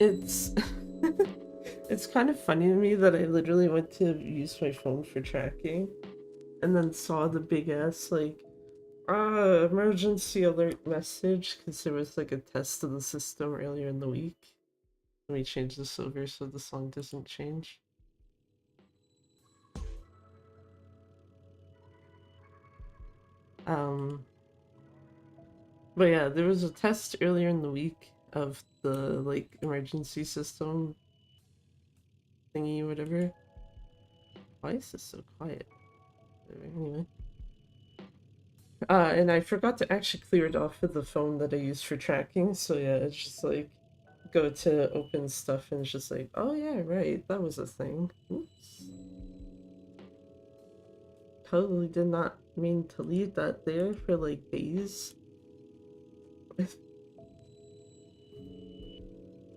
It's it's kind of funny to me that I literally went to use my phone for tracking and then saw the big ass like emergency alert message because there was like a test of the system earlier in the week. Let me change this over so the song doesn't change. But yeah, there was a test earlier in the week of the like emergency system thingy, whatever. Why is this so quiet? Anyway. And I forgot to actually clear it off of the phone that I use for tracking, so yeah, it's just like go to open stuff and it's just like, oh yeah, right, that was a thing. Oops. Totally did not mean to leave that there for like days.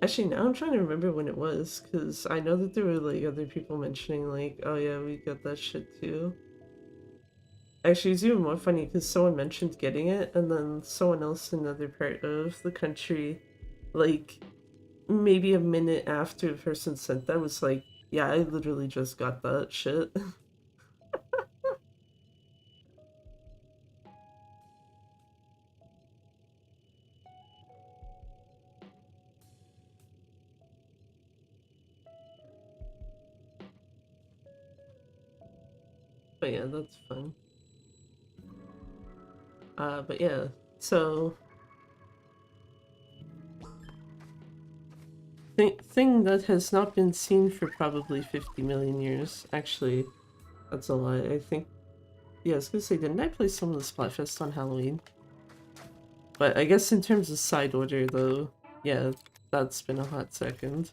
Actually, now I'm trying to remember when it was, because I know that there were like other people mentioning like, oh yeah, we got that shit too. Actually, it's even more funny because someone mentioned getting it, and then someone else in another part of the country, like maybe a minute after the person sent that, was like, yeah, I literally just got that shit. But yeah, that's fun. But yeah, so thing that has not been seen for probably 50 million years. Actually, that's a lie. I think, yeah, I was gonna say, didn't I play some of the Splatfest on Halloween? But I guess in terms of side order, though, yeah, that's been a hot second.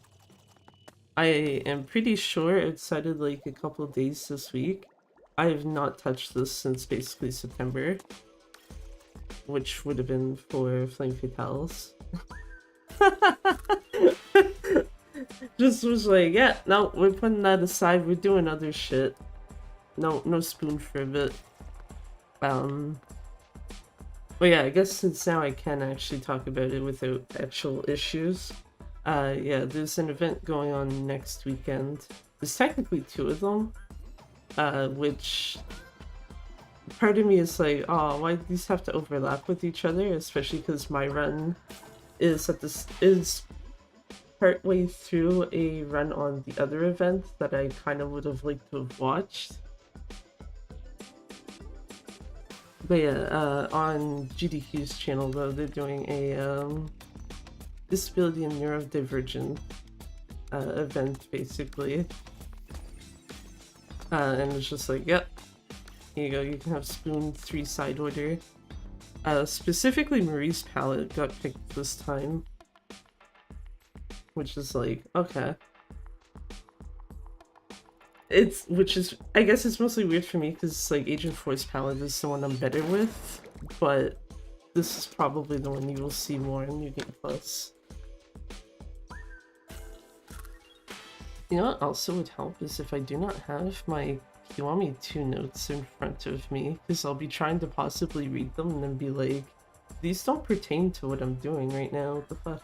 I am pretty sure outside of like a couple of days this week, I have not touched this since basically September, which would have been for Flame Fatales. Just was like, yeah, no, we're putting that aside, we're doing other shit. No spoon for a bit. But yeah, I guess since now I can actually talk about it without actual issues. Yeah, there's an event going on next weekend. There's technically two of them, which part of me is like, oh, why do these have to overlap with each other? Especially because my run is partway through a run on the other event that I kind of would have liked to have watched. But yeah, on GDQ's channel though, they're doing a disability and neurodivergent event basically. And it's just like, yep, here you go, you can have Spoon 3 side order. Specifically Marie's palette got picked this time. Which is like, okay. Which is, I guess it's mostly weird for me because like Agent Force palette is the one I'm better with, but this is probably the one you will see more in New Game Plus. You know what also would help is if I do not have my Kiwami 2 notes in front of me, because I'll be trying to possibly read them and then be like, these don't pertain to what I'm doing right now, what the fuck?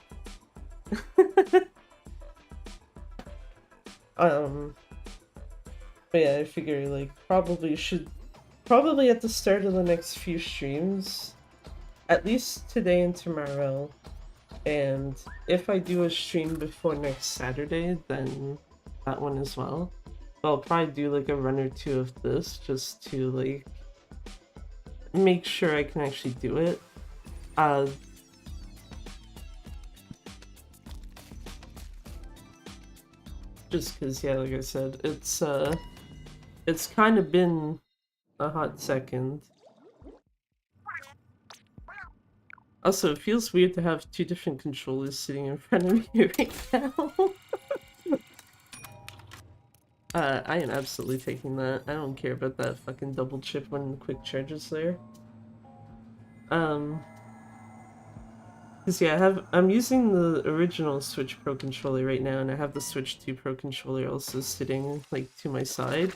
But yeah, I figure like probably at the start of the next few streams, at least today and tomorrow, and if I do a stream before next Saturday, then that one as well. I'll probably do like a run or two of this just to like make sure I can actually do it. Just because, yeah, like I said, it's kind of been a hot second. Also, it feels weird to have two different controllers sitting in front of me right now. I am absolutely taking that. I don't care about that fucking double chip when the quick charge is there. Cause yeah, I'm using the original Switch Pro controller right now, and I have the Switch 2 Pro controller also sitting like to my side.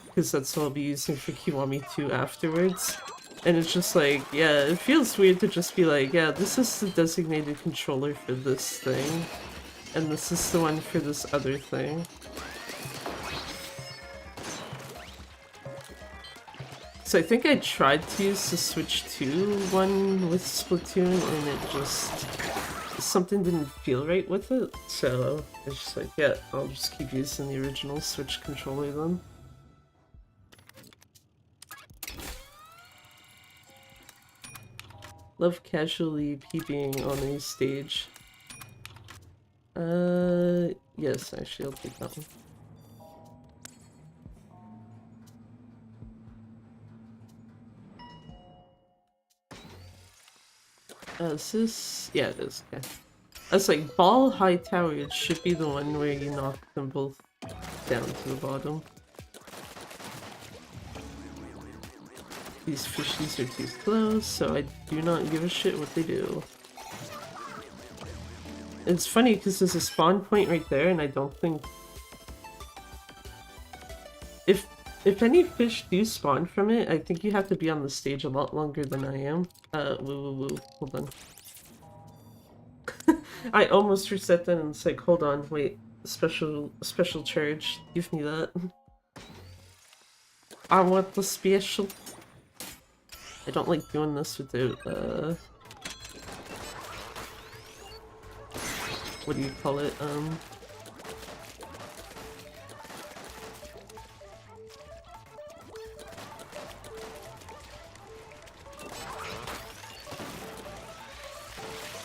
Because that's what I'll be using for Kiwami 2 afterwards. And it's just like, yeah, it feels weird to just be like, yeah, this is the designated controller for this thing, and this is the one for this other thing. So I think I tried to use the Switch 2 one with Splatoon, and it just... something didn't feel right with it, so it's just like, yeah, I'll just keep using the original Switch controller then. Love casually peeping on a stage. Yes, actually, I'll take that one. Is this... yeah, it is, okay. I was like, Ball High Tower, it should be the one where you knock them both down to the bottom. These fishies are too close, so I do not give a shit what they do. It's funny because there's a spawn point right there, and I don't think... If any fish do spawn from it, I think you have to be on the stage a lot longer than I am. Woo. Hold on. I almost reset that and it's like, hold on, wait. Special charge. Give me that. I want the special. I don't like doing this without, what do you call it?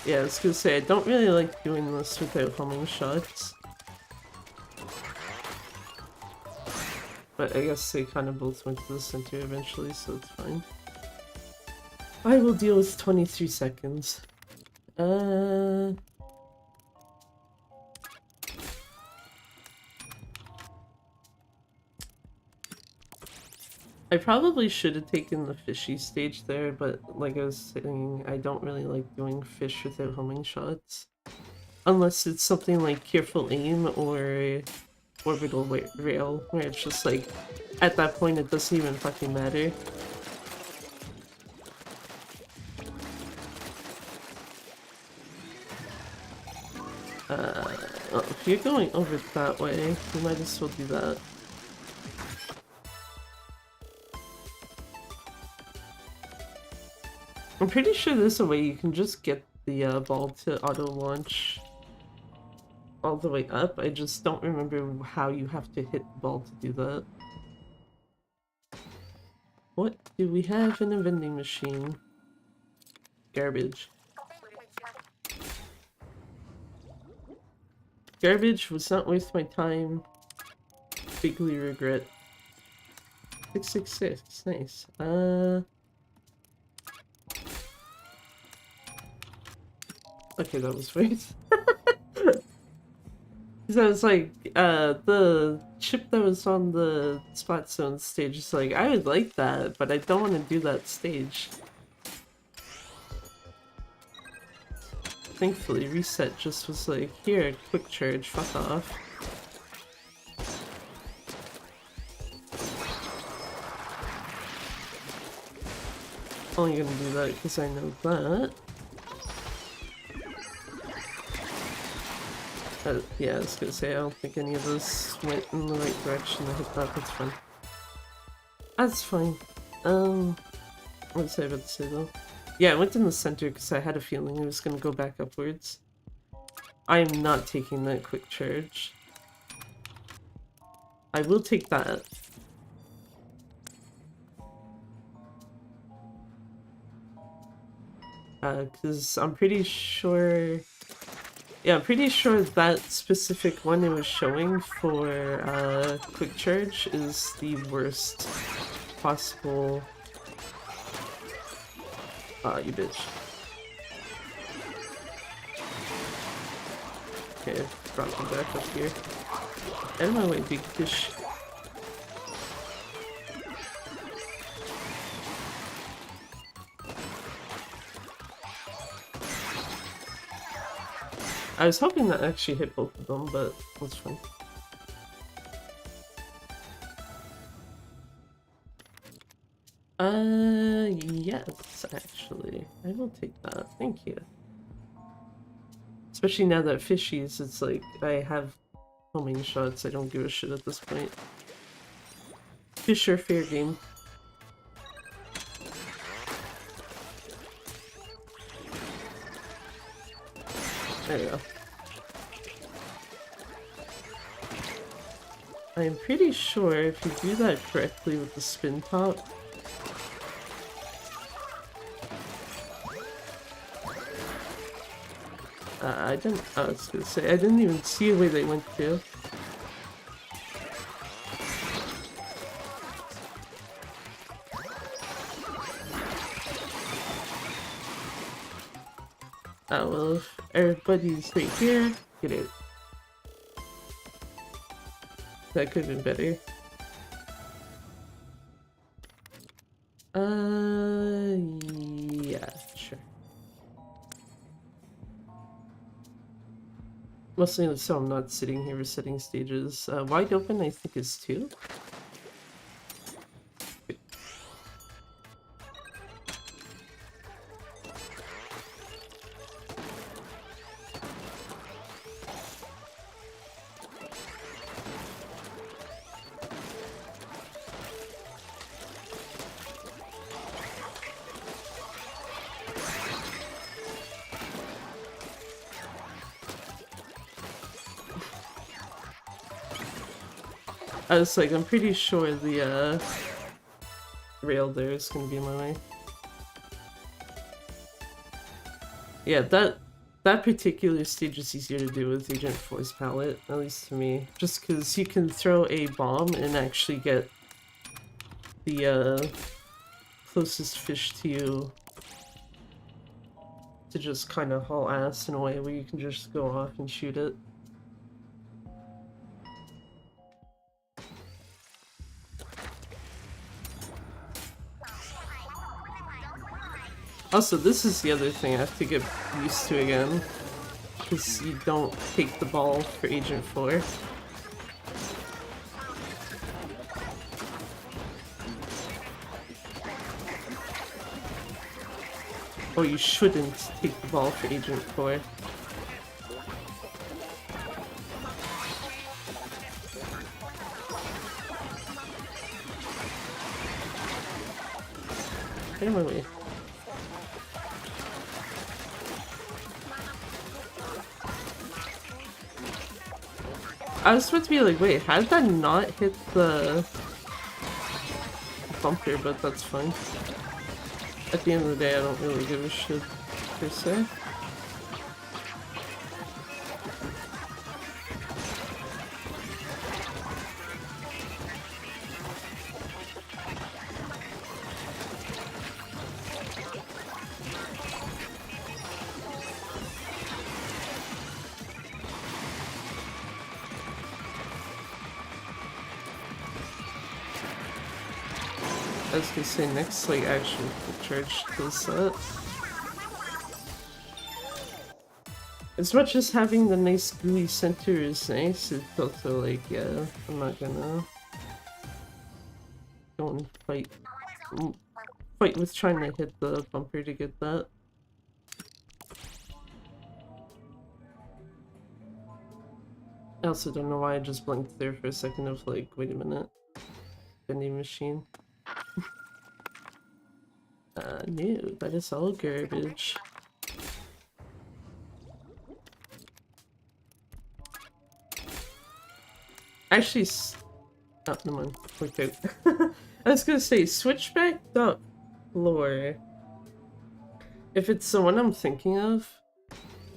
Yeah, I was gonna say, I don't really like doing this without homing shots. But I guess they kind of both went to the center eventually, so it's fine. I will deal with 23 seconds. I probably should have taken the fishy stage there, but like I was saying, I don't really like doing fish without homing shots. Unless it's something like careful aim or orbital rail, where it's just like, at that point it doesn't even fucking matter. Well, if you're going over that way, you might as well do that. I'm pretty sure there's a way you can just get the ball to auto-launch all the way up. I just don't remember how you have to hit the ball to do that. What do we have in a vending machine? Garbage. Garbage was not worth my time. Bigly regret. 666, nice. Okay, that was weird. Because I was like, the chip that was on the Splatoon stage is like, I would like that, but I don't want to do that stage. Thankfully, Reset just was like, here, quick charge, fuck off. only gonna do that because I know that. Yeah, I was gonna say, I don't think any of those went in the right direction. I hit that, that's fine. That's fine. What was I about to say though? Yeah, I went in the center because I had a feeling it was gonna go back upwards. I am not taking that quick charge. I will take that. Because I'm pretty sure... Yeah, I'm pretty sure that specific one it was showing for quick charge is the worst possible... Ah, you bitch. Okay, brought them back up here. Out of my way, big fish. I was hoping that actually hit both of them, but that's fine. Yes, actually. I will take that. Thank you. Especially now that fishies, it's like, I have homing shots, I don't give a shit at this point. Fish are fair game. There we go. I'm pretty sure if you do that correctly with the spin top, I was gonna say, I didn't even see where they went to. Oh well, if everybody's right here, get it. That could have been better. Yeah, sure. Mostly so I'm not sitting here resetting stages. Wide open I think is 2. I was like, I'm pretty sure the rail there is gonna be in my way. Yeah, that particular stage is easier to do with Agent 4's palette, at least to me. Just because you can throw a bomb and actually get the closest fish to you to just kind of haul ass in a way where you can just go off and shoot it. Also, this is the other thing I have to get used to again, because you don't take the ball for Agent 4. Or you shouldn't take the ball for Agent 4. Get my way. I was supposed to be like, wait, how did that not hit the bumper, but that's fine. At the end of the day, I don't really give a shit, per se. I was gonna say next, like, actual charge does that. As much as having the nice gooey center is nice, it's also like, yeah, I'm not gonna go and fight fight with trying to hit the bumper to get that. I also don't know why I just blinked there for a second of like, wait a minute. Vending machine. No, that is all garbage. Actually, oh, no man, worked out. I was gonna say, switchback dot lore. If it's the one I'm thinking of,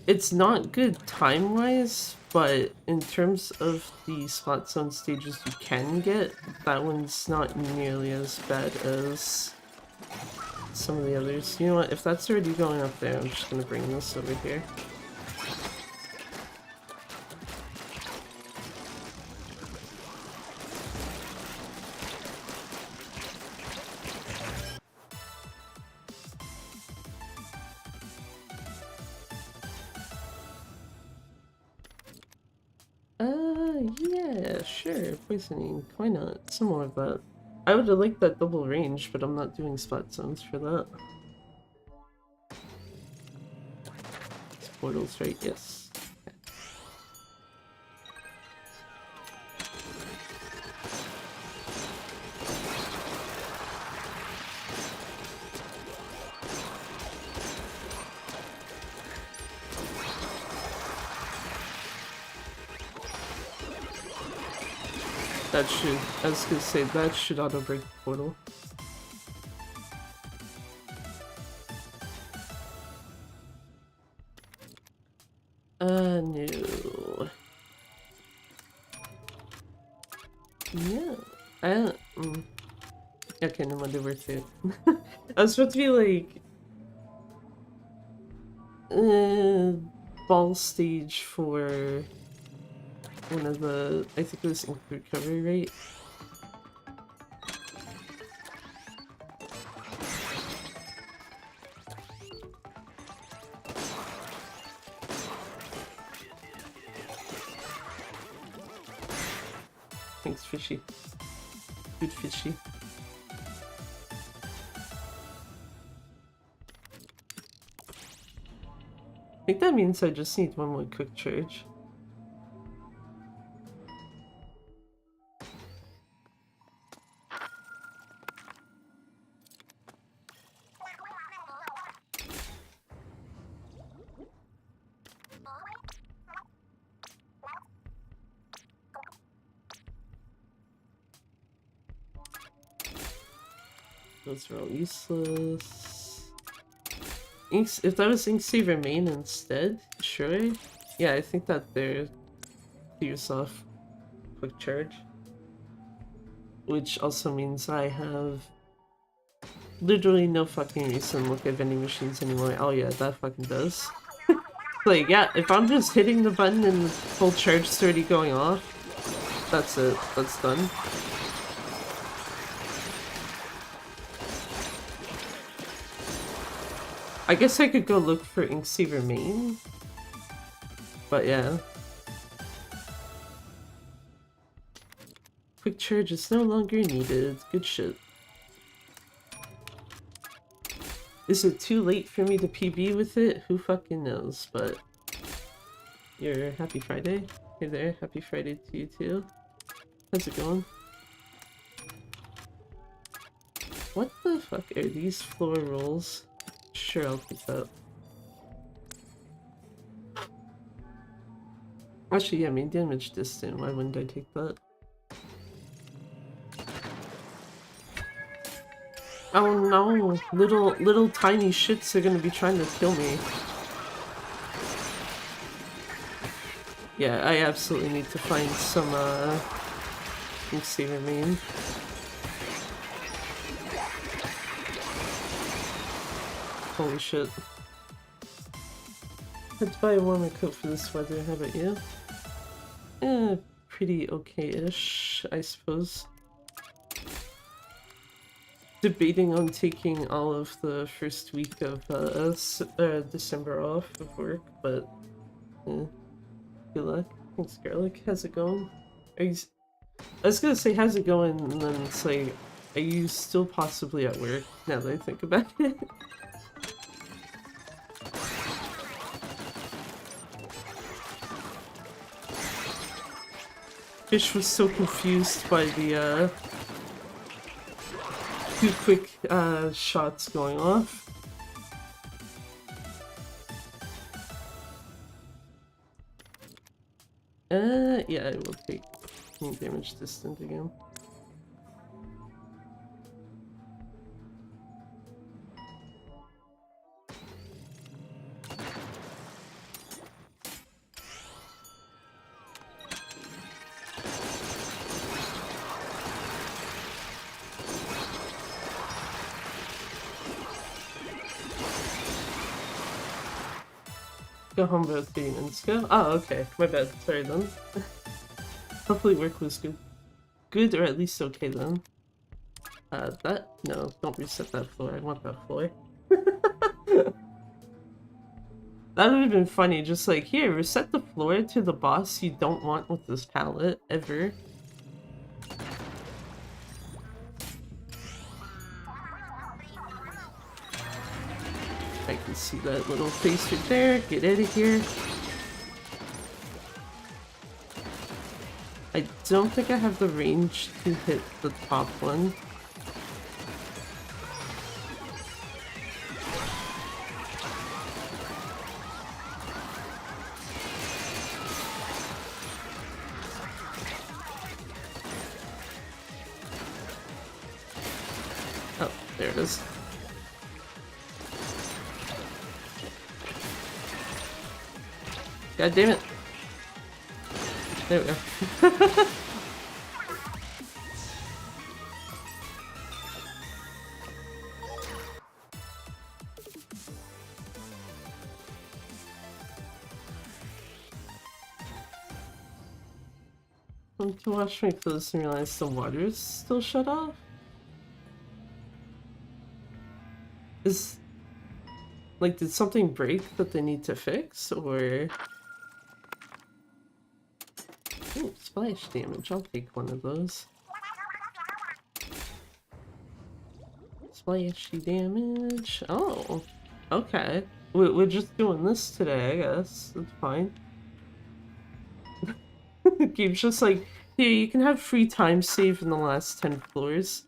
it's not good time-wise, but in terms of the spot zone stages you can get, that one's not nearly as bad as some of the others. You know what, if that's already going up there, I'm just gonna bring this over here. Yeah, sure, poisoning, why not? Some more of that. I would have liked that double range, but I'm not doing spot zones for that. It's portals, right? Yes. Okay. That should, I was gonna say, that should auto-break the portal. No. Yeah. Okay, no wonder we're two. I was supposed to be like... ball stage for... one of the... I think it was ink recovery rate. Thanks, fishy. Good fishy. I think that means I just need one more quick charge. Those are all useless. If that was Inksaver main instead, sure. Yeah, I think that there clears off quick charge. Which also means I have literally no fucking reason to look at vending machines anymore. Oh yeah, that fucking does. Like, yeah, if I'm just hitting the button and the full charge is already going off, that's it. That's done. I guess I could go look for Inksaver main. But yeah. Quick charge is no longer needed. Good shit. Is it too late for me to PB with it? Who fucking knows, but... You're happy Friday? Hey there, happy Friday to you too. How's it going? What the fuck are these floor rolls? Sure, I'll take that. Actually, yeah, main damage distant. Why wouldn't I take that? Oh no! Little tiny shits are gonna be trying to kill me. Yeah, I absolutely need to find some, Inksaver main. Holy shit. Had to buy a warmer coat for this weather, how about you? Pretty okay-ish, I suppose. Debating on taking all of the first week of December off of work, but good luck. Thanks, Garlic. How's it going? I was gonna say how's it going, and then it's like Are you still possibly at work, now that I think about it? Fish was so confused by the, two quick, shots going off. Yeah, I will take damage distant again. Go home about 30 minutes ago? Oh, okay. My bad. Sorry then. Hopefully work was good. Good, or at least okay then. That? No, don't reset that floor. I want that floor. That would have been funny, just like, here, reset the floor to the boss you don't want with this palette, ever. I can see that little face right there. Get out of here. I don't think I have the range to hit the top one. Oh, there it is. God damn it. There we go. To wash my clothes and realize the water's still shut off? Like, did something break that they need to fix, or... Ooh, splash damage. I'll take one of those. Splashy damage. Oh, okay. We're just doing this today, I guess. That's fine. Game's just like, here, you can have free time save in the last 10 floors.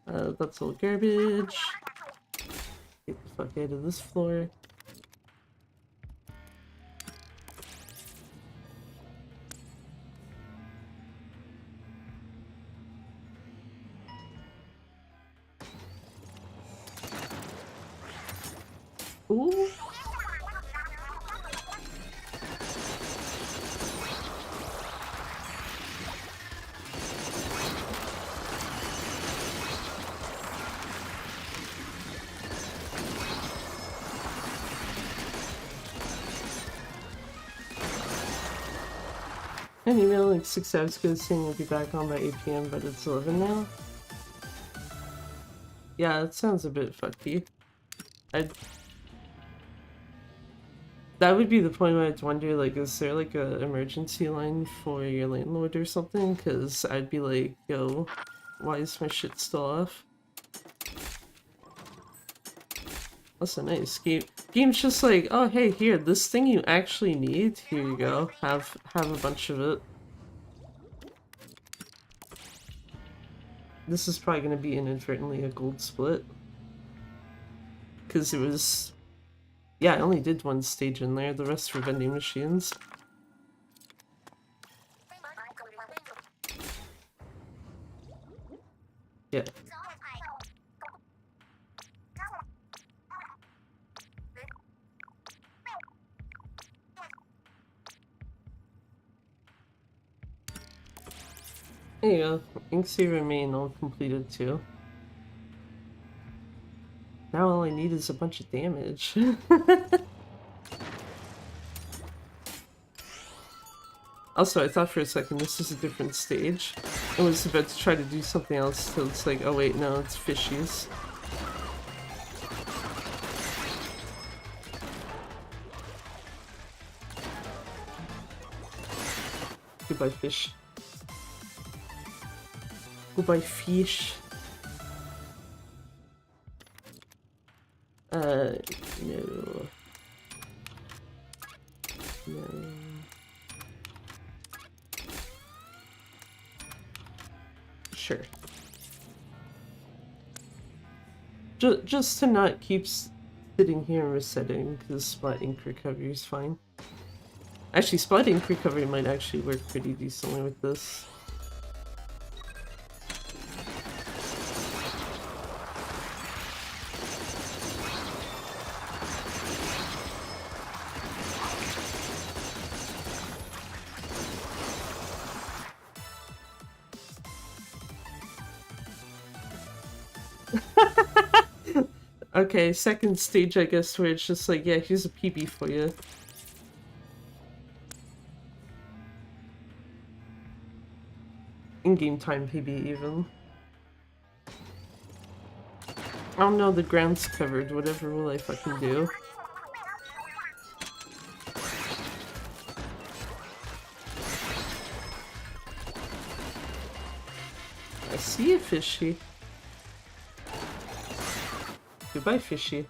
That's all garbage. Get the fuck out of this floor. Ooh. An email like 6 hours ago saying we'll be back on by 8 PM, but it's 11 now. Yeah, that sounds a bit fucky. That would be the point where I'd wonder, like, is there like a emergency line for your landlord or something? Because I'd be like, yo, why is my shit still off? That's a nice game. Game's just like, oh hey, here, this thing you actually need, here you go. Have a bunch of it. This is probably gonna be inadvertently a gold split. Because it was... Yeah, I only did one stage in there, the rest were vending machines. Yeah. There you go. Inksy remain all completed too. Now all I need is a bunch of damage. Also, I thought for a second this is a different stage. I was about to try to do something else, so it's like, oh wait, no, it's fishies. Goodbye, fish. Goodbye, fish. No. No. Sure. Just to not keep sitting here and resetting, because spot ink recovery is fine. Actually, spot ink recovery might actually work pretty decently with this. Okay, second stage, I guess, where it's just like, yeah, here's a PB for you. In-game time PB, even. Oh no, the ground's covered. Whatever will I fucking do? I see it, fishy. Goodbye, fishy.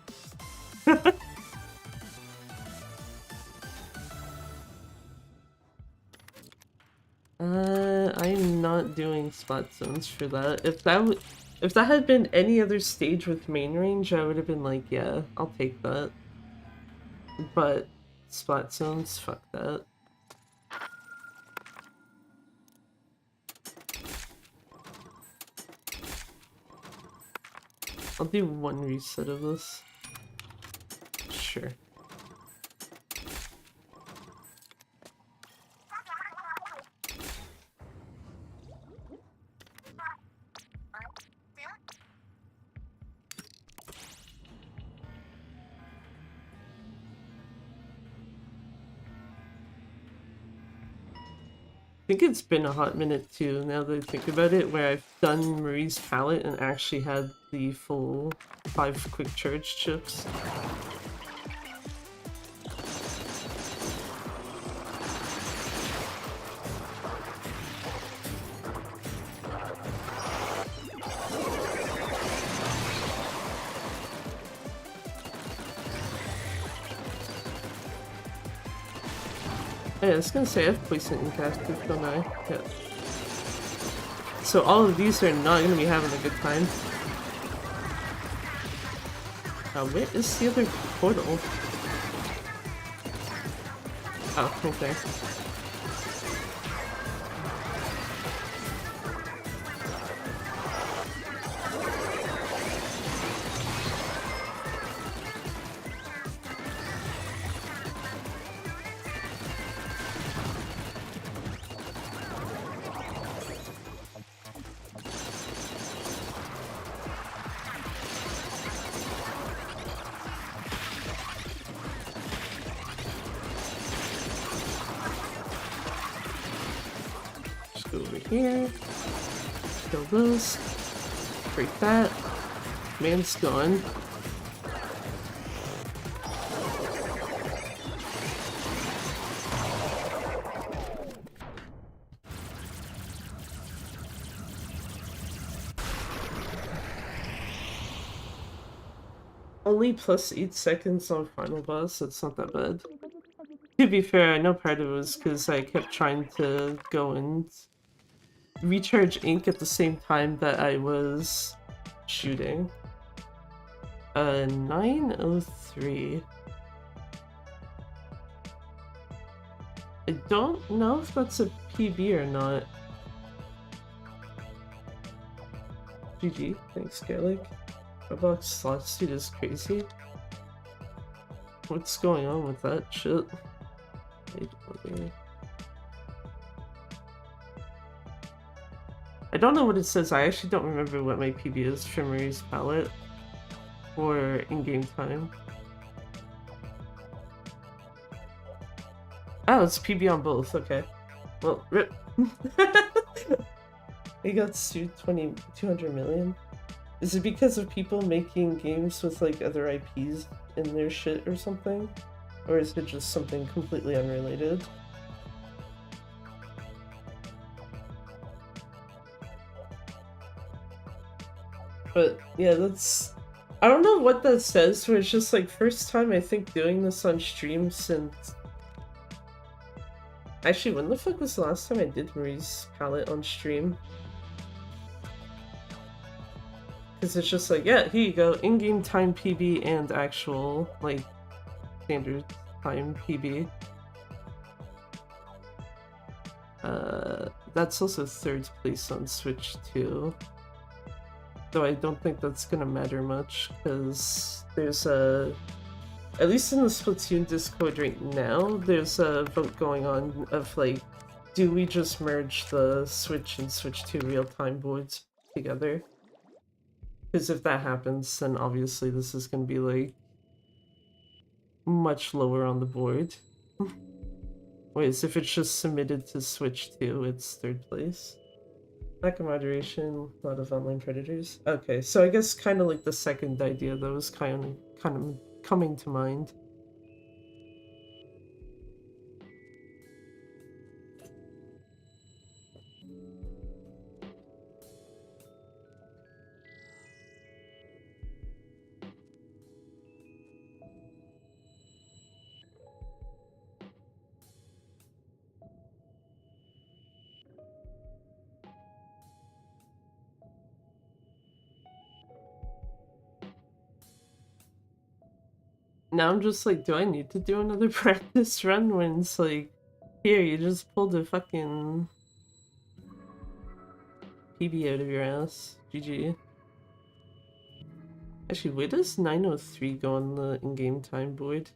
I'm not doing spot zones for that. If that had been any other stage with main range, I would have been like, yeah, I'll take that. But spot zones, fuck that. I'll do one reset of this. Sure. I think it's been a hot minute too, now that I think about it, where I've done Marie's palette and actually had the full 5 quick charge chips. Yeah, I was gonna say I have poison ink active, don't I? Yeah. So all of these are not gonna be having a good time. Where is the other portal? Oh, okay. Here, kill those, break that, man's gone. Only plus 8 seconds on final boss, that's not that bad. To be fair, I know part of it was because I kept trying to go and recharge ink at the same time that I was shooting. 903. I don't know if that's a PB or not. GG, thanks Garlic. Roblox slot suit is crazy. What's going on with that shit? I don't know what it says. I actually don't remember what my PB is for Marie's palette or in-game time. Oh, it's PB on both. Okay. Well, rip. He got sued 200 million. Is it because of people making games with like other IPs in their shit or something? Or is it just something completely unrelated? But yeah, that's I don't know what that says, but it's just like first time I think doing this on stream since... Actually, when the fuck was the last time I did Marie's palette on stream? Because it's just like, yeah, here you go, in-game time PB and actual, like, standard time PB. That's also third place on Switch too. Though I don't think that's gonna matter much, because there's a... At least in the Splatoon Discord right now, there's a vote going on of like, do we just merge the Switch and Switch 2 real-time boards together? Because if that happens, then obviously this is gonna be like much lower on the board. Whereas if it's just submitted to Switch 2, it's third place. Lack of moderation, a lot of online predators. Okay, so I guess kind of like the second idea that was kind of coming to mind. Now I'm just like, do I need to do another practice run when it's like, here, you just pulled a fucking PB out of your ass. GG. Actually, where does 903 go on the in-game time board?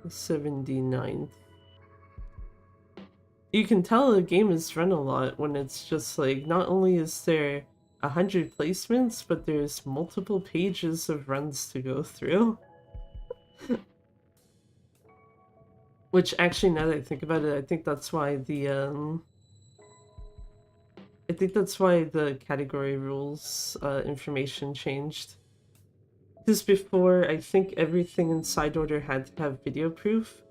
79th. You can tell the game is run a lot when it's just like, not only is there 100 placements, but there's multiple pages of runs to go through. Which actually, now that I think about it, I think that's why the category rules information changed. Because before, I think everything in side order had to have video proof,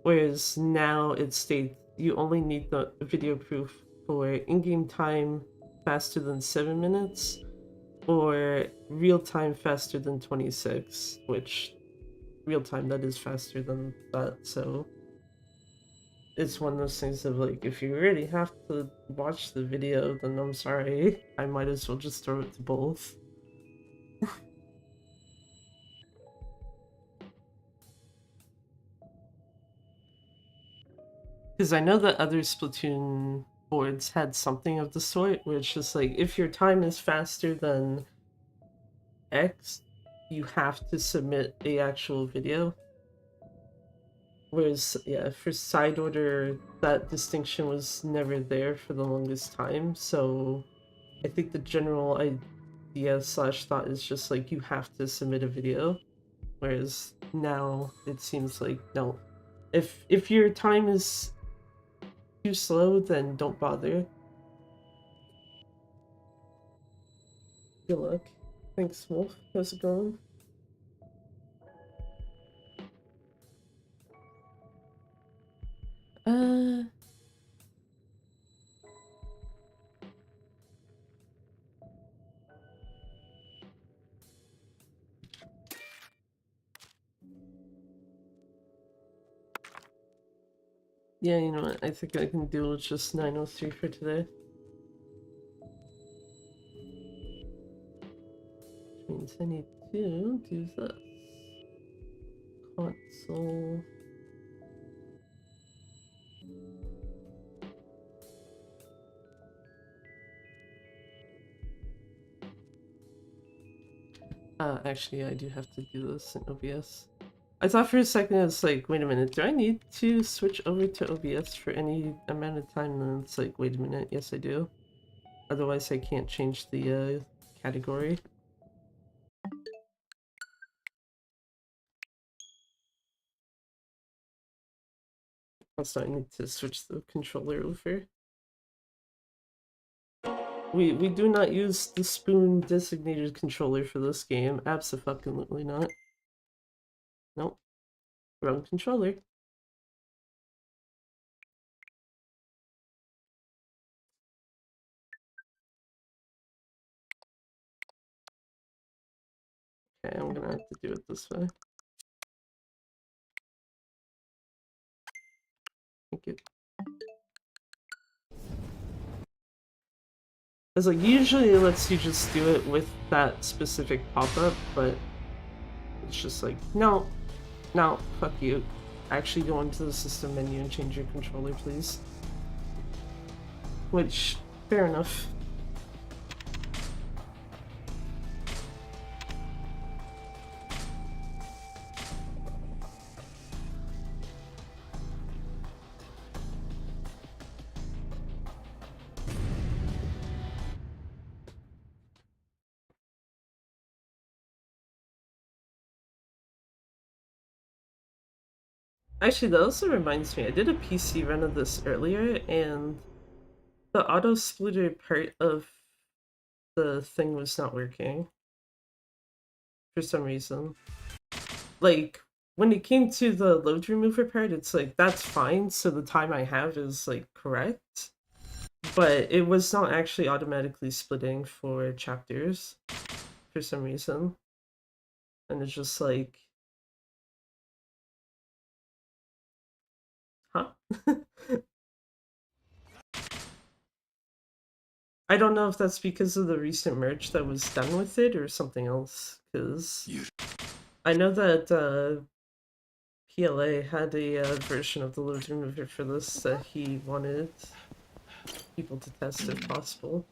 whereas now it states you only need the video proof for in-game time faster than 7 minutes, or real time faster than 26, which real time that is faster than that, so it's one of those things of like, if you really have to watch the video, then I'm sorry, I might as well just throw it to both. Because I know that other Splatoon boards had something of the sort, where it's just like, if your time is faster than X, you have to submit a actual video. Whereas, yeah, for side order, that distinction was never there for the longest time, so I think the general idea slash thought is just like, you have to submit a video. Whereas now, it seems like, no. If your time is too slow, then don't bother. Good luck. Thanks, Wolf. How's it going? Yeah, you know what? I think I can do with just 903 for today. Which means I need to do this. Console. Actually, I do have to do this in OBS. I thought for a second it's like, wait a minute, do I need to switch over to OBS for any amount of time? And it's like, wait a minute, yes I do. Otherwise I can't change the category. Also, I need to switch the controller over. We do not use the spoon designated controller for this game. Abso-fucking-lutely not. Nope. Wrong controller. Okay, I'm gonna have to do it this way. Thank you. It's like, usually it lets you just do it with that specific pop-up, but it's just like, no, no, fuck you. Actually go into the system menu and change your controller, please. Which, fair enough. Actually, that also reminds me, I did a PC run of this earlier, and the auto splitter part of the thing was not working for some reason. Like, when it came to the load remover part, it's like, that's fine, so the time I have is like correct. But it was not actually automatically splitting for chapters for some reason. And it's just like, huh? I don't know if that's because of the recent merge that was done with it or something else, because I know that PLA had a version of the load remover for this that he wanted people to test if possible.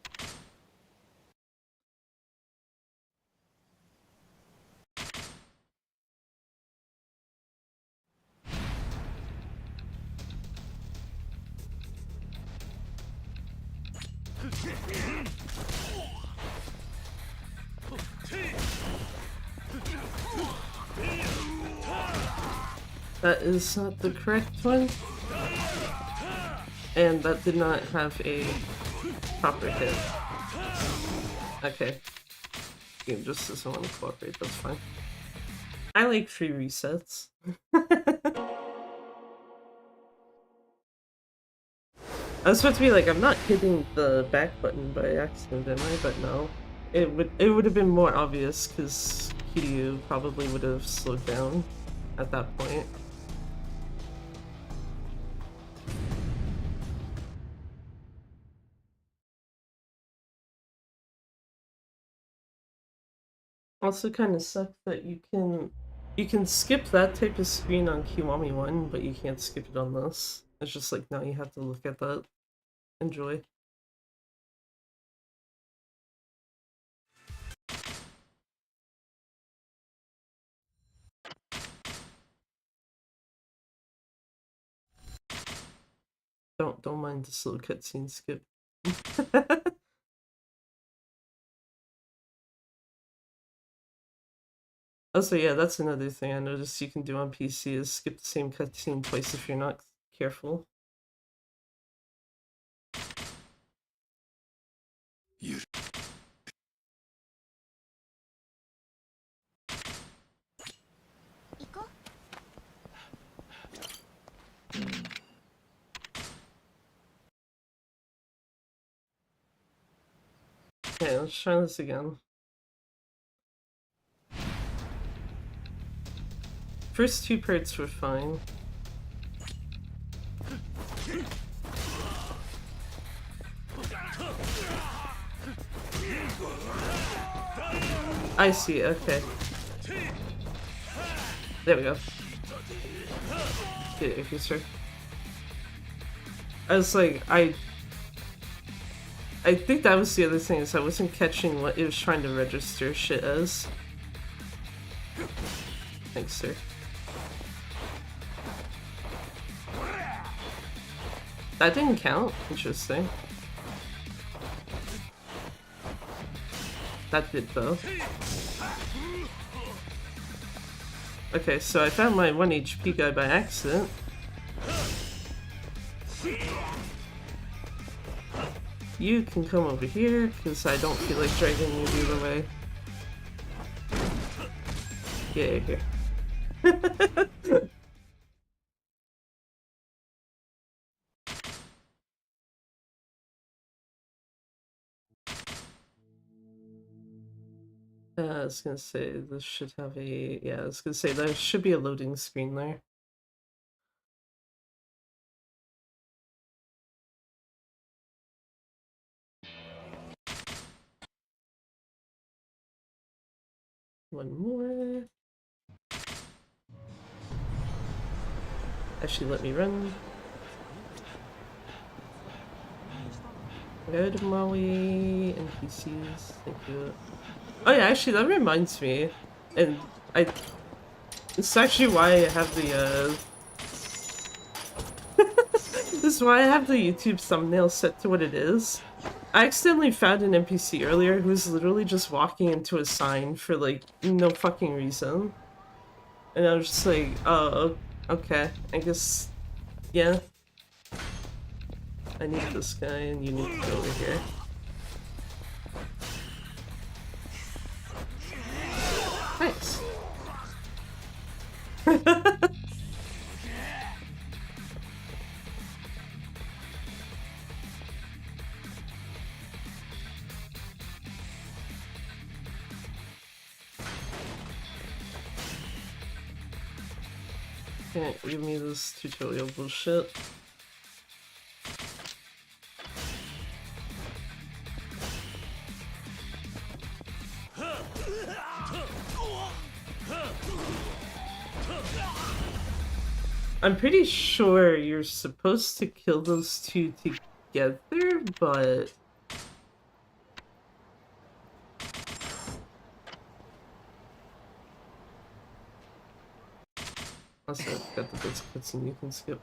That is not the correct one. And that did not have a proper hit. Okay. Game just doesn't want to cooperate, that's fine. I like free resets. I was supposed to be like, I'm not hitting the back button by accident, am I? But no. It would have been more obvious, because Kiryu probably would have slowed down at that point. Also kind of sucks that you can skip that type of screen on Kiwami 1, but you can't skip it on this. It's just like, now you have to look at that. Enjoy. Don't mind the slow cutscene skip. Also, yeah, that's another thing I noticed you can do on PC is skip the same cutscene twice if you're not careful. Okay, let's try this again. First two parts were fine. I see, okay. There we go. Get it, sir. I was like, I think that was the other thing, is I wasn't catching what it was trying to register shit as. Thanks, sir. That didn't count? Interesting. That did, though. Okay, so I found my 1 HP guy by accident. You can come over here, because I don't feel like dragging you the other way. Get out of here. I was gonna say this should have a, yeah, I was gonna say there should be a loading screen there. One more. Actually, let me run. Good Maui NPCs, thank you. Oh yeah, actually that reminds me, and it's actually why I have the this is why I have the YouTube thumbnail set to what it is. I accidentally found an NPC earlier who was literally just walking into a sign for like no fucking reason. And I was just like, oh, okay, I guess, yeah. I need this guy and you need to go over here. Nice. Can't give me this tutorial bullshit. I'm pretty sure you're supposed to kill those two together, but... Also, I've got the bits of cutscene you can skip.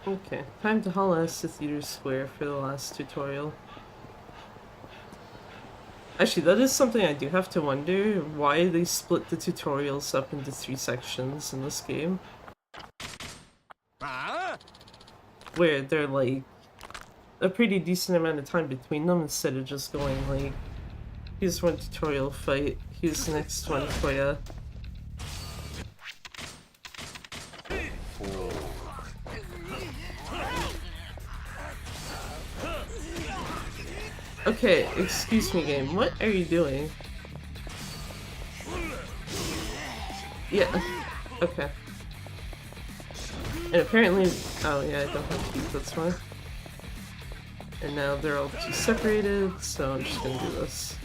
Okay, time to haul ass to Theater Square for the last tutorial. Actually, that is something I do have to wonder, why they split the tutorials up into 3 sections in this game. Where they're like a pretty decent amount of time between them instead of just going like, here's one tutorial fight, here's the next one for ya. Okay, excuse me game, what are you doing? Yeah, okay. And apparently, oh yeah, I don't have keys, that's fine. And now they're all too separated, so I'm just gonna do this.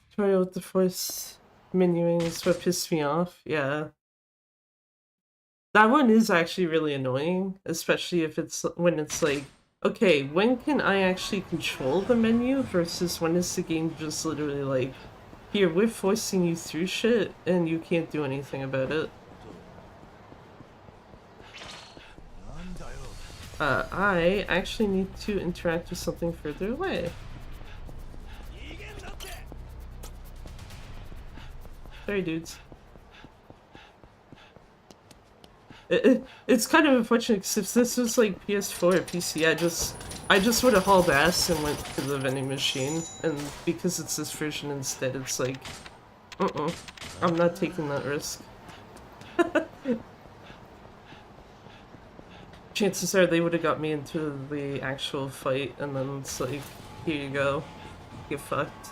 Tutorial with the force menuing is what pissed me off, yeah. That one is actually really annoying, especially if it's when it's like, okay, when can I actually control the menu versus when is the game just literally like, here, we're forcing you through shit and you can't do anything about it. I actually need to interact with something further away. Sorry, dudes. It's kind of unfortunate because if this was like PS4 or PC, I just would have hauled ass and went to the vending machine, and because it's this version instead, it's like, I'm not taking that risk. Chances are they would have got me into the actual fight, and then it's like, here you go, get fucked.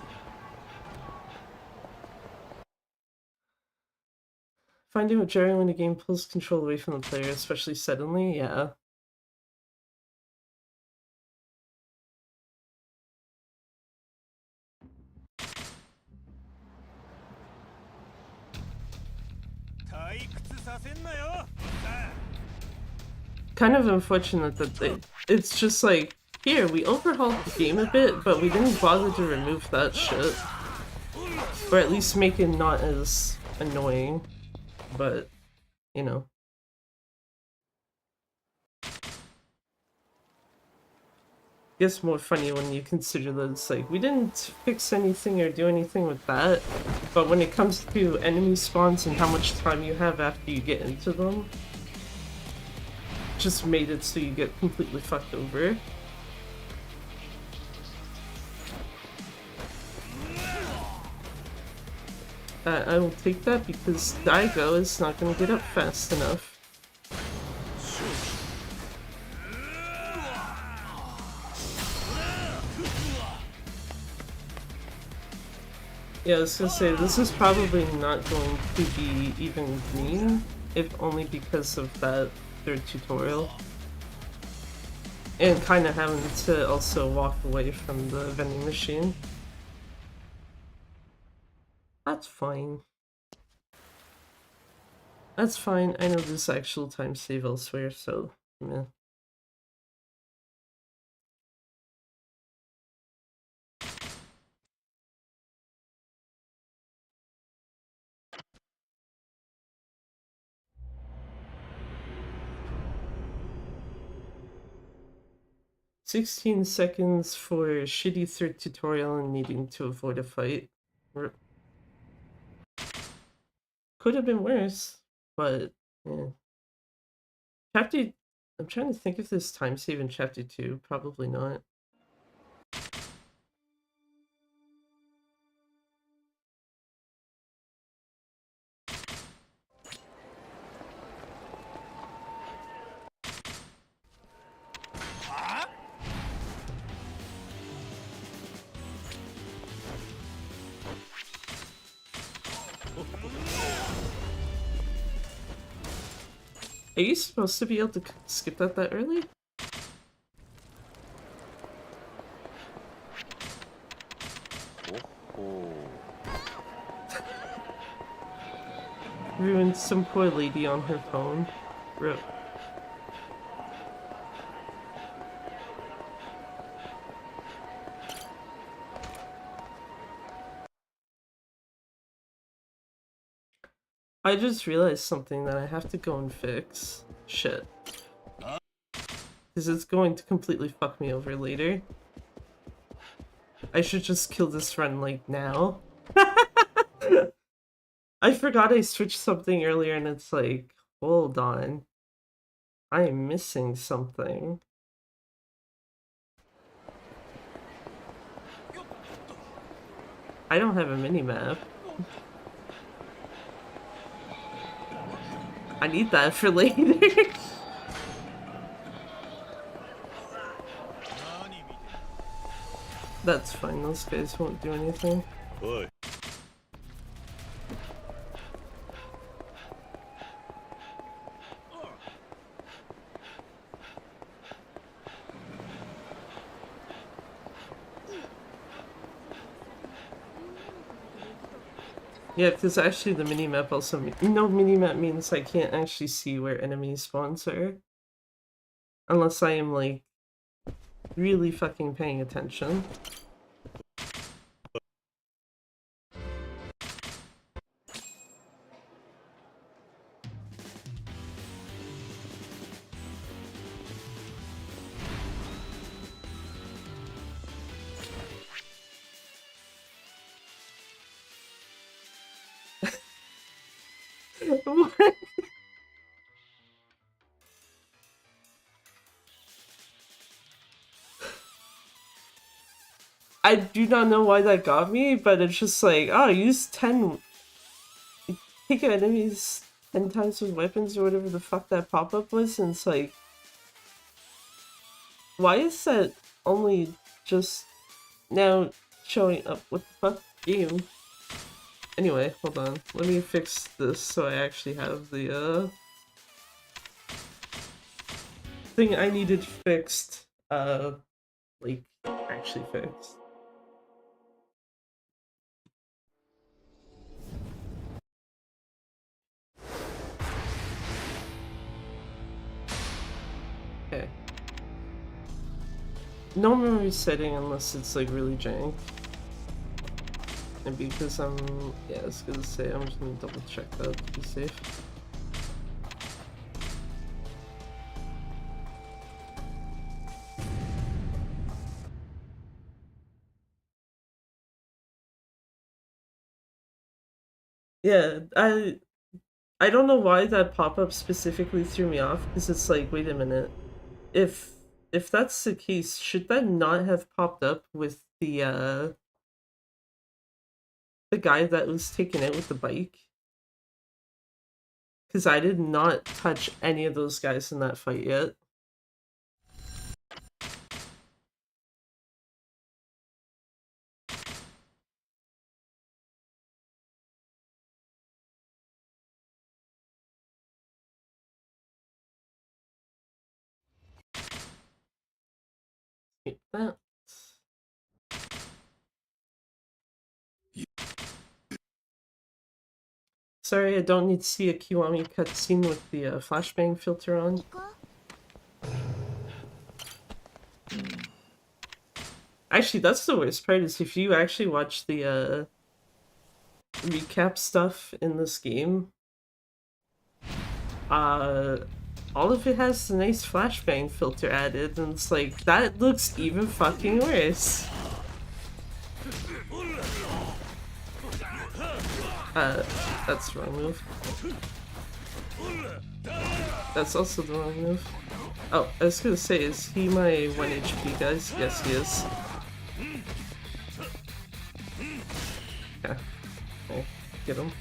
Finding what jarring when the game pulls control away from the player, especially suddenly, yeah. Kind of unfortunate that it's just like, here, we overhauled the game a bit, but we didn't bother to remove that shit. Or at least make it not as annoying. But, you know. It's more funny when you consider that it's like, we didn't fix anything or do anything with that, but when it comes to enemy spawns and how much time you have after you get into them, just made it so you get completely fucked over. I will take that because Daigo is not going to get up fast enough. Yeah, I was gonna say, this is probably not going to be even green, if only because of that third tutorial. And kind of having to also walk away from the vending machine. That's fine. That's fine, I know there's actual time save elsewhere, so meh. "16 seconds for shitty third tutorial and needing to avoid a fight." Could have been worse, but yeah. Chapter... I'm trying to think if there's time save in chapter 2. Probably not. Are you supposed to be able to skip that early? Ruined some poor lady on her phone. Rip. I just realized something that I have to go and fix. Shit. Because it's going to completely fuck me over later. I should just kill this run, like, now. I forgot I switched something earlier and it's like, hold on. I am missing something. I don't have a mini-map. I need that for later. That's fine, those guys won't do anything. Boy. Yeah, because actually the minimap also minimap means I can't actually see where enemy spawns are. Unless I am, like, really fucking paying attention. What? I do not know why that got me, but it's just like, oh, use 10... Take enemies 10 times with weapons or whatever the fuck that pop-up was, and it's like... Why is that only just now showing up? What the fuck? Game? Anyway, hold on. Let me fix this so I actually have the, thing I needed fixed, like, actually fixed. Okay. No memory setting unless it's, like, really jank. And because I'm... yeah, I was gonna say, I'm just gonna double check that to be safe. Yeah, I don't know why that pop-up specifically threw me off, because it's like, wait a minute. If that's the case, should that not have popped up with the guy that was taken out with the bike? Because I did not touch any of those guys in that fight yet. Hate that. Sorry, I don't need to see a Kiwami cutscene with the flashbang filter on. Actually, that's the worst part, is if you actually watch the recap stuff in this game, all of it has a nice flashbang filter added, and it's like, that looks even fucking worse. That's the wrong move. That's also the wrong move. Oh, I was gonna say, is he my 1 HP, guys? Yes, he is. Yeah. Okay, get him.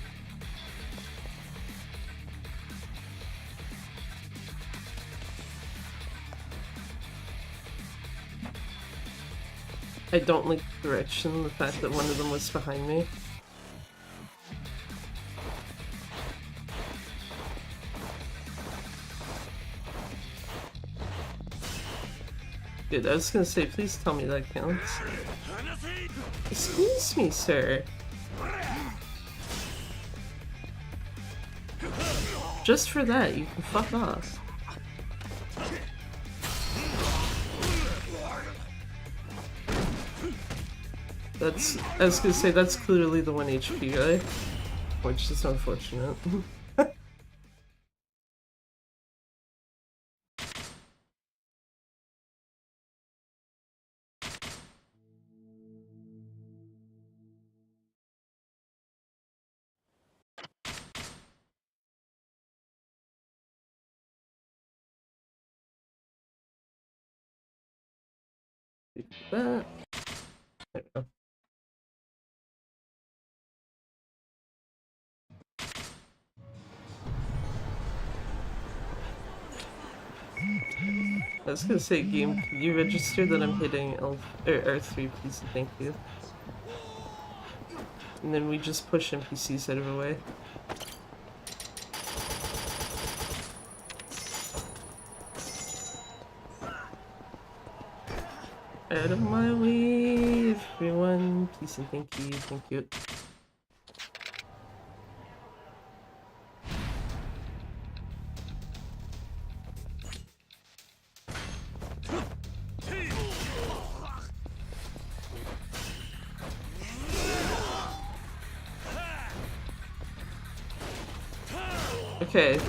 I don't like the direction, the fact that one of them was behind me. Good, I was gonna say, please tell me that counts. Excuse me, sir. Just for that, you can fuck off. I was gonna say, that's clearly the 1 HP guy, which is unfortunate. That. There we go. I was gonna say, game, can you register that I'm hitting R3, please? Thank you. And then we just push NPCs out of the way. Out of my way, everyone. Please and thank you, thank you. Okay.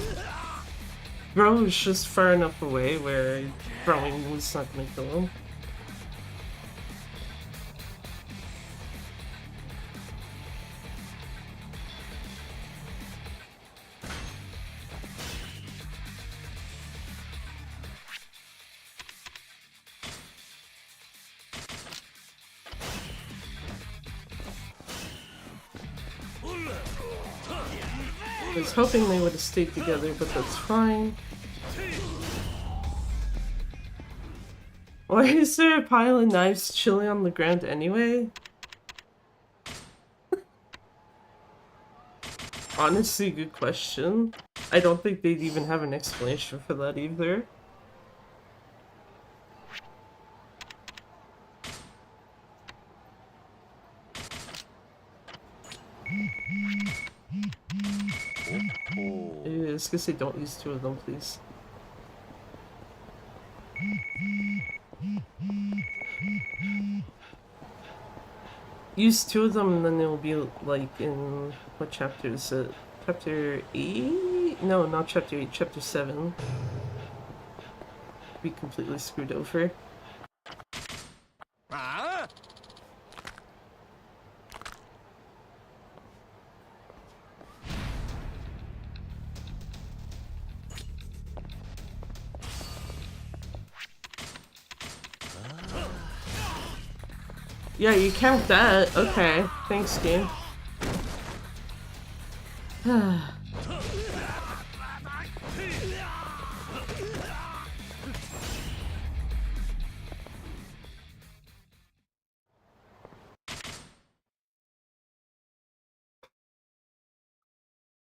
Bro was just far enough away where throwing was not gonna kill him. I was hoping they would have stayed together, but that's fine. Why is there a pile of knives chilling on the ground anyway? Honestly, good question. I don't think they'd even have an explanation for that either. I was gonna say, don't use 2 of them, please. Use 2 of them and then it'll be like in, what chapter is it? Chapter 8? No, not chapter 8, chapter 7. Be completely screwed over. Yeah, you count that. Okay, thanks, game.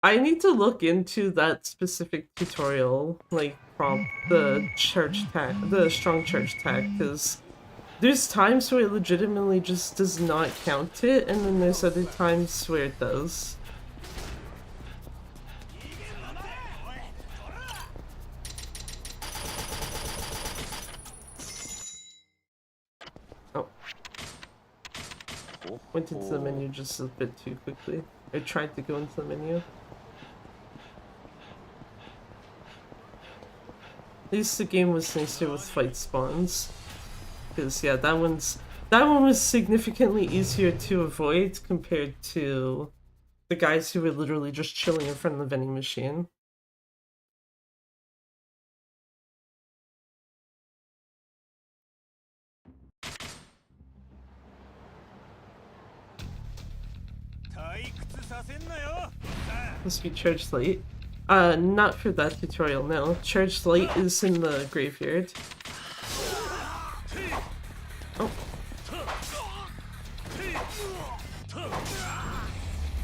I need to look into that specific tutorial, like prompt, the strong church tag, because there's times where it legitimately just does not count it, and then there's other times where it does. Oh. Went into the menu just a bit too quickly. I tried to go into the menu. At least the game was nicer with fight spawns. Because, yeah, that one was significantly easier to avoid compared to the guys who were literally just chilling in front of the vending machine. Must be charged late. Not for that tutorial, no. Charged late is in the graveyard. Oh.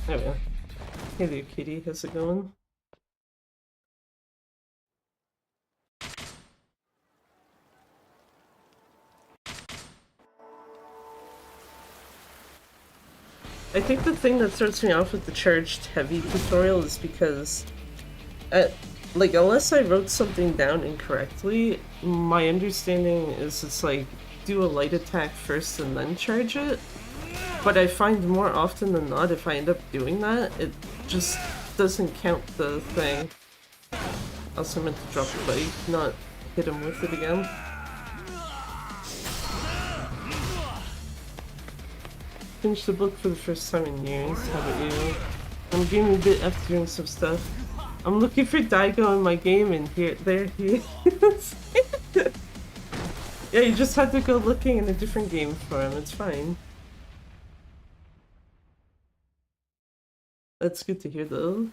There we go. Hey there, kitty. How's it going? I think the thing that starts me off with the charged heavy tutorial is because, like, unless I wrote something down incorrectly, my understanding is it's like, do a light attack first and then charge it. But I find more often than not, if I end up doing that, it just doesn't count the thing. Also meant to drop the bike, not hit him with it again. Finished the book for the first time in years. How about you? I'm gaming a bit after doing some stuff. I'm looking for Daigo in my game, and there he is. Yeah, you just had to go looking in a different game for him. It's fine. That's good to hear, though.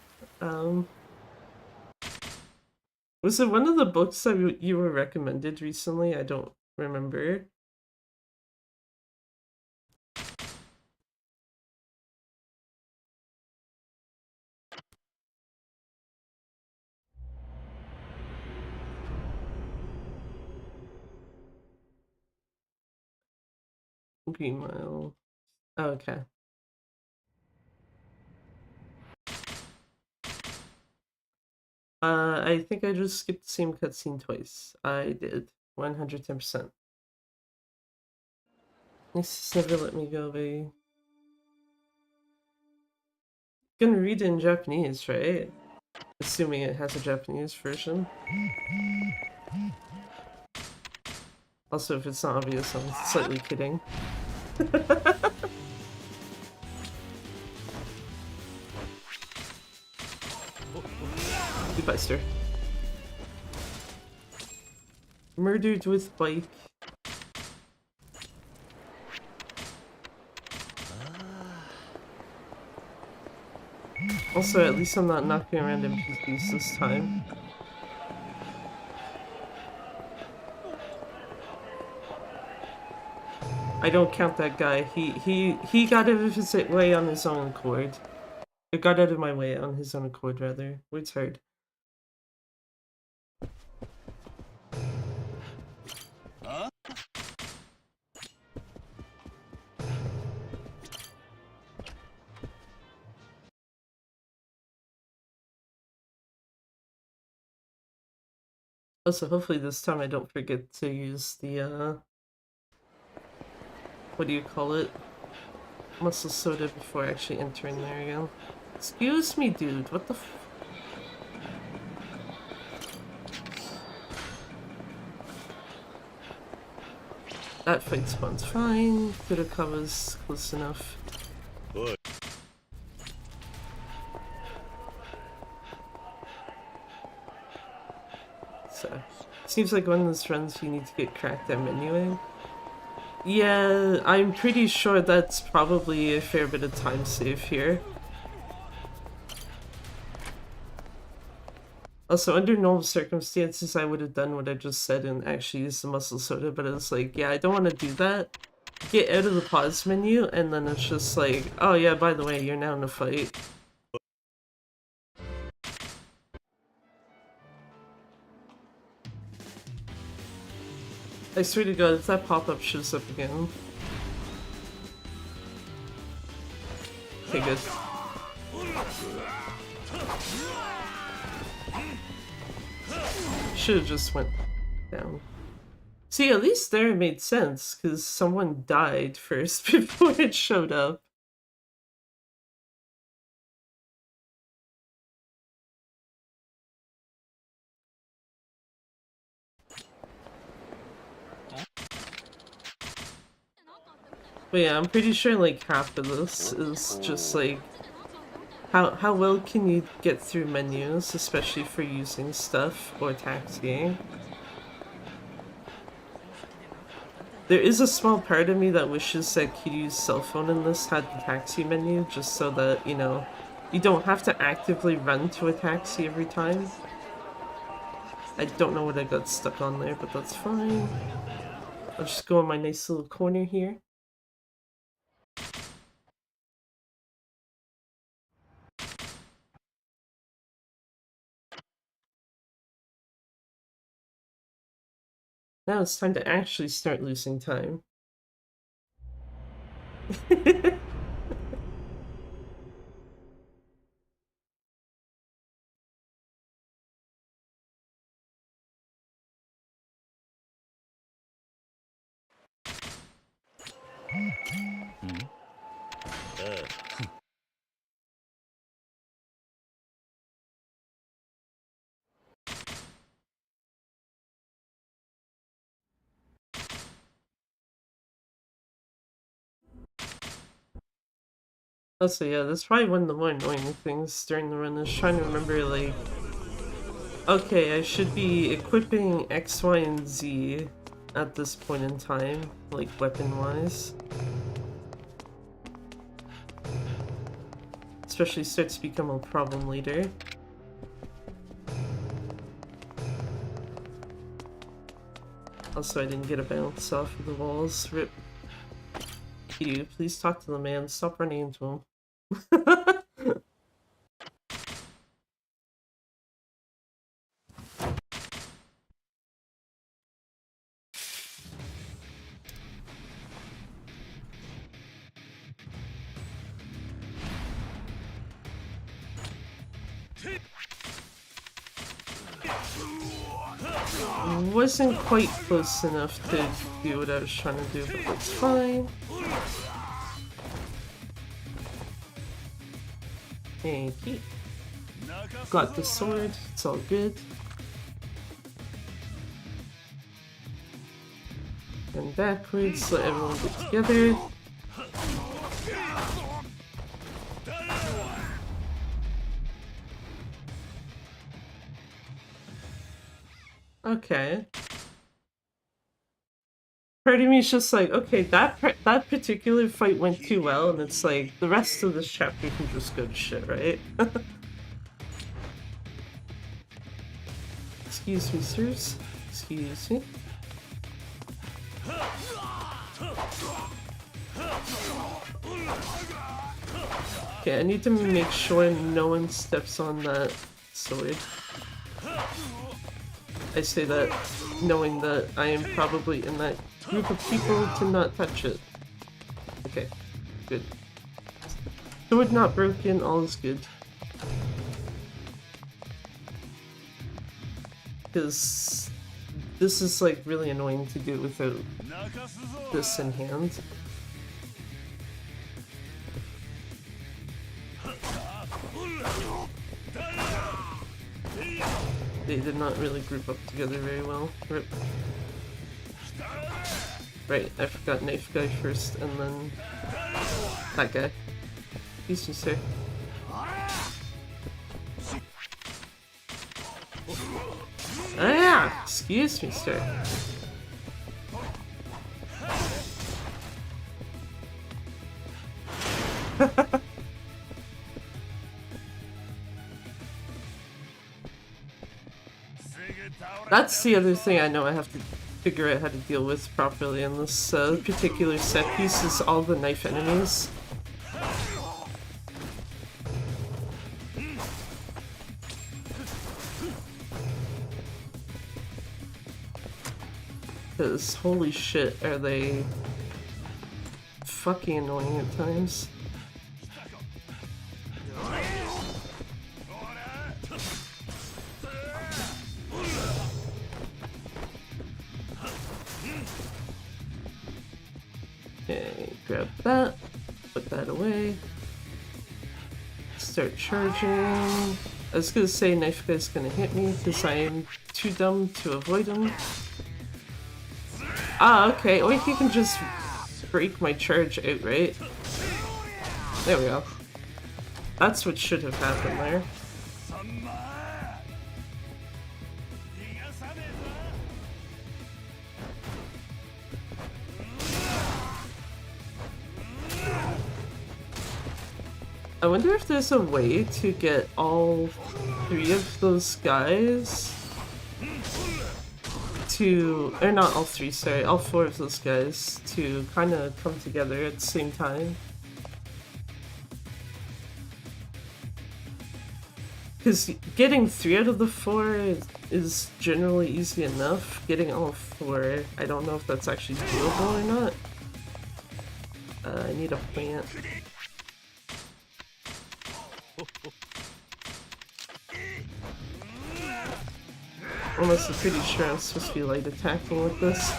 Was it one of the books that you were recommended recently? I don't remember. Green Mile. Oh, okay. I think I just skipped the same cutscene twice. I did. 110%. This never let me go away. Gonna read it in Japanese, right? Assuming it has a Japanese version. Also, if it's not obvious, I'm slightly kidding. Goodbye, sir. Murdered with bike. Also, at least I'm not knocking around NPCs this time. I don't count that guy. He got out of his way on his own accord. It got out of my way on his own accord, rather. Words hard. Also, hopefully this time I don't forget to use the, what do you call it? Muscle soda before actually entering there again. Excuse me, dude. What the f— That fight spawn's fine. Kurakawa's close enough. Good. So, seems like one of those runs you need to get cracked at anyway. Yeah, I'm pretty sure that's probably a fair bit of time save here. Also, under normal circumstances, I would have done what I just said and actually used the muscle soda, but it's like, yeah, I don't want to do that. Get out of the pause menu, and then it's just like, oh yeah, by the way, you're now in a fight. I swear to God, if that pop-up shows up again. Okay, good. Should've just went down. See, at least there it made sense, because someone died first before it showed up. But yeah, I'm pretty sure like half of this is just like how well can you get through menus, especially for using stuff or taxiing. There is a small part of me that wishes that Kiryu's cell phone in this had the taxi menu, just so that, you know, you don't have to actively run to a taxi every time. I don't know what I got stuck on there, but that's fine. I'll just go in my nice little corner here. Now it's time to actually start losing time. Also, yeah, that's probably one of the more annoying things during the run is trying to remember, like, okay, I should be equipping X, Y, and Z at this point in time, like, weapon-wise. Especially starts to become a problem later. Also, I didn't get a bounce off of the walls. Rip. You, please talk to the man. Stop running into him. Wasn't quite close enough to do what I was trying to do, but that's fine. Thank you. Got the sword, it's all good. And backwards, let everyone get together. Okay. Part of me is just like, okay, that particular fight went too well, and it's like, the rest of this chapter can just go to shit, right? Excuse me, sirs. Excuse me. Okay, I need to make sure no one steps on that sword. I say that knowing that I am probably in that group of people to not touch it. Okay, good. Sword not broken, all is good. Because this is like really annoying to do without this in hand. They did not really group up together very well. Rip. Right, I forgot knife guy first, and then that guy. Excuse me, sir. Ah, excuse me, sir. That's the other thing I know I have to figure out how to deal with properly in this particular set piece is all the knife enemies. Because holy shit, are they fucking annoying at times. Okay, grab that, put that away, start charging. I was gonna say knife guy's gonna hit me because I am too dumb to avoid him. Ah, okay, or he can just break my charge outright. There we go. That's what should have happened there. I wonder if there's a way to get all three of those guys to, or not all three, sorry, all four of those guys to kind of come together at the same time. Because getting 3 out of the 4 is generally easy enough. Getting all 4, I don't know if that's actually doable or not. I need a plant. Almost pretty sure I'm supposed to be light attacking with this.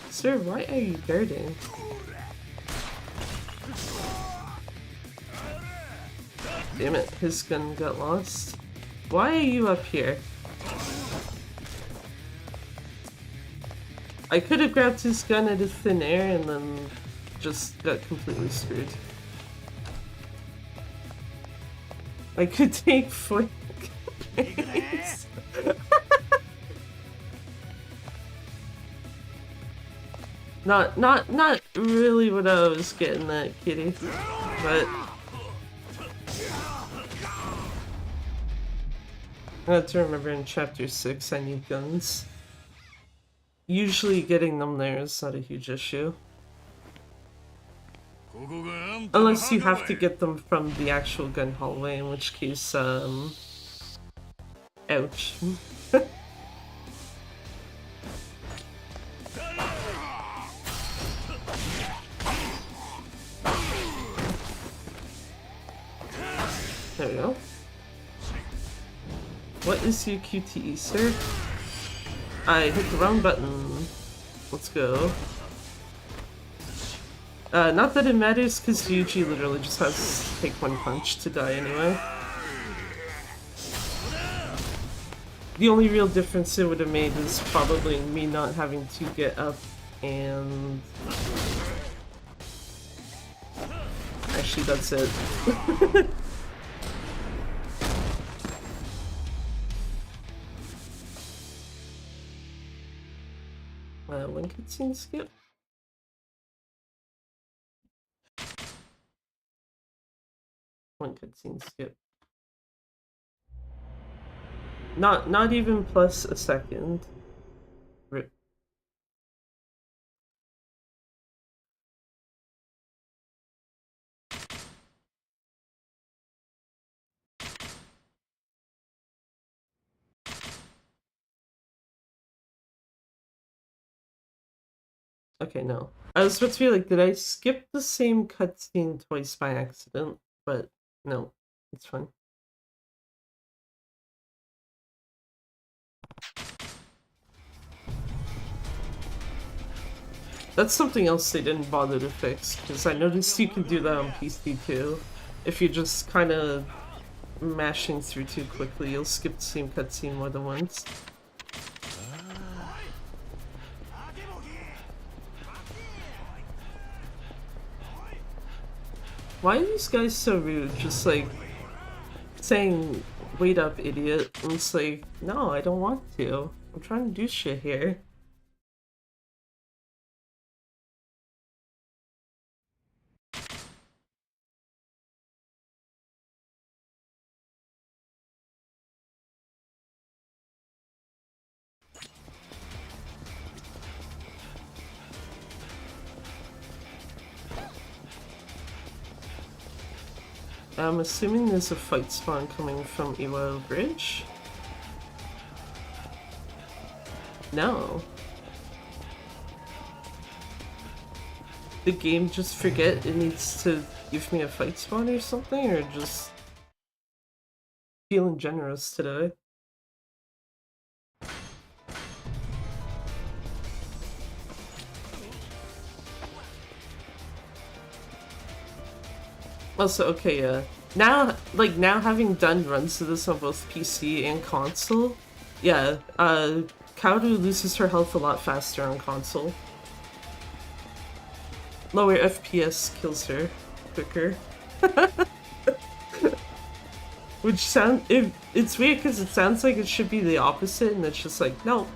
Sir, why are you guarding? Damn it, his gun got lost. Why are you up here? I could have grabbed his gun out of thin air and then just got completely screwed. I could take 4 guys. Not really what I was getting at, kitty, but I have to remember in chapter 6 I need guns. Usually getting them there is not a huge issue. Unless you have to get them from the actual gun hallway, in which case, ouch. There we go. What is your QTE, sir? I hit the wrong button. Let's go. Not that it matters, because Yuji literally just has to take 1 punch to die anyway. The only real difference it would have made is probably me not having to get up and... Actually, that's it. One cutscene skip. One cutscene skip. Not even plus a second. Rip. Okay, no. I was supposed to be like, did I skip the same cutscene twice by accident? But no, it's fine. That's something else they didn't bother to fix, because I noticed you can do that on PC too. If you're just kind of mashing through too quickly, you'll skip the same cutscene more than once. Why are these guys so rude? Just like saying, wait up, idiot. And it's like, no, I don't want to. I'm trying to do shit here. I'm assuming there's a fight spawn coming from Iwo Bridge? No. The game just forget it needs to give me a fight spawn or something, or just feeling generous today? Also, okay, yeah. Now, like, now having done runs of this on both PC and console, yeah, Kaoru loses her health a lot faster on console. Lower FPS kills her quicker. Which it's weird because it sounds like it should be the opposite, and it's just like, no.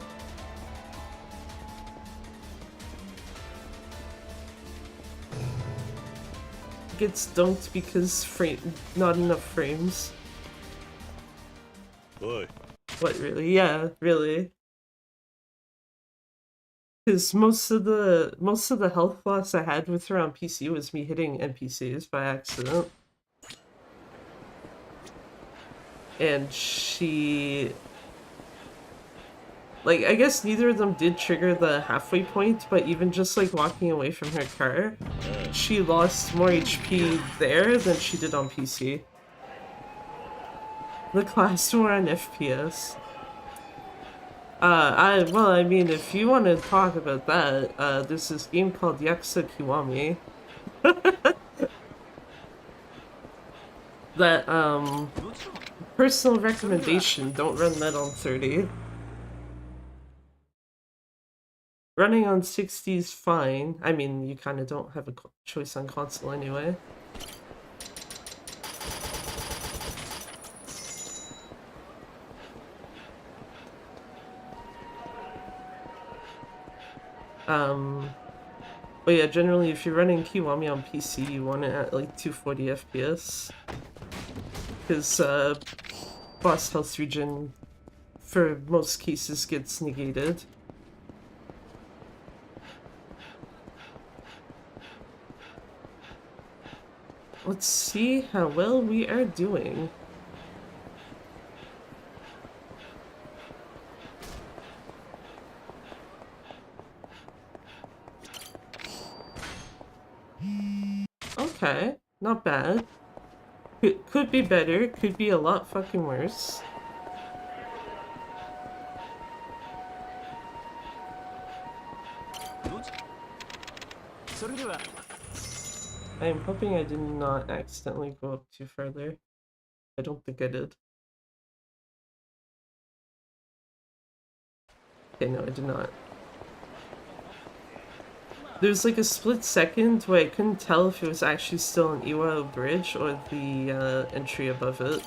Gets dunked because not enough frames. Boy. What, really? Yeah, really. Because most of the health loss I had with her on PC was me hitting NPCs by accident. And she... Like, I guess neither of them did trigger the halfway point, but even just, like, walking away from her car, she lost more HP there than she did on PC. The class war on FPS. Well, I mean, if you want to talk about that, there's this game called Yakuza Kiwami. That, personal recommendation, don't run that on 30. Running on 60 is fine. I mean, you kind of don't have a choice on console anyway. But yeah, generally if you're running Kiwami on PC, you want it at like 240 FPS. Because boss health regen, for most cases, gets negated. Let's see how well we are doing. Okay, not bad. Could be better, could be a lot fucking worse. I am hoping I did not accidentally go up too further. I don't think I did. Okay, no, I did not. There's like a split second where I couldn't tell if it was actually still an Iwo bridge or the entry above it.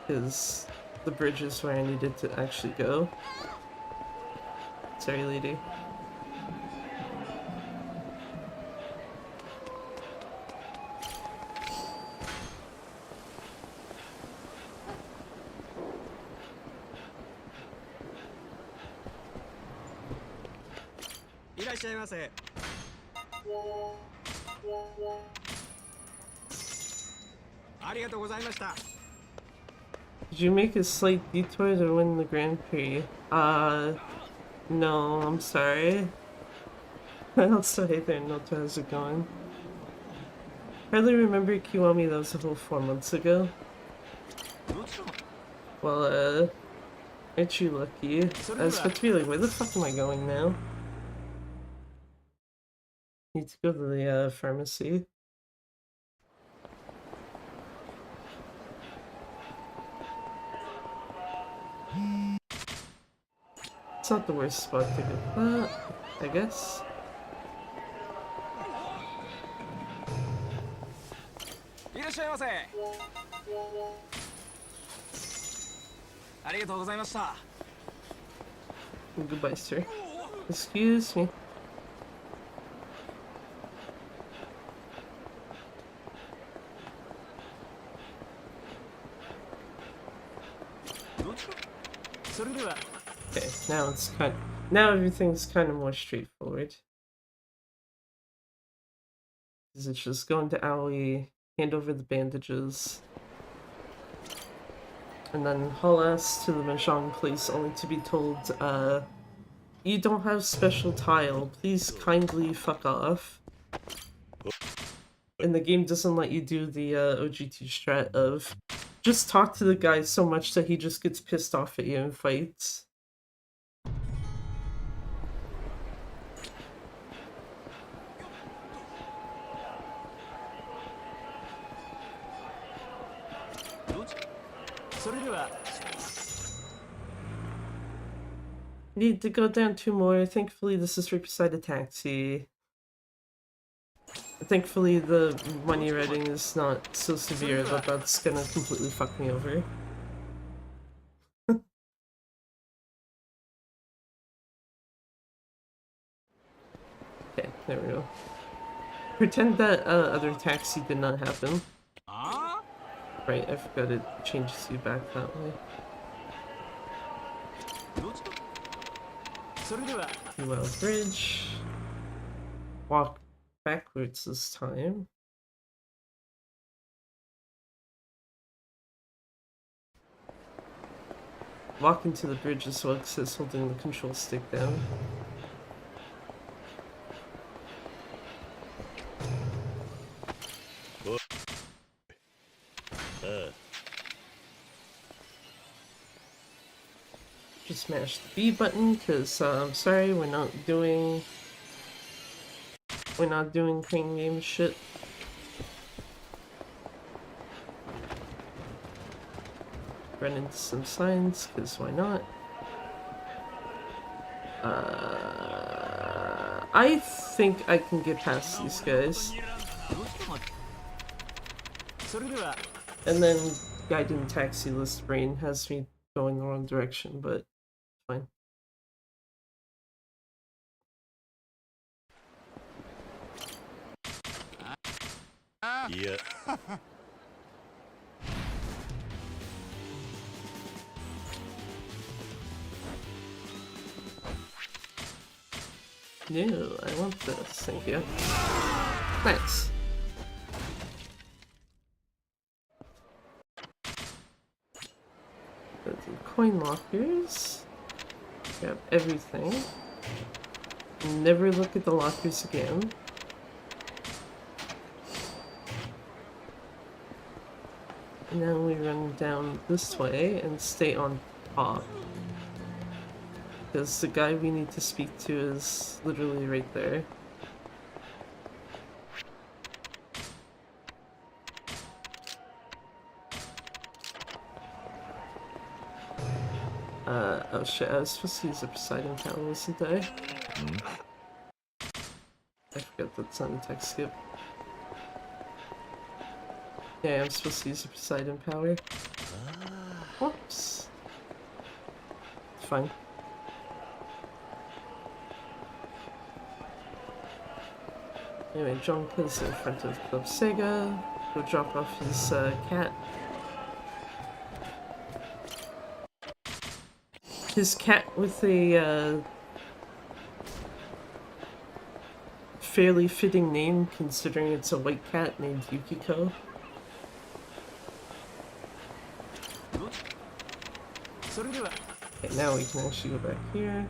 Because the bridge is where I needed to actually go. Sorry, lady. Did you make a slight detour to win the Grand Prix? No, I'm sorry. Also, hey there, Noto, how's it going? Hardly remember Kiwami, that was a whole 4 months ago. Well, aren't you lucky? I was about to be like, where the fuck am I going now? Need to go to the pharmacy. It's not the worst spot to get that, I guess. Goodbye, sir. Excuse me. Okay, now everything's kind of more straightforward. Is it just going to Aoi, hand over the bandages. And then haul ass to the Mahjong place only to be told, you don't have special tile, please kindly fuck off. And the game doesn't let you do the OG2 strat of just talk to the guy so much that he just gets pissed off at you and fights. Need to go down 2 more. Thankfully, this is right beside a taxi. Thankfully, the money rating is not so severe that that's gonna completely fuck me over. Okay, there we go. Pretend that other taxi did not happen. Right, I forgot it changes you back that way. Well, bridge. Walk backwards this time. Walk into the bridge as well because it's holding the control stick down. Just smash the B button because I'm sorry, we're not doing crane game shit. Run into some signs because why not? I think I can get past these guys. And then guide in taxi list brain has me going the wrong direction, but fine. Yeah. No, I want this, thank you. Thanks. Go to coin lockers. Grab everything. Never look at the lockers again. And then we run down this way and stay on top. Because the guy we need to speak to is literally right there. Oh shit, I was supposed to use a Poseidon Town, wasn't I? I forgot that's on the text skip. Yeah, I'm supposed to use a Poseidon power. Whoops. It's fine. Anyway, Jonka's in front of Club Sega. Go drop off his cat. His cat with a fairly fitting name considering it's a white cat named Yukiko. Okay, now we can actually go back here.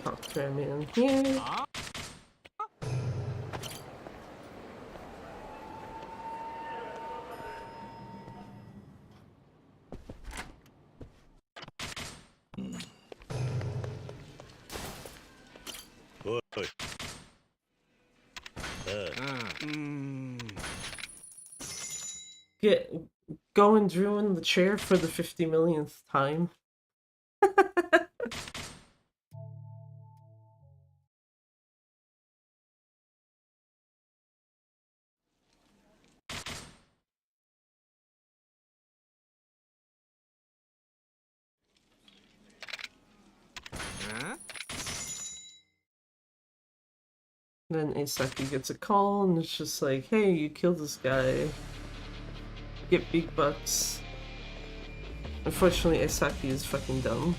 Talk to him in here. Get go and ruin the chair for the 50 millionth time. Then Asaki gets a call and it's just like, hey, you killed this guy. Get big bucks. Unfortunately, Isaki is fucking dumb.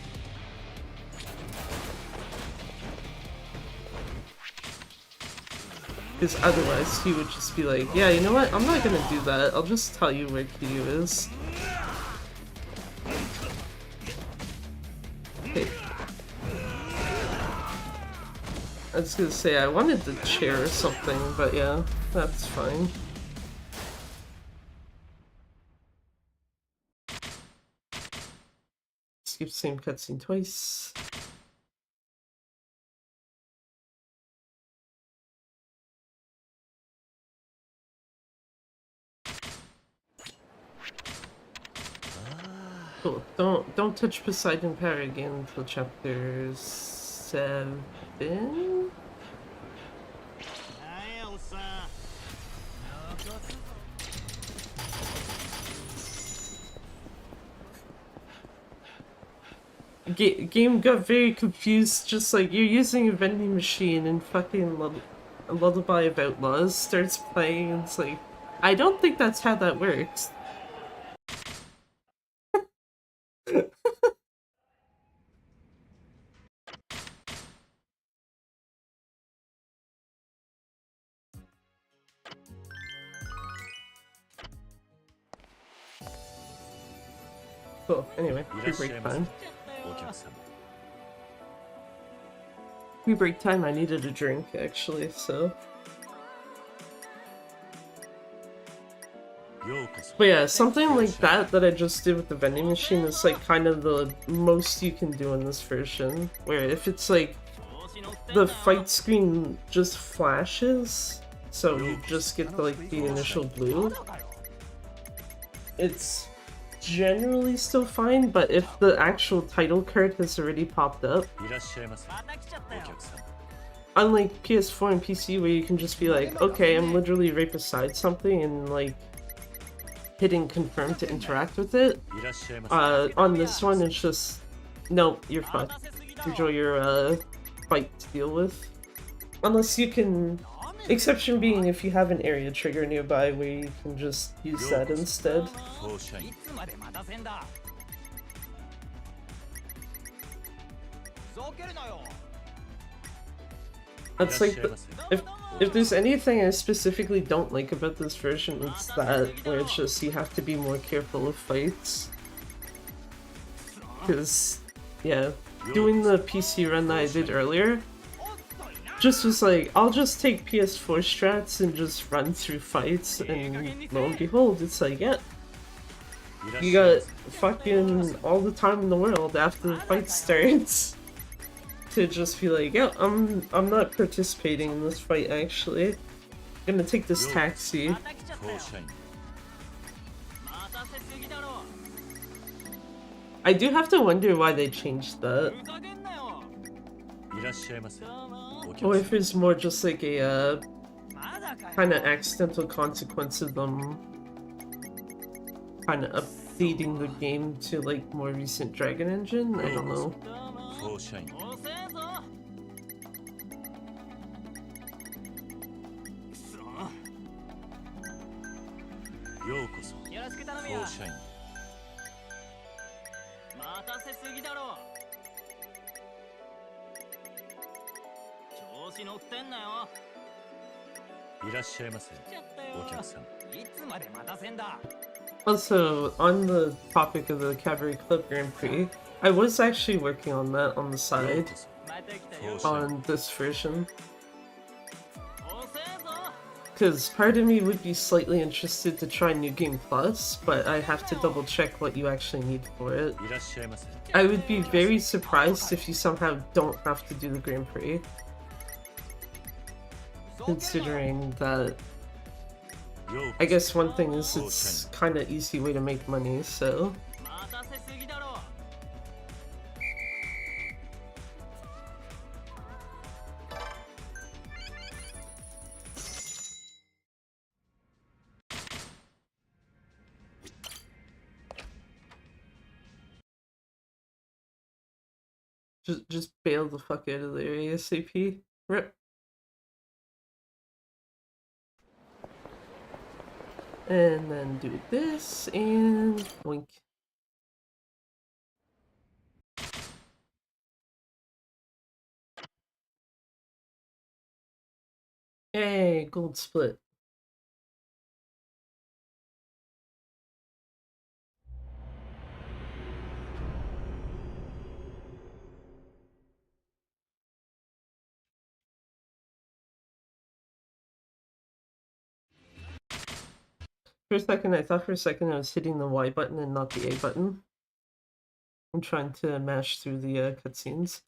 Because otherwise he would just be like, yeah, you know what? I'm not gonna do that. I'll just tell you where Kiryu is. Okay. I was gonna say, I wanted the chair or something, but yeah, that's fine. Skip same cutscene twice. Cool. Don't touch Poseidon Power again until chapter 7? Game got very confused, just like you're using a vending machine and fucking Lullaby of Outlaws starts playing and it's like, I don't think that's how that works. Cool, anyway, pre-break time. Pre-break time, I needed a drink actually, so... But yeah, something like that I just did with the vending machine is like kind of the most you can do in this version. Where if it's like the fight screen just flashes, so you just get the initial blue, it's generally still fine, but if the actual title card has already popped up, unlike PS4 and PC where you can just be like, okay, I'm literally right beside something and like hitting confirm to interact with it. On this one, it's just, nope, you're fucked. Enjoy your fight to deal with. Unless you can, exception being if you have an area trigger nearby where you can just use that instead. That's like, if there's anything I specifically don't like about this version, it's that, where it's just you have to be more careful of fights. Because, yeah, doing the PC run that I did earlier, just was like, I'll just take PS4 strats and just run through fights, and lo and behold, it's like, yeah, you got fucking all the time in the world after the fight starts. To just be like, yeah, I'm not participating in this fight actually. I'm gonna take this taxi. I do have to wonder why they changed that. Or if it's more just like a kind of accidental consequence of them kind of updating the game to like more recent Dragon Engine. I don't know. Also, on the topic of the Cavalry Club Grand Prix, I was actually working on that on the side on this version. Because part of me would be slightly interested to try New Game Plus, but I have to double check what you actually need for it. I would be very surprised if you somehow don't have to do the Grand Prix. Considering that, I guess one thing is it's kind of easy way to make money, so... Just bail the fuck out of there ASAP. Rip. And then do this, and boink. Yay, gold split. For a second, I thought for a second I was hitting the Y button and not the A button. I'm trying to mash through the cutscenes.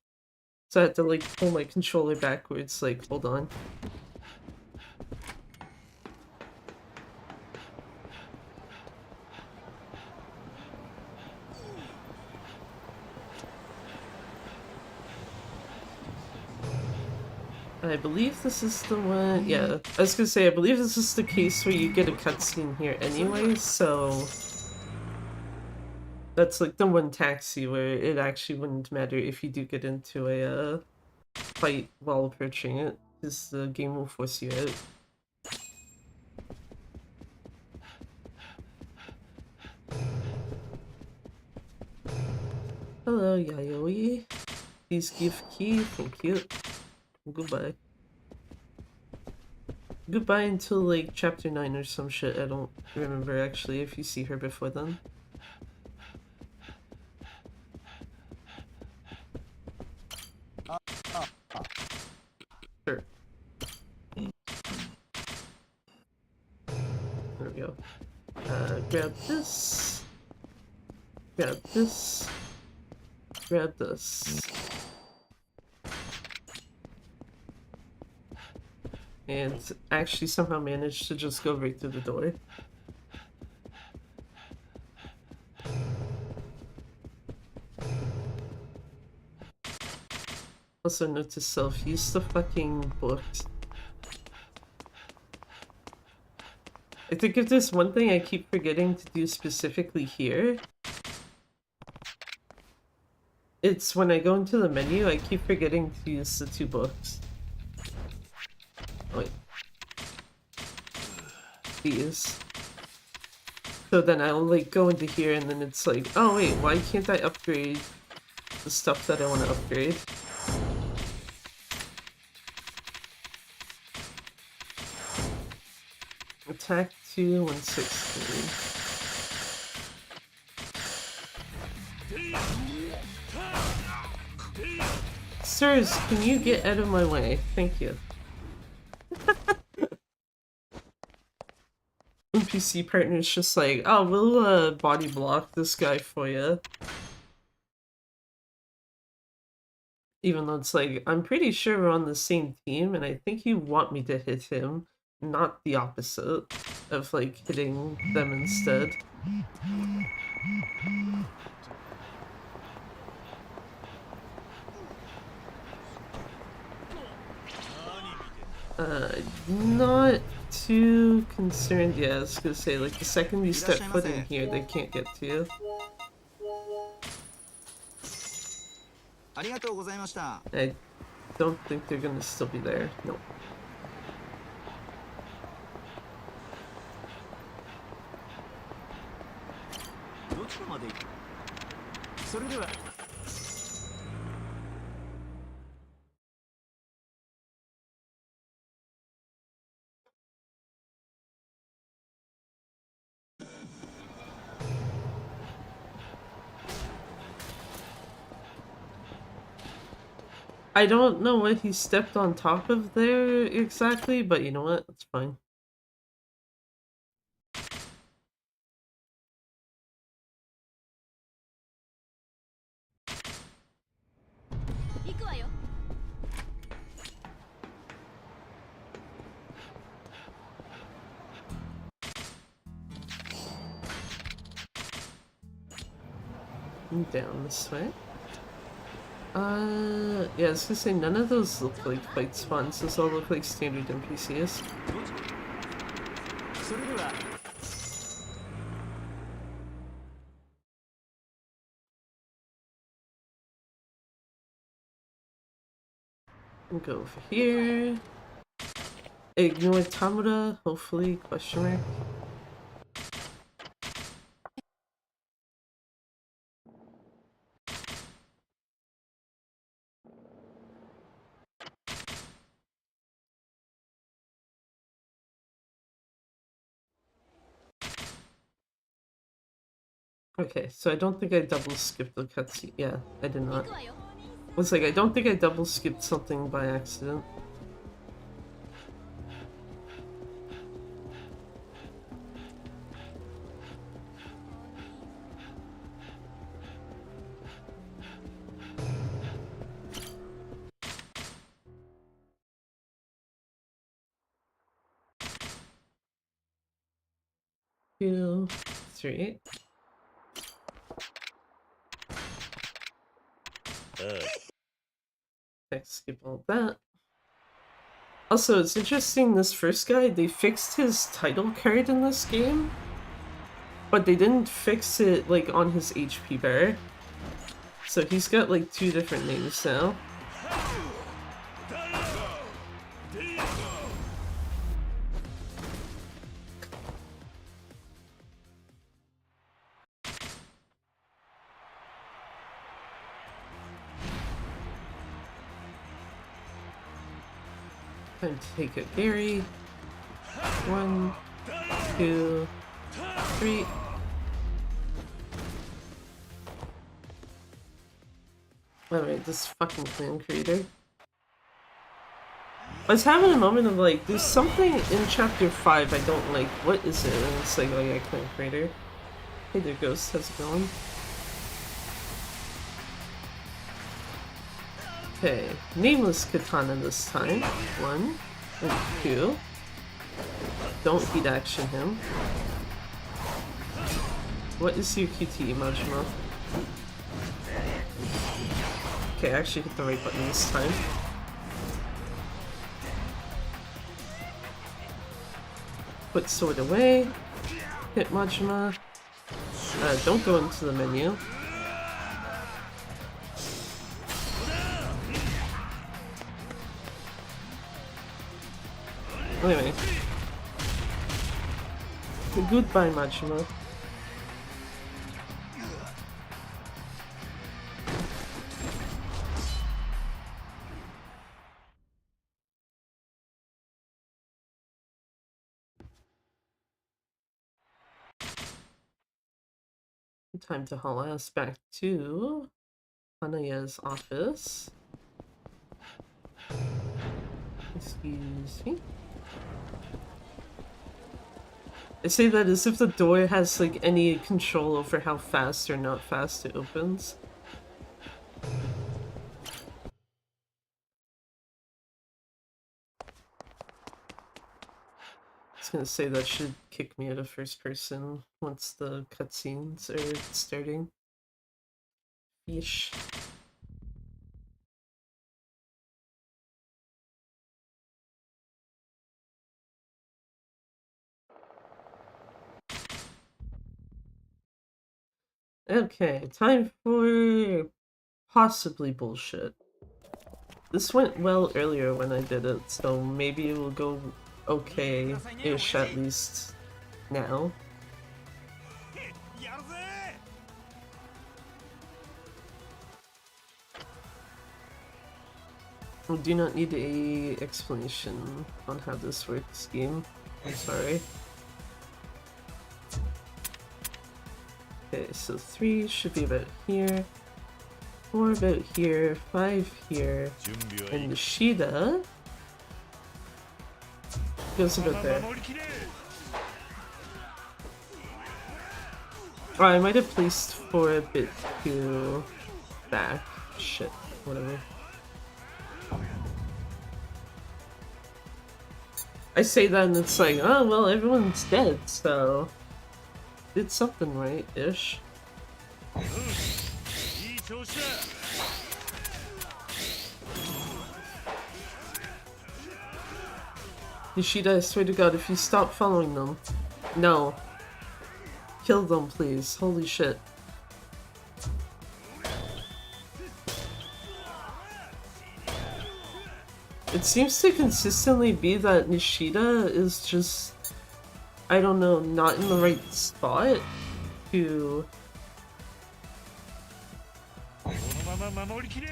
So I had to like pull my controller backwards, like, hold on. I believe this is the one, yeah, I was gonna say, I believe this is the case where you get a cutscene here anyway, so that's like the one taxi where it actually wouldn't matter if you do get into a fight while approaching it, because the game will force you out. Hello, Yayoi. Please give key, thank you. Goodbye. Goodbye until like chapter 9 or some shit, I don't remember actually if you see her before then. Sure. There we go. Grab this. Grab this. Grab this. And actually somehow managed to just go right through the door. Also note to self, use the fucking books. I think if there's one thing I keep forgetting to do specifically here, it's when I go into the menu, I keep forgetting to use the 2 books. Oh, wait. These. So then I'll like go into here and then it's like, oh wait, why can't I upgrade the stuff that I want to upgrade? Attack 2, 160. Sirs, can you get out of my way? Thank you. NPC partner's just like, oh, we'll body block this guy for you. Even though it's like, I'm pretty sure we're on the same team and I think you want me to hit him, not the opposite of like hitting them instead. Not too concerned, yeah, I was gonna say, like, the second you step foot in here, they can't get to you. I don't think they're gonna still be there, no. I don't know what he stepped on top of there exactly, but you know what? That's fine. Down this way. Yeah, I was gonna say, none of those look like fight spawns. Those all look like standard NPCs. We'll go over here. Ignore Tamura, hopefully, question mark. Okay, so I don't think I double skipped the cutscene. Yeah, I did not. Was like, I don't think I double skipped something by accident. Two, three. Okay, skip all that. Also, it's interesting, this first guy, they fixed his title card in this game, but they didn't fix it, like, on his HP bar. So he's got, like, 2 different names now. Time to take out Gary. 1, 2, 3. Alright, this fucking clan creator. I was having a moment of like, there's something in chapter 5 I don't like. What is it? And it's like, oh yeah, clan creator. Hey there, Ghost. How's it going? Okay, nameless katana this time. 1 and 2. Don't heat action him. What is your QT, Majima? Okay, I actually hit the right button this time. Put sword away. Hit Majima. Don't go into the menu. Anyway. Goodbye, Majima. Time to haul us back to Hanaya's office. Excuse me. I say that as if the door has like any control over how fast or not fast it opens. I was gonna say that should kick me out of first person once the cutscenes are starting. Yeesh. Okay, time for possibly bullshit. This went well earlier when I did it, so maybe it will go okay-ish at least now. I do not need a explanation on how this works, game. I'm sorry. Okay, so 3 should be about here, 4 about here, 5 here, and Nishida goes about there. Oh, I might have placed 4 a bit too back. Shit, whatever. I say that and it's like, oh well, everyone's dead, so did something right-ish. Nishida, I swear to God, if you stop following them. No. Kill them, please. Holy shit. It seems to consistently be that Nishida is just, I don't know, not in the right spot to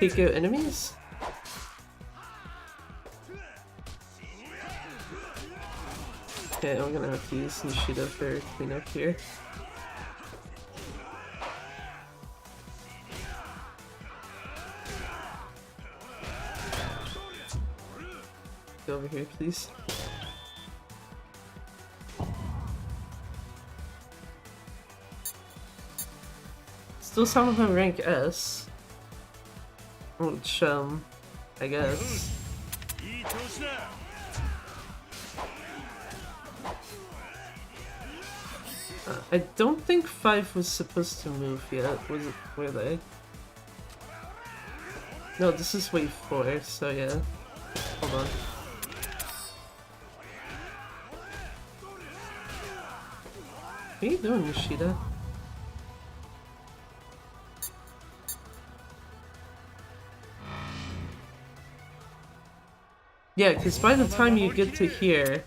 take out enemies. Okay, I'm gonna have to use Nishida for cleanup here. over here, please. Still some of them rank S. Which, I guess. I don't think 5 was supposed to move yet, was it? Were they? No, this is wave 4, so yeah. Hold on. What are you doing, Yoshida? Yeah, because by the time you get to here...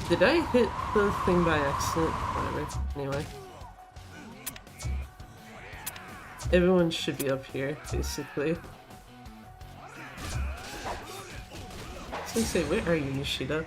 Did I hit the thing by accident? Whatever. Anyway. Everyone should be up here, basically. I was gonna say, where are you, Yoshida?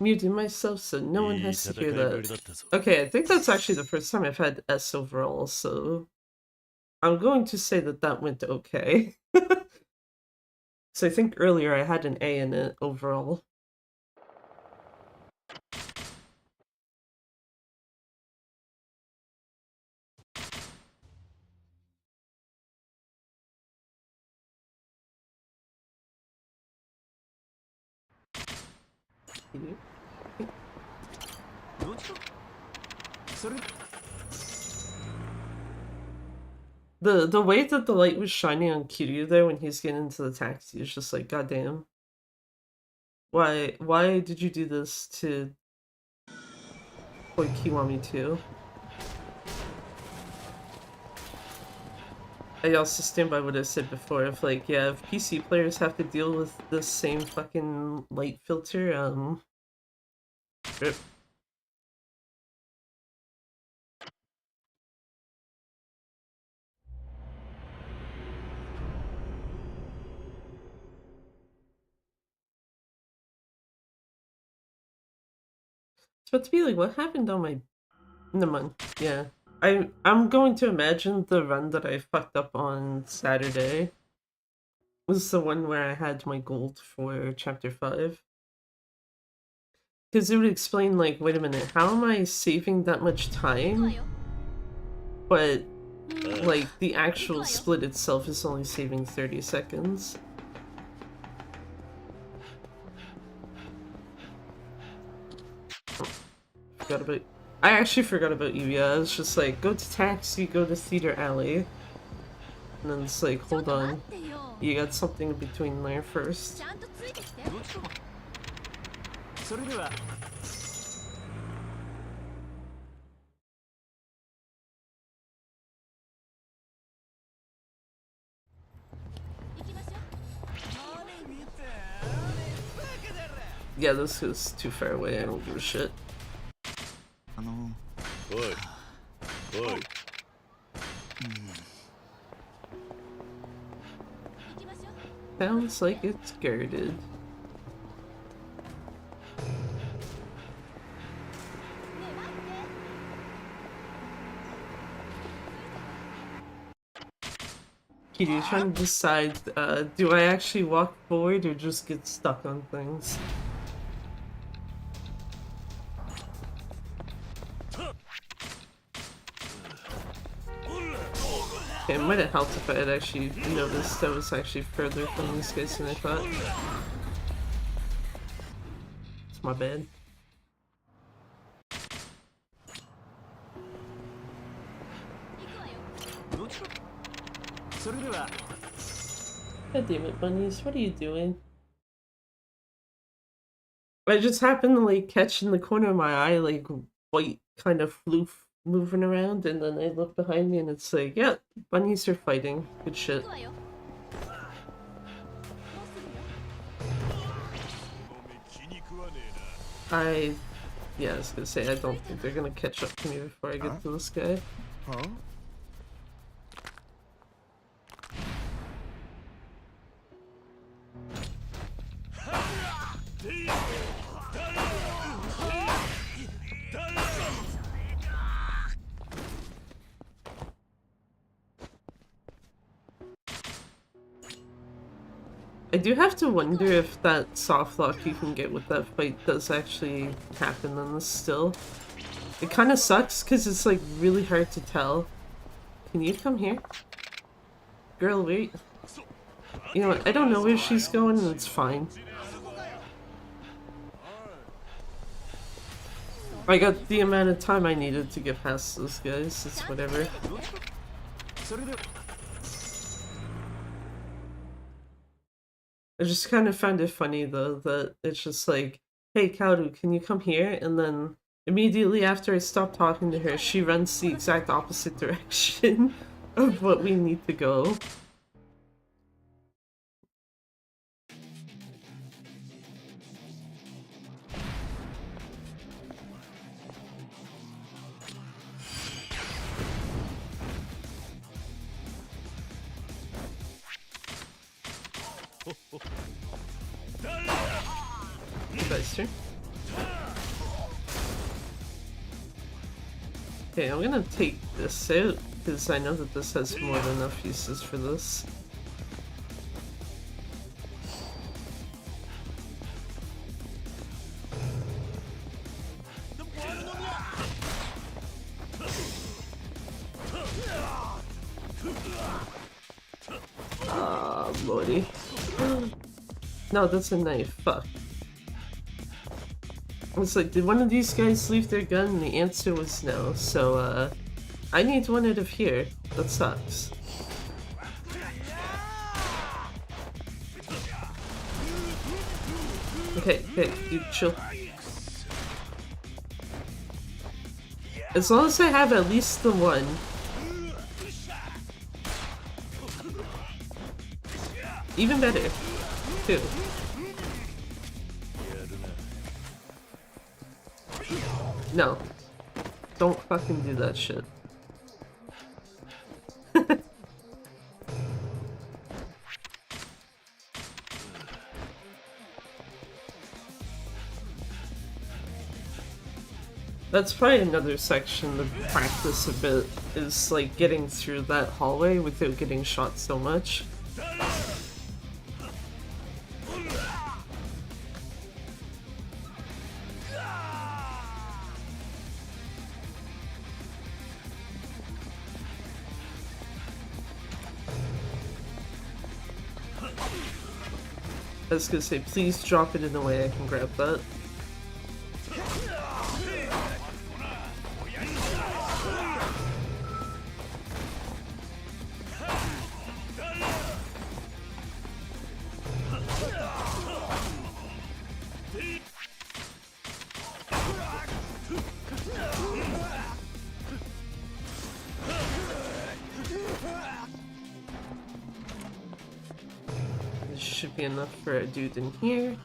Muting myself so no one has to hear that. Okay, I think that's actually the first time I've had S overall, so I'm going to say that that went okay. So I think earlier I had an A in it overall. The way that the light was shining on Kiryu there when he's getting into the taxi is just like, goddamn. Why did you do this to Kiwami too? I also stand by what I said before, if like, yeah, if PC players have to deal with the same fucking light filter, rip. It's about to be like, what happened on my... Never mind. Yeah. I'm going to imagine the run that I fucked up on Saturday was the one where I had my gold for chapter 5. Because it would explain, like, wait a minute, how am I saving that much time? But, like, the actual split itself is only saving 30 seconds. Oh, forgot about... I actually forgot about you, yeah. It's just like, go to taxi, go to theater alley. And then it's like, hold on. You got something in between there first. Yeah, this is too far away, I don't give a shit. Oi. Oi. Sounds like it's guarded. Kitty, trying to decide, do I actually walk forward or just get stuck on things? Okay, it might have helped if I had actually noticed I was actually further from these guys than I thought. It's my bad. God damn it, bunnies, what are you doing? I just happened to like catch in the corner of my eye like white kind of floof moving around, and then I look behind me and it's like, yeah, bunnies are fighting. Good shit. Yeah, I was gonna say, I don't think they're gonna catch up to me before I get to this guy. Huh? I do have to wonder if that soft lock you can get with that fight does actually happen on this still. It kind of sucks because it's like really hard to tell. Can you come here? Girl, wait. You know what? I don't know where she's going and it's fine. I got the amount of time I needed to get past those guys. It's whatever. I just kind of found it funny though that it's just like, hey Kaoru, can you come here? And then immediately after I stop talking to her, she runs the exact opposite direction of what we need to go. Buster. Okay, I'm gonna take this out because I know that this has more than enough uses for this. Ah, lordy. No, that's a knife. Fuck. It's like, did one of these guys leave their gun? And the answer was no. So, I need one out of here. That sucks. Okay, dude, chill. As long as I have at least the one. Even better. Two. No. Don't fucking do that shit. That's probably another section to practice a bit, is like getting through that hallway without getting shot so much. I was gonna say, please drop it in a way I can grab that. This should be enough for a dude in here.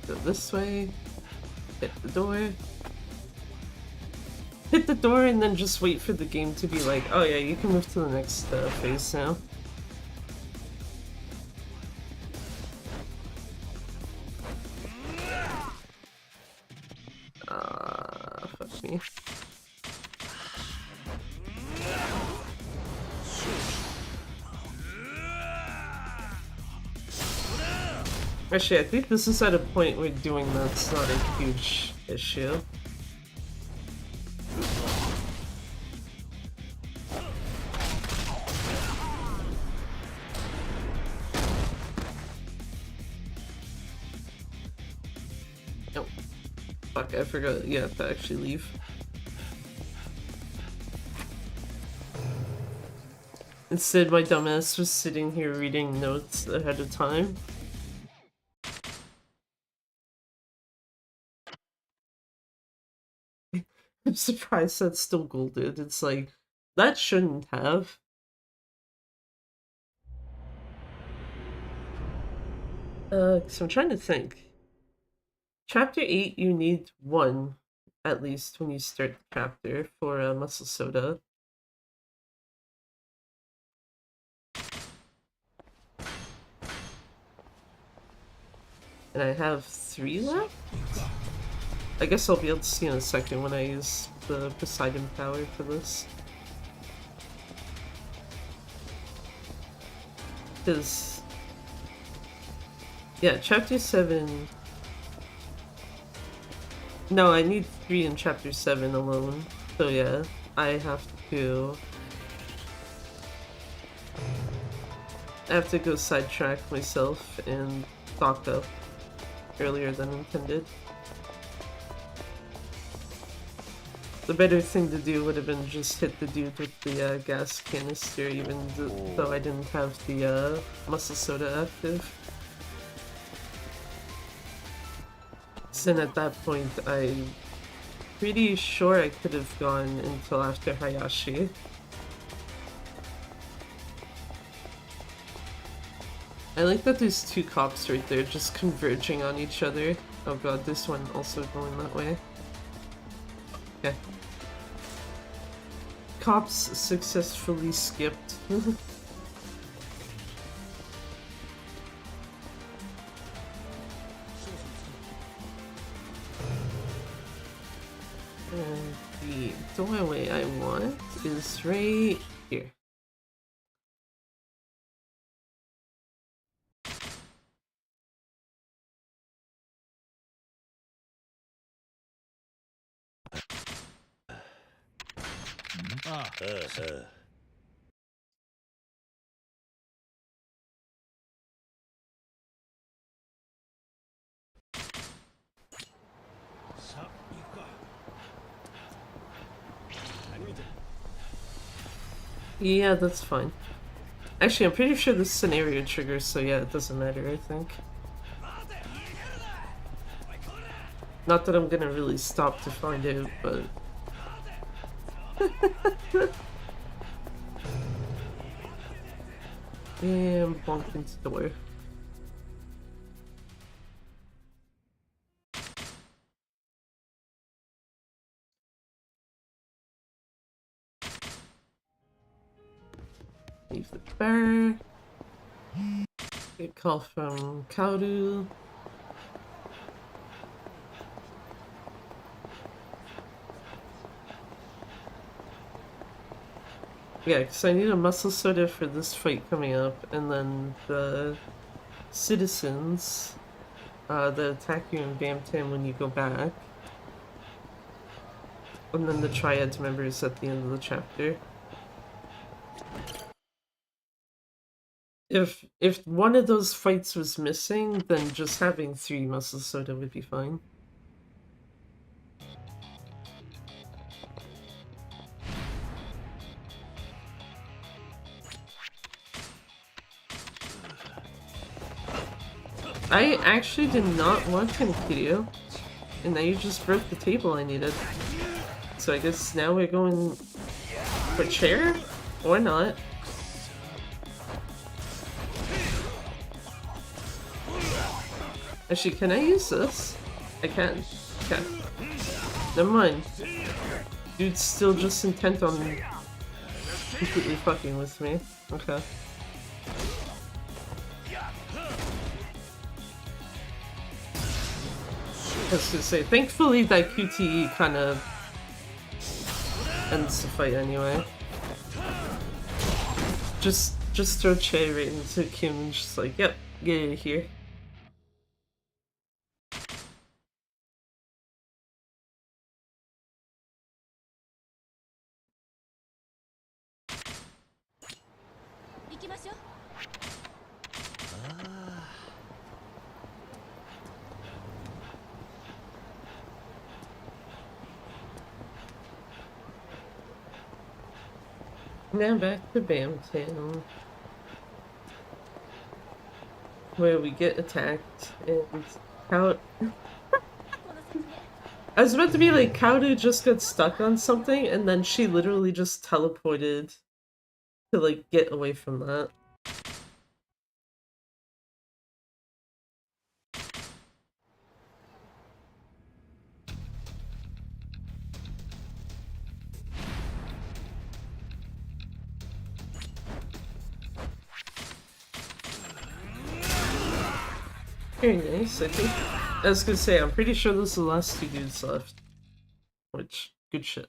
Go this way. Hit the door. Hit the door and then just wait for the game to be like, oh yeah, you can move to the next phase now. Fuck me. Actually, I think this is at a point where doing that's not a huge issue. Oh, fuck, I forgot you have to actually leave. Instead, my dumbass was sitting here reading notes ahead of time. I'm surprised that's still golded. It's like, that shouldn't have. So I'm trying to think. Chapter 8, you need 1, at least, when you start the chapter, for muscle soda. And I have 3 left? I guess I'll be able to see in a second when I use the Poseidon power for this. Because, yeah, chapter 7... No, I need 3 in chapter 7 alone. So yeah, I have to go sidetrack myself and stock up earlier than intended. The better thing to do would have been just hit the dude with the gas canister, even though I didn't have the muscle soda active. So then at that point, I'm pretty sure I could have gone until after Hayashi. I like that there's 2 cops right there just converging on each other. Oh god, this one also going that way. Okay. Cops successfully skipped. And the doorway I want is right here. Yeah, that's fine. Actually, I'm pretty sure this scenario triggers, so yeah, it doesn't matter, I think. Not that I'm gonna really stop to find out, but... Yeah, I'm bonked into the door. Leave the bar. Get a call from Kaoru. Yeah, because I need a muscle soda for this fight coming up, and then the citizens that attack you in Bamtam when you go back. And then the Triad's members at the end of the chapter. If one of those fights was missing, then just having 3 muscle soda would be fine. I actually did not want Kankiryu, and now you just broke the table I needed. So I guess now we're going for chair? Or not. Actually, can I use this? I can. Okay. Never mind. Dude's still just intent on completely fucking with me. Okay. I was gonna say, thankfully that QTE kind of ends the fight anyway. Just throw Che right into Kim and just like, yep, get out of here. Now back to Bamtown, where we get attacked and out. I was about to be like, Kaoru just got stuck on something, and then she literally just teleported to like get away from that. Very nice, I think. I was gonna say, I'm pretty sure this is the last 2 dudes left. Which, good shit.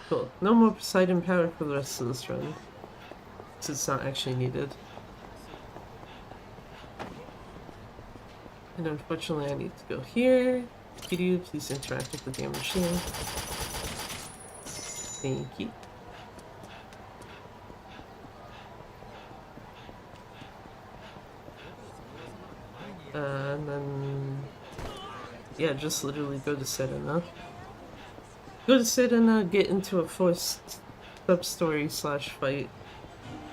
Cool. No more Poseidon power for the rest of this run. Because it's not actually needed. And unfortunately I need to go here. Kiryu, please interact with the damn machine. Thank you. And then... yeah, just literally go to Serena. Go to Serena, get into a forced sub-story slash fight,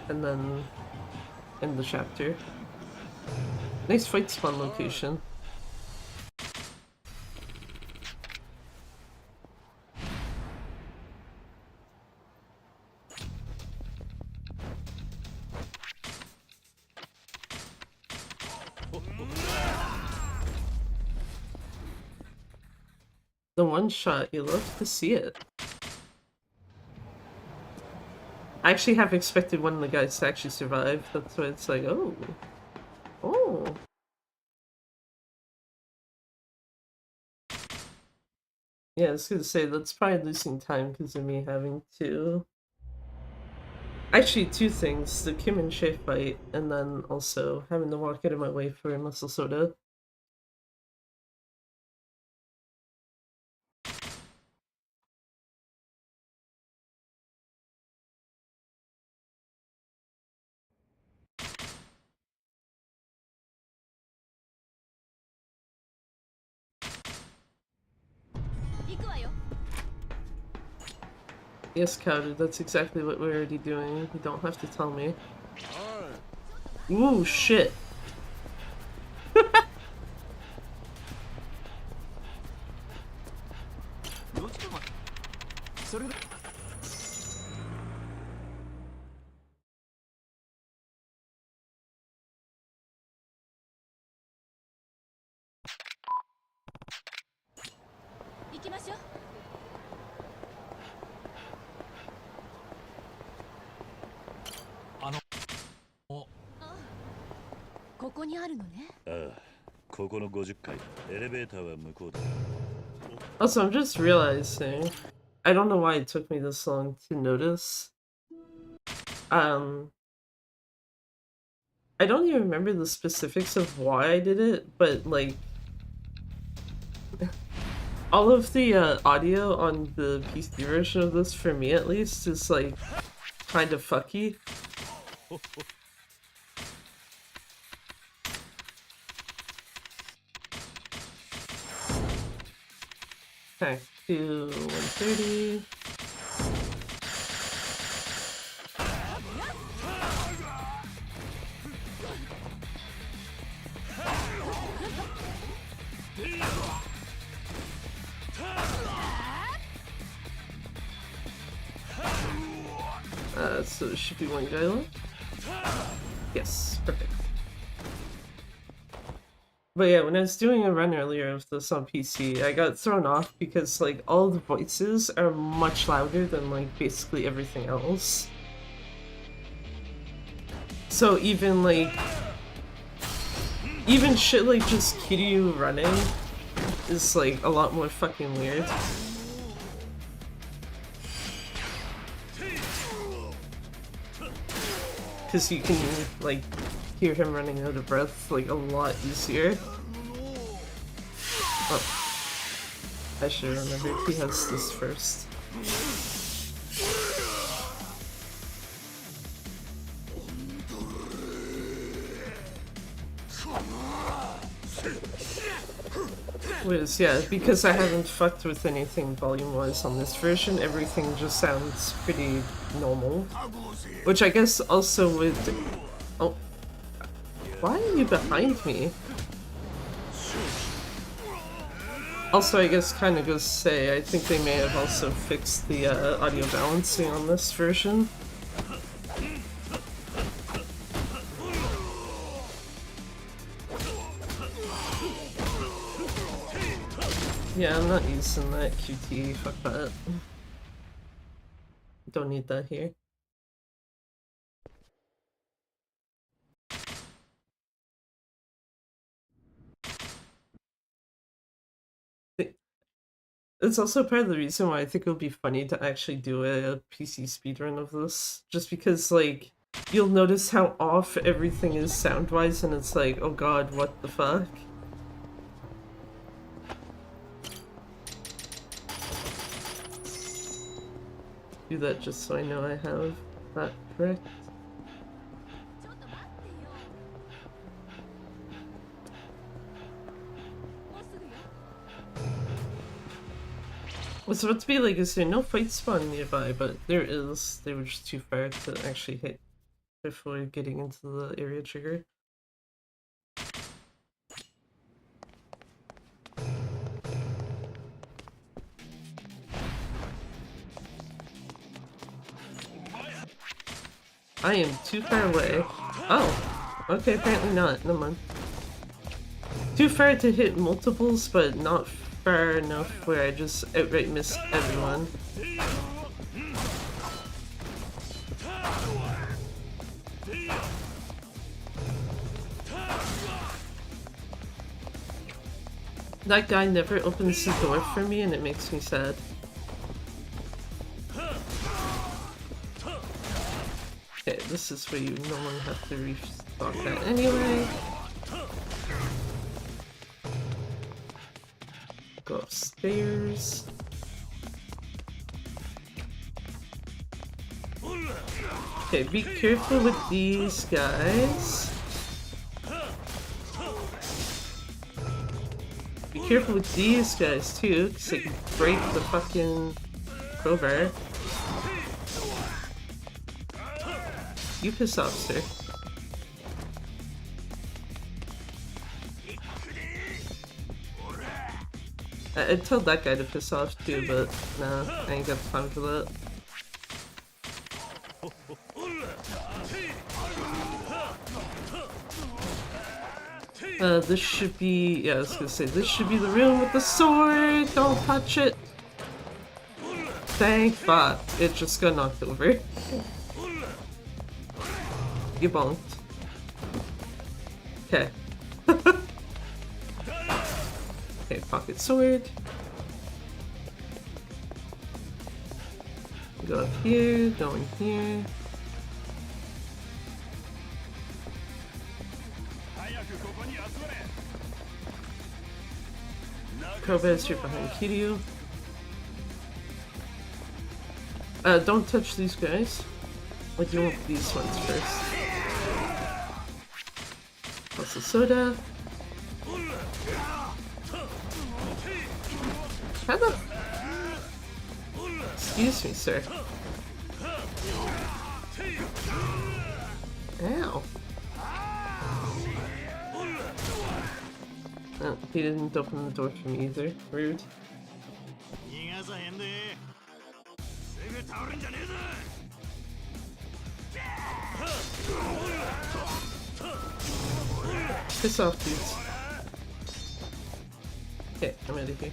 and then end the chapter. Nice fight spawn location. The one shot, you love to see it. I actually have expected one of the guys to actually survive. That's why it's like, oh. Oh. Yeah, I was gonna say, that's probably losing time because of me having to... actually, 2 things. The Kim and Shay fight, and then also having to walk out of my way for muscle soda. Yes, Kaoru, that's exactly what we're already doing. You don't have to tell me. Ooh, shit. Also, I'm just realizing, I don't know why it took me this long to notice. I don't even remember the specifics of why I did it, but like, all of the audio on the PC version of this, for me at least, is like kind of fucky. Back to 130. So there should be 1 guy left. Yes, perfect. But yeah, when I was doing a run earlier of this on PC, I got thrown off because like all the voices are much louder than like basically everything else. So even like, even shit like just Kiryu running is like a lot more fucking weird. Because you can like hear him running out of breath like a lot easier. Oh, I should remember he has this first. Whiz, yeah, because I haven't fucked with anything volume-wise on this version, everything just sounds pretty normal. Which I guess also would... Oh. Why are you behind me? Also, I guess kind of goes to say, I think they may have also fixed the audio balancing on this version. Yeah, I'm not using that QT, fuck that. Don't need that here. It's also part of the reason why I think it would be funny to actually do a PC speedrun of this. Just because, like, you'll notice how off everything is sound-wise, and it's like, oh god, what the fuck? Do that just so I know I have that correct. Was about to be like, is there no fight spawn nearby? But there is. They were just too far to actually hit before getting into the area trigger. I am too far away. Oh, okay, apparently not. Never mind. Too far to hit multiples, but not far enough where I just outright missed everyone. That guy never opens the door for me, and it makes me sad. Okay, this is where you normally have to restock that anyway. Go upstairs. Okay, be careful with these guys. Be careful with these guys too, because they can break the fucking crowbar. You piss off, sir. I'd tell that guy to piss off too, but nah, I ain't got time for that. This should be, yeah, I was gonna say, this should be the room with the sword! Don't touch it! Thank fuck, it just got knocked over. You bonked. Okay. Okay, pocket sword. Go up here, go in here. Crowbar's here behind Kiryu. Don't touch these guys. Like, you want these ones first. Also soda. How the... Excuse me, sir. Ow. Oh, he didn't open the door for me either. Rude. Piss off, dudes. Okay, I'm out of here.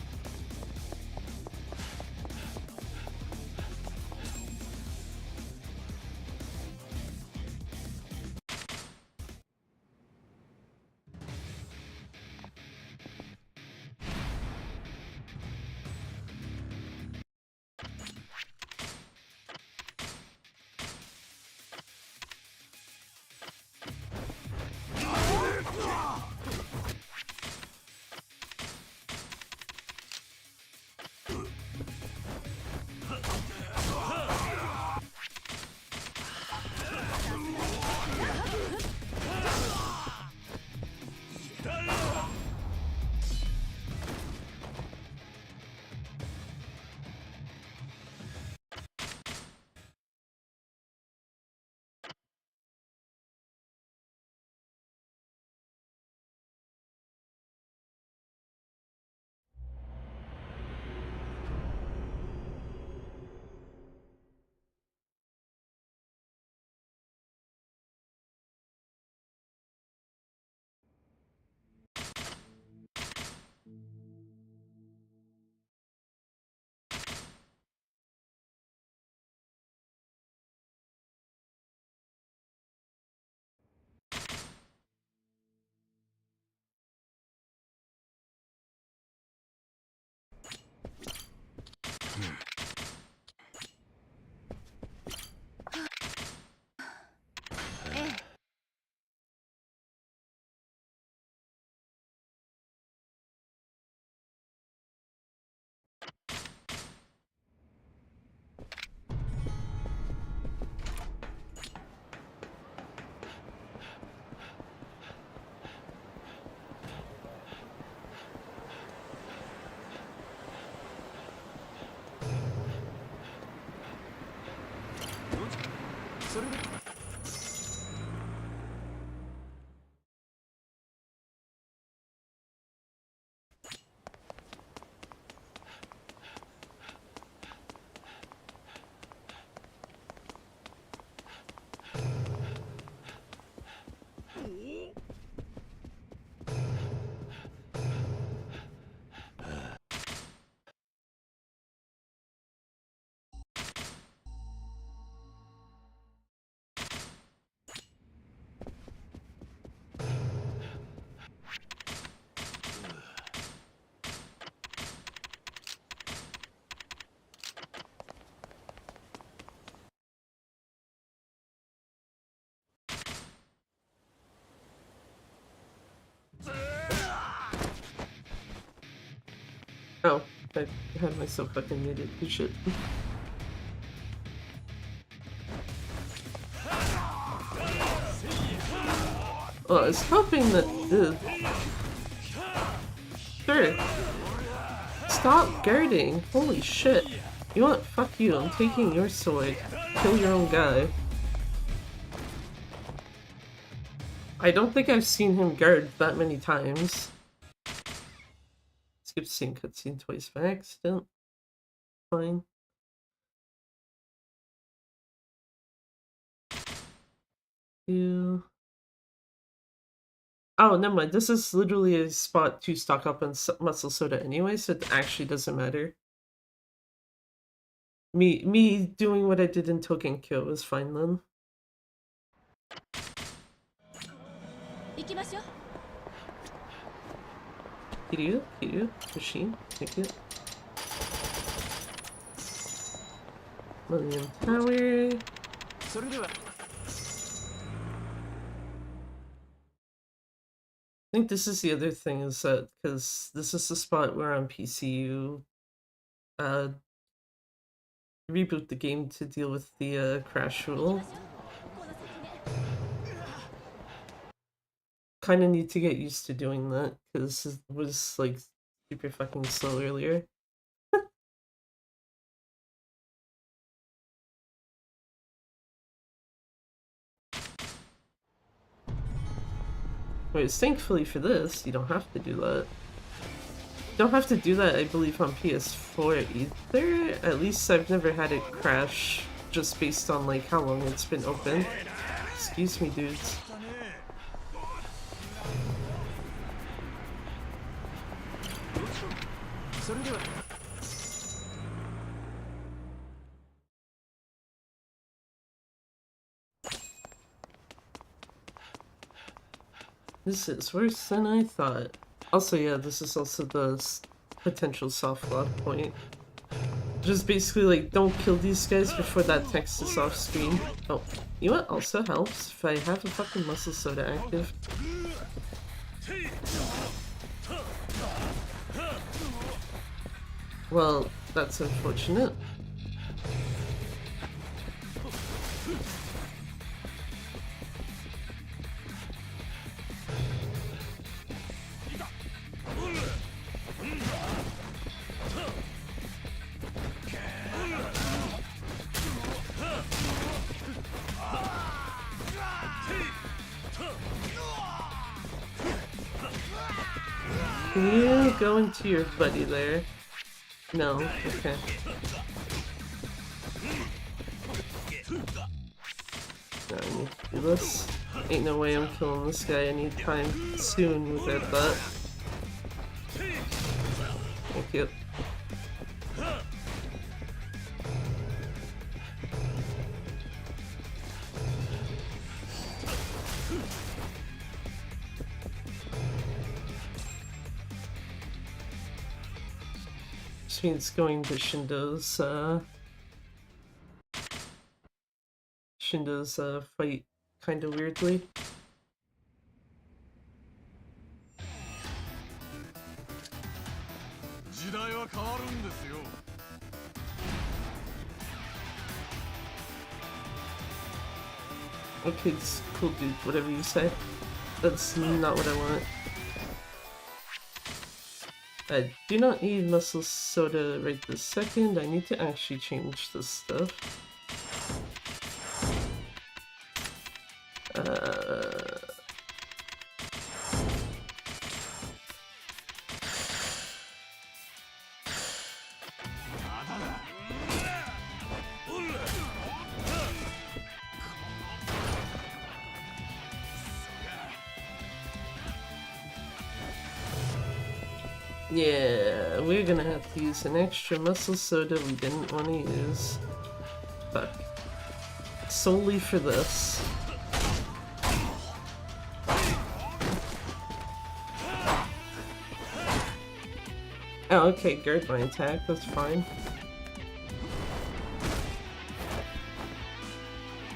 Oh, I had myself fucking muted. Good shit. Well, I was hoping that Sure. Stop guarding. Holy shit. You want? Fuck you. I'm taking your sword. Kill your own guy. I don't think I've seen him guard that many times. Skip the same cutscene twice by accident. Fine. You. Oh, never mind. This is literally a spot to stock up on muscle soda anyway, so it actually doesn't matter. Me doing what I did in Tokyo was fine then. Kiryu, machine, thank you. Millennium Tower. I think this is the other thing, is that because this is the spot where on PC you reboot the game to deal with the crash rule. Kind of need to get used to doing that because it was like super fucking slow earlier. Wait, thankfully for this, you don't have to do that. You don't have to do that, I believe, on PS4 either. At least I've never had it crash just based on like how long it's been open. Excuse me, dudes. This is worse than I thought. Also, yeah, this is also the potential soft lock point. Just basically like, don't kill these guys before that text is off screen. Oh, you know what also helps? If I have a fucking muscle soda active. Well, that's unfortunate. Can you go into your buddy there? No, okay. Now I need to do this. Ain't no way I'm killing this guy anytime soon without that. Thank you. just means going to Shindo's fight kind of weirdly. Okay, it's cool, dude. Whatever you say. That's not what I want. I do not need muscle soda right this second. I need to actually change this stuff. Yeah, we're gonna have to use an extra muscle soda we didn't want to use. Fuck. Solely for this. Oh, okay, guard my attack, that's fine.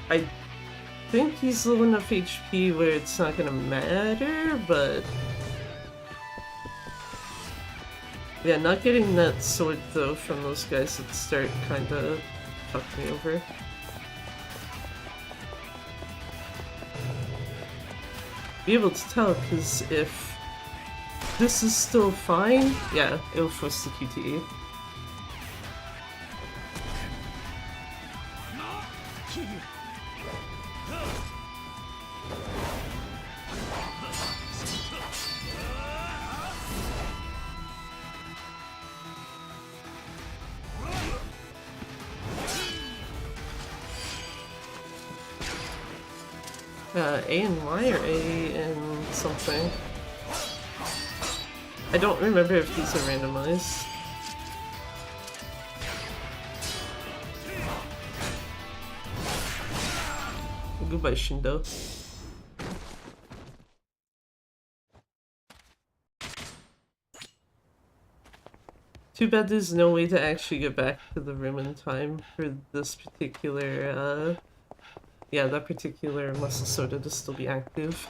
I think he's low enough HP where it's not gonna matter, but... yeah, not getting that sword though from those guys at the start kinda fucked me over. Be able to tell, because if this is still fine, yeah, it'll force the QTE. A and Y or A and something? I don't remember if these are randomized. Goodbye, Shindo. Too bad there's no way to actually get back to the room in time for this particular, yeah, that particular muscle soda to still be active.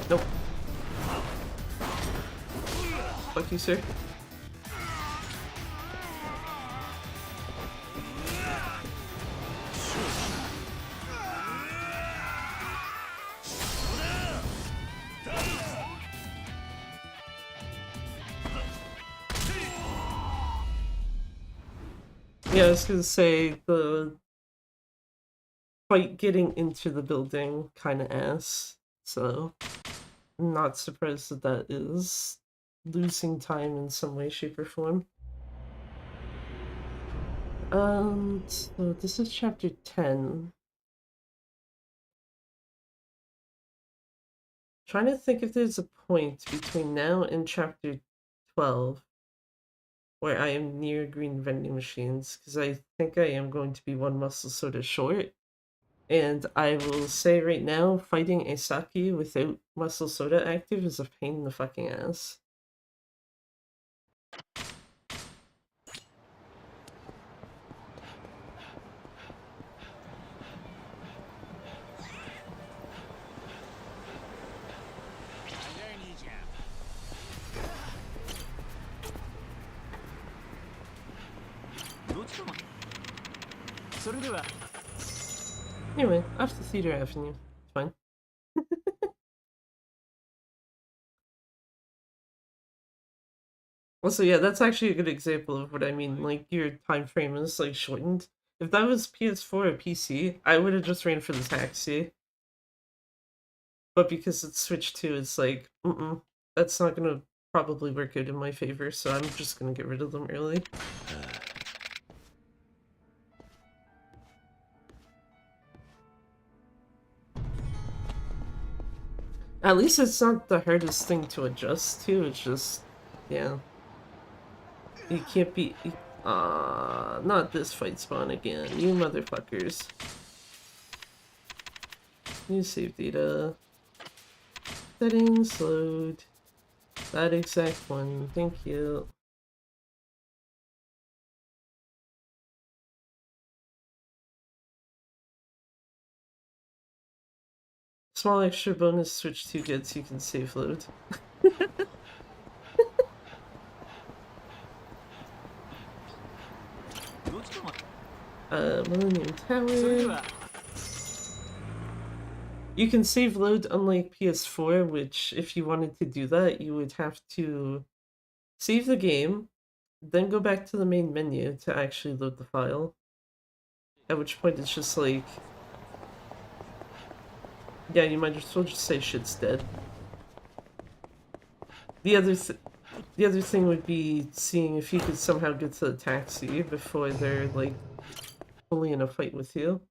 Nope. Fuck you, sir. Yeah, I was gonna say, the fight getting into the building kinda ass, so I'm not surprised that that is losing time in some way, shape, or form. So this is chapter 10. Trying to think if there's a point between now and chapter 12 where I am near green vending machines, because I think I am going to be one muscle soda short. And I will say right now, fighting a Saki without muscle soda active is a pain in the fucking ass. Anyway, off to Theater Avenue. It's fine. Also, yeah, that's actually a good example of what I mean. Like, your time frame is, like, shortened. If that was PS4 or PC, I would have just ran for the taxi. But because it's Switch 2, it's like, that's not gonna probably work out in my favor, so I'm just gonna get rid of them early. At least it's not the hardest thing to adjust to, it's just, yeah. You can't be... not this fight spawn again, you motherfuckers. New save data. Settings, load. That exact one, thank you. Small extra bonus, switch 2 gets, you can save load. Millennium Tower. You can save load unlike PS4, which if you wanted to do that, you would have to save the game, then go back to the main menu to actually load the file. At which point it's just like... yeah, you might as well just say shit's dead. The other thing would be seeing if you could somehow get to the taxi before they're, like, fully in a fight with you.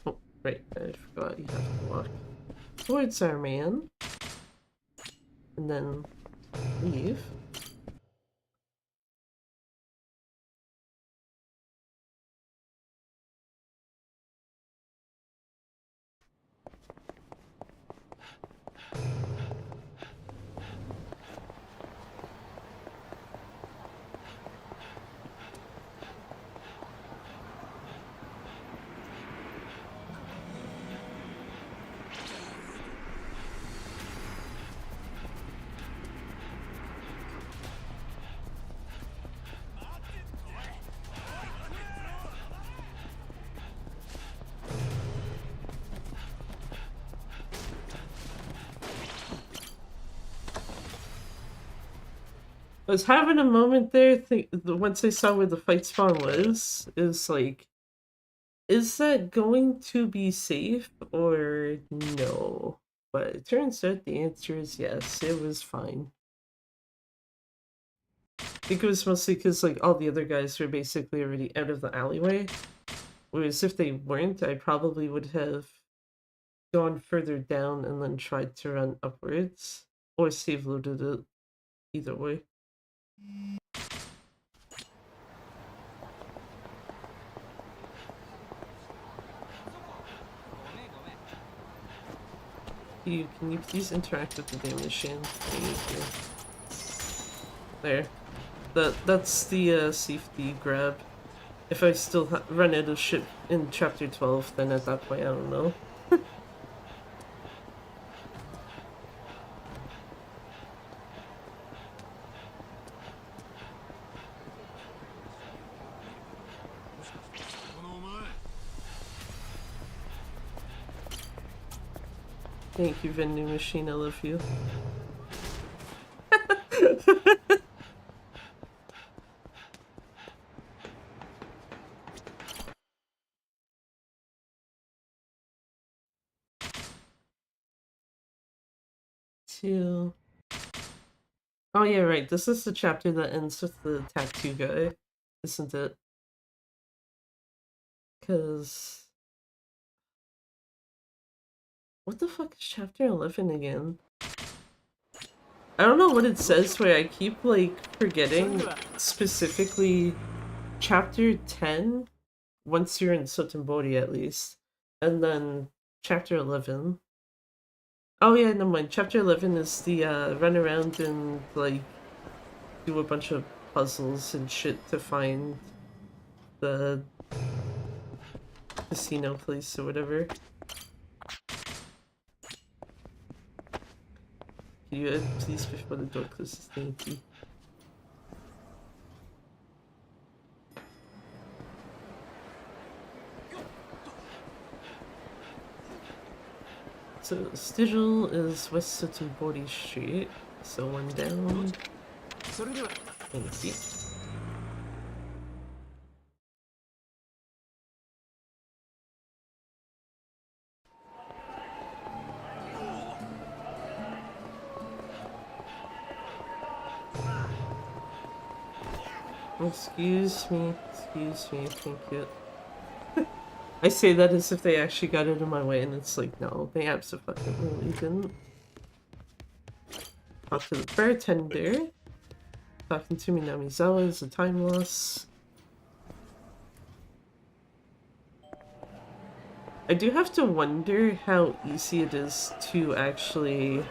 Oh, right, I forgot you have to walk towards our man. And then leave. I was having a moment there, once I saw where the fight spawn was, is like, is that going to be safe or no? But it turns out the answer is yes, it was fine. I think it was mostly because like all the other guys were basically already out of the alleyway. Whereas if they weren't, I probably would have gone further down and then tried to run upwards. Or save loaded it. Either way. Can you please interact with the damn machine? Thank you. There. That's the safety grab. If I still run out of shit in chapter 12, then at that point I don't know. Thank you, vending machine, I love you. Oh yeah, right, this is the chapter that ends with the tattoo guy, isn't it? Cause... what the fuck is chapter 11 again? I don't know what it says where I keep, like, forgetting specifically chapter 10, once you're in Sotenbori at least, and then chapter 11. Oh yeah, never mind. Chapter 11 is the run around and like do a bunch of puzzles and shit to find the casino place or whatever. Can you please before the door closes? Thank you. So, Stigil is West Sotenbori Street, so one down. Thank you. Excuse me, thank you. I say that as if they actually got out of my way, and it's like, no, they absolutely didn't. Talk to the bartender. Talking to Minamizawa is a time loss. I do have to wonder how easy it is to actually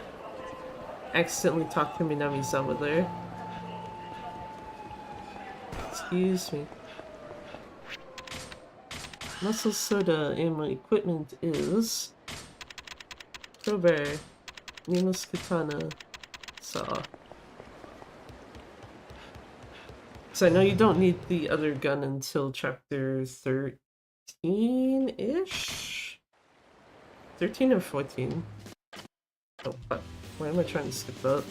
accidentally talk to Minamizawa there. Excuse me. Muscle soda and my equipment is crowbar, nameless katana, saw. So I know you don't need the other gun until chapter 13-ish? 13 or 14? Oh, fuck. Why am I trying to skip that?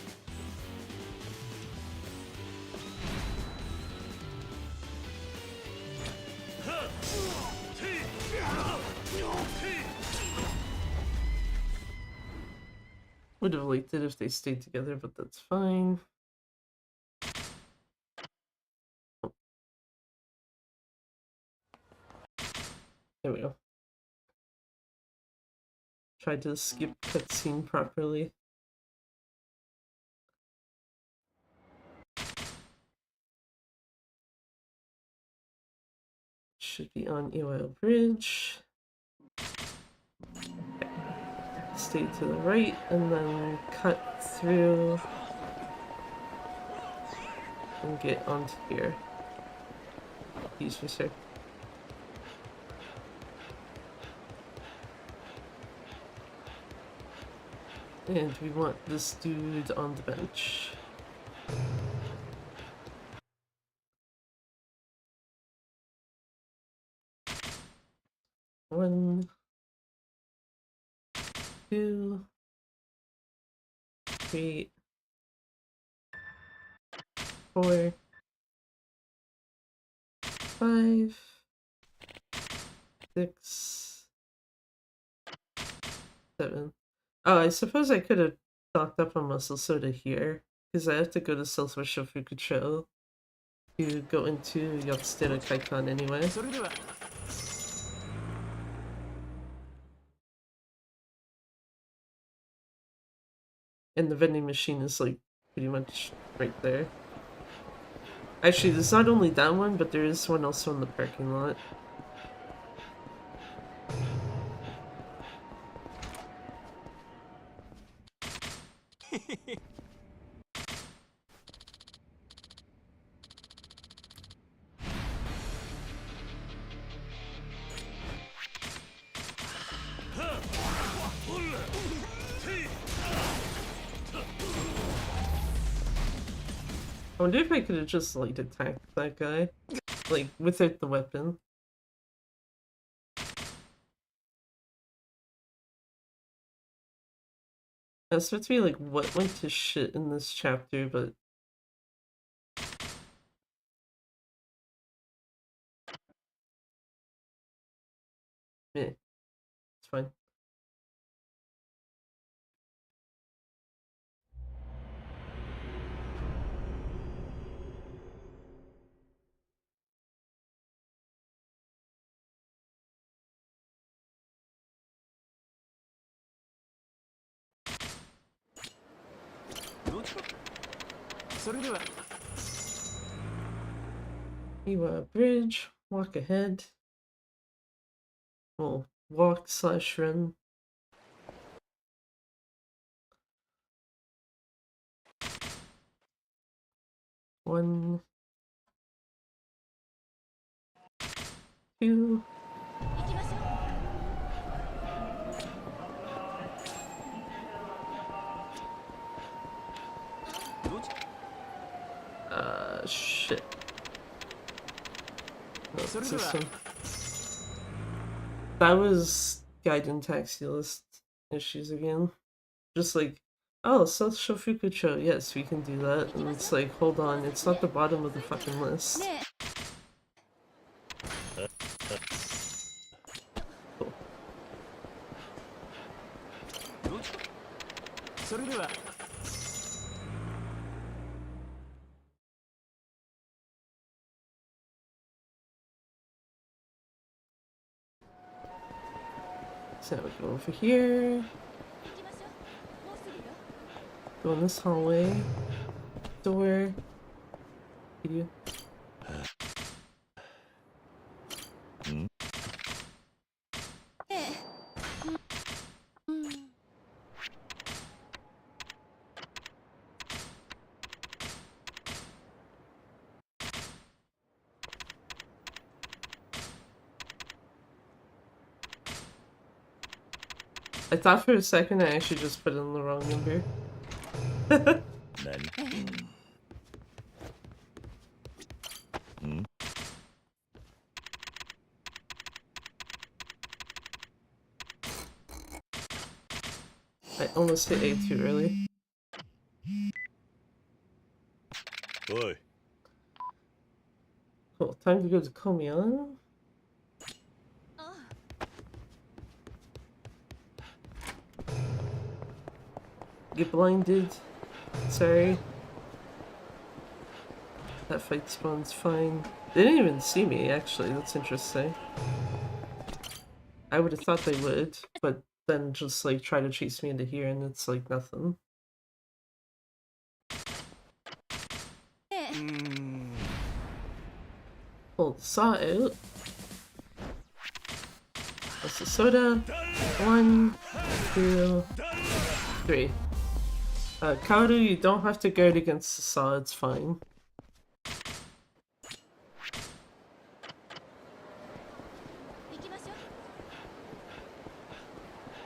Would have liked it if they stayed together, but that's fine. There we go. Tried to skip cutscene properly. Should be on Iwao Bridge. Stay to the right and then cut through and get onto here. Excuse me, sir. And we want this dude on the bench. One, two, three, four, 5, 6, 7. Oh, I suppose I could have stocked up on muscle soda here, because I have to go to Silver Shofukucho to go into Yakuza Kiwami anyway. And the vending machine is like pretty much right there. Actually, there's not only that one, but there is one also in the parking lot. I wonder if I could have just like attacked that guy, like without the weapon. That's supposed to be like what went to shit in this chapter, but eh, it's fine. Iwa Bridge, walk ahead. Well, walk/run. One, two. Shit. No, it's this one. That was Gaiden Taxi List issues again. Just like, oh, South Shofukucho, yes, we can do that. And it's like, hold on, it's not the bottom of the fucking list. Cool. So we go over here. Go in this hallway. Door. You. I thought for a second I actually just put in the wrong number. I almost hit A too early. Oi. Cool. Time to go to Komion. Get blinded. Sorry. That fight spawn's fine. They didn't even see me, actually. That's interesting. I would have thought they would, but then just like try to chase me into here and it's like nothing. Pull the saw out. That's the soda. 1, 2, 3. Kaoru, you don't have to guard against the saw, it's fine.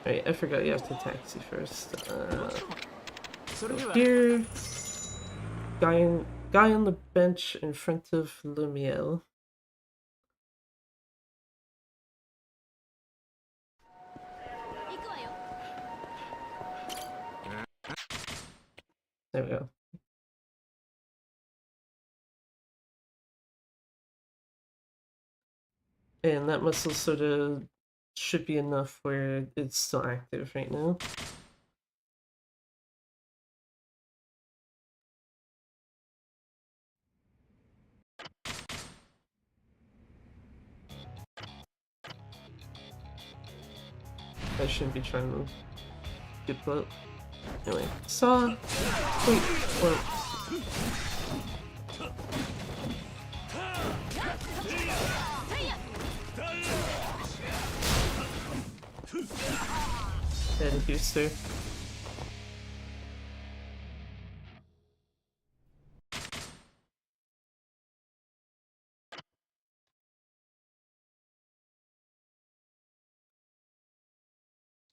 Wait, I forgot you have to taxi first. Here. Guy on the bench in front of lmao. There we go. And that muscle soda should be enough where it's still active right now. I shouldn't be trying to get that. Anyway, saw. Wait, what? Head a booster.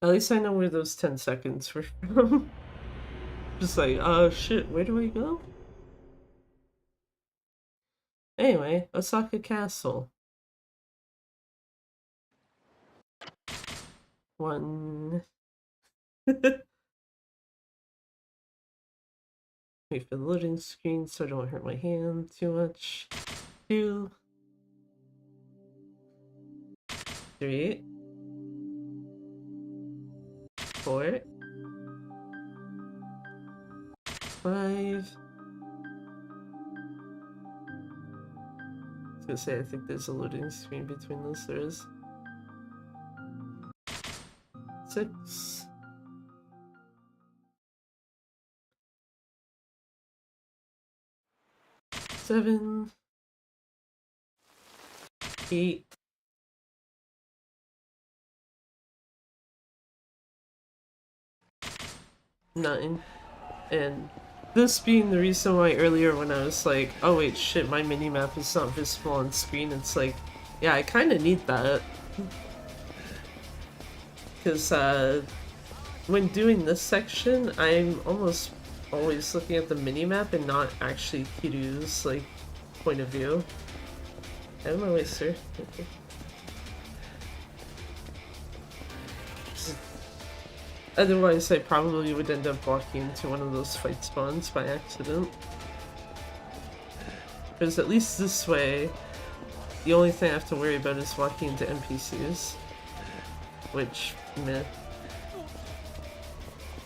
At least I know where those 10 seconds were from. Just like, oh shit, where do I go? Anyway, Osaka Castle. 1. Wait for the loading screen so I don't hurt my hand too much. 2. 3. 4. 5. I was gonna say, I think there's a loading screen between those. There is. 6. 7. 8. 9. And this being the reason why earlier when I was like, oh wait, shit, my minimap is not visible on screen, it's like, yeah, I kind of need that. Because when doing this section, I'm almost always looking at the minimap and not actually Kiru's like point of view. Out of my way, sir. Okay. Otherwise, I probably would end up walking into one of those fight spawns by accident. Because at least this way, the only thing I have to worry about is walking into NPCs. Which, meh.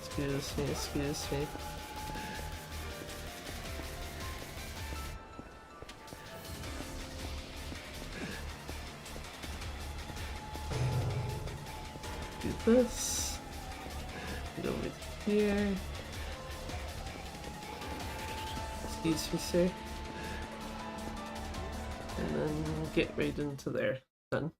Excuse me, excuse me. Do this. Go over here. Excuse me, sir. And then get right into there. Done.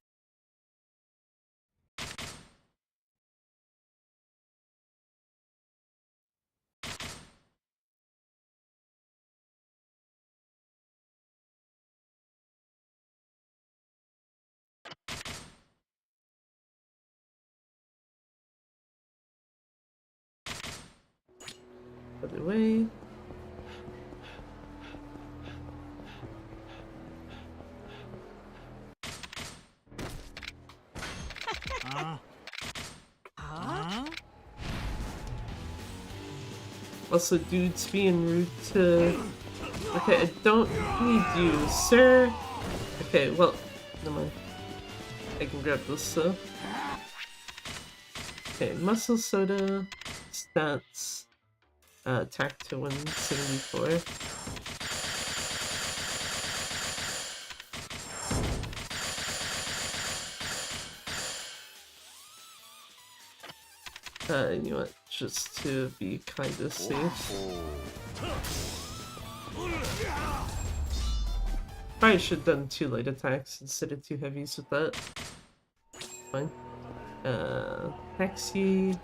Other way. Also, dudes being rude to... Okay, I don't need you, sir. Okay, well, never mind. I can grab this, though. Okay, muscle soda, stats, attack to 174. You know what, just to be kinda safe. Probably should have done 2 light attacks instead of 2 heavies with that. Fine. Taxi.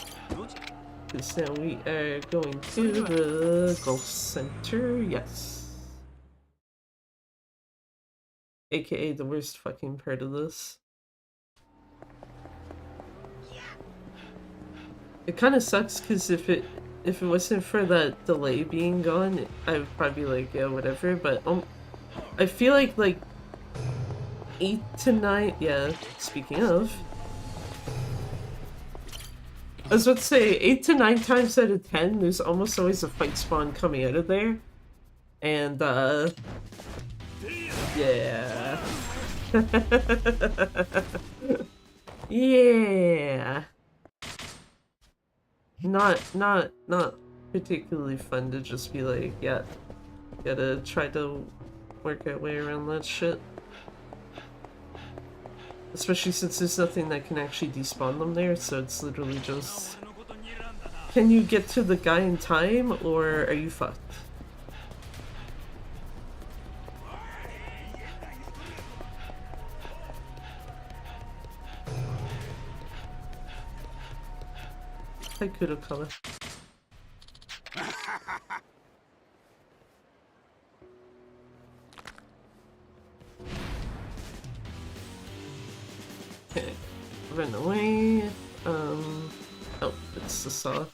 Because now we are going to the golf center, yes. AKA the worst fucking part of this. It kind of sucks because if it wasn't for that delay being gone, I would probably be like, yeah, whatever. But I feel like 8 to 9. Yeah. Speaking of, I was about to say 8 to 9 times out of 10, there's almost always a fight spawn coming out of there, and yeah. Yeah. Not particularly fun to just be like, yeah, gotta try to work our way around that shit. Especially since there's nothing that can actually despawn them there, so it's literally just... Can you get to the guy in time, or are you fucked? Hi, Kudo color. Okay, run away. Oh, it's the saw.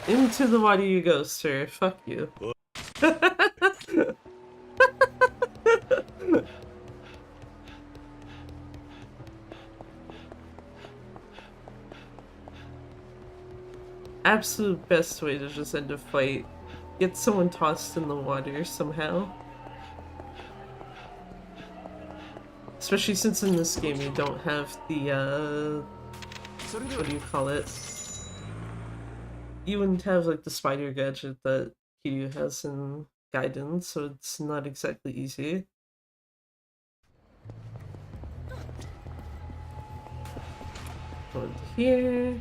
Into the water you go, sir. Fuck you. Absolute best way to just end a fight. Get someone tossed in the water somehow. Especially since in this game you don't have the, what do you call it? You wouldn't have like the spider gadget that Kiryu has in Gaiden, so it's not exactly easy. Go into here,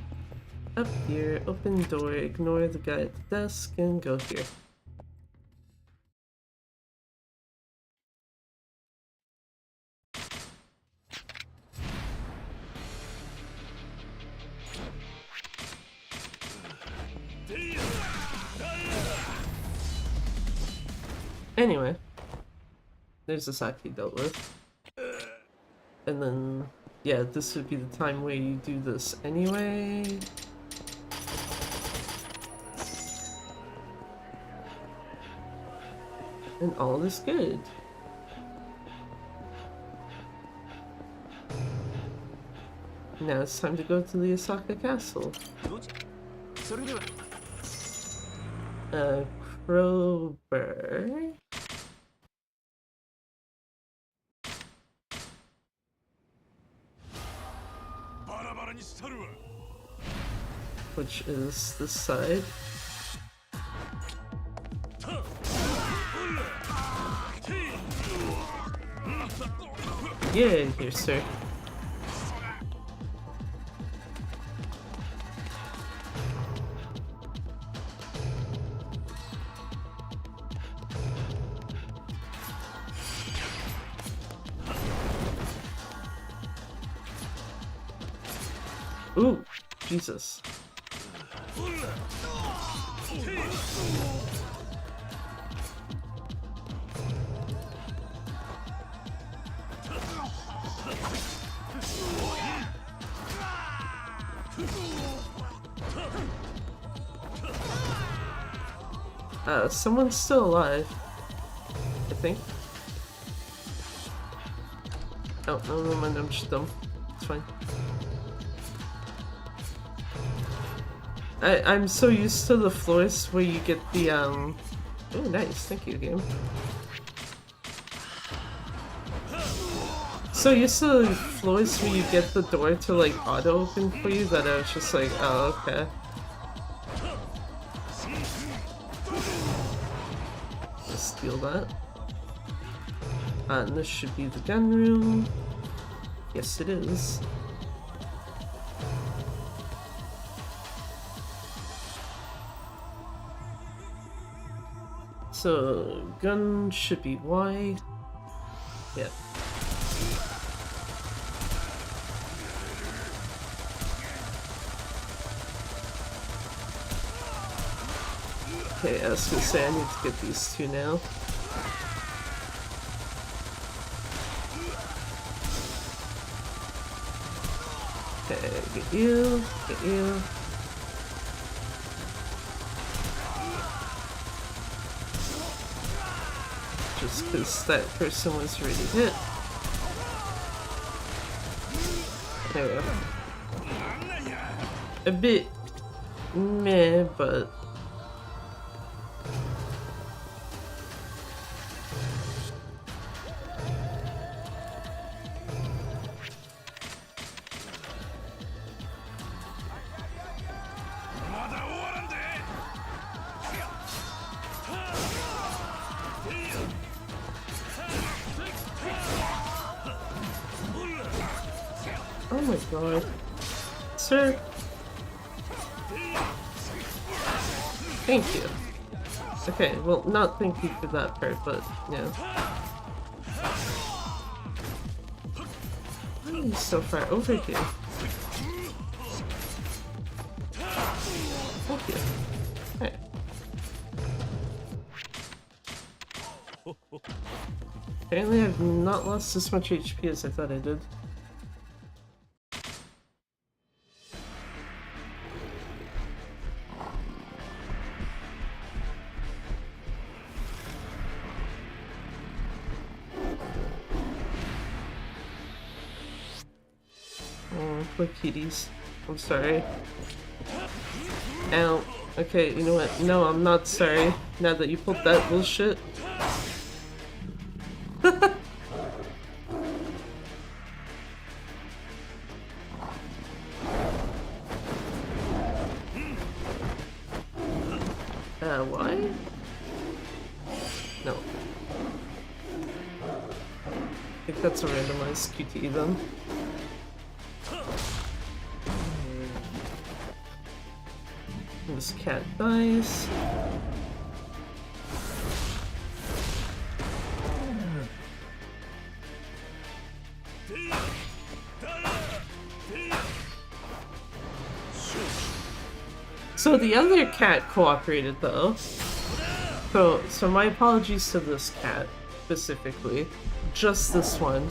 up here, open door, ignore the guy at the desk, and go here. Anyway, there's the Saki dealt with. And then, yeah, this would be the time where you do this anyway. And all is good. Now it's time to go to the Osaka Castle. Crowbar. which is this side. Yeah, here, sir. Ooh, Jesus. Someone's still alive, I think. Oh, no, never mind, I'm just dumb. It's fine. I'm so used to the floors where you get the, Oh, nice. Thank you, game. So used to the floors where you get the door to, like, auto-open for you that I was just like, oh, okay. Let's steal that. And this should be the gun room. Yes, it is. So, gun should be Y. Yeah. Okay, I was gonna say I need to get these two now. Okay, get you, get you. Just because that person was already hit. There we go. A bit meh, but oh my god. Sir. Thank you. Okay, well, not thank you for that part, but yeah. Why are you so far over here? Thank you. Alright. Apparently I've not lost as much HP as I thought I did. Oh, poor kitties. I'm sorry. Ow. Okay, you know what? No, I'm not sorry. Now that you pulled that bullshit. Why? No. I think that's a randomized QTE then. This cat dies. So the other cat cooperated though. So my apologies to this cat specifically. Just this one.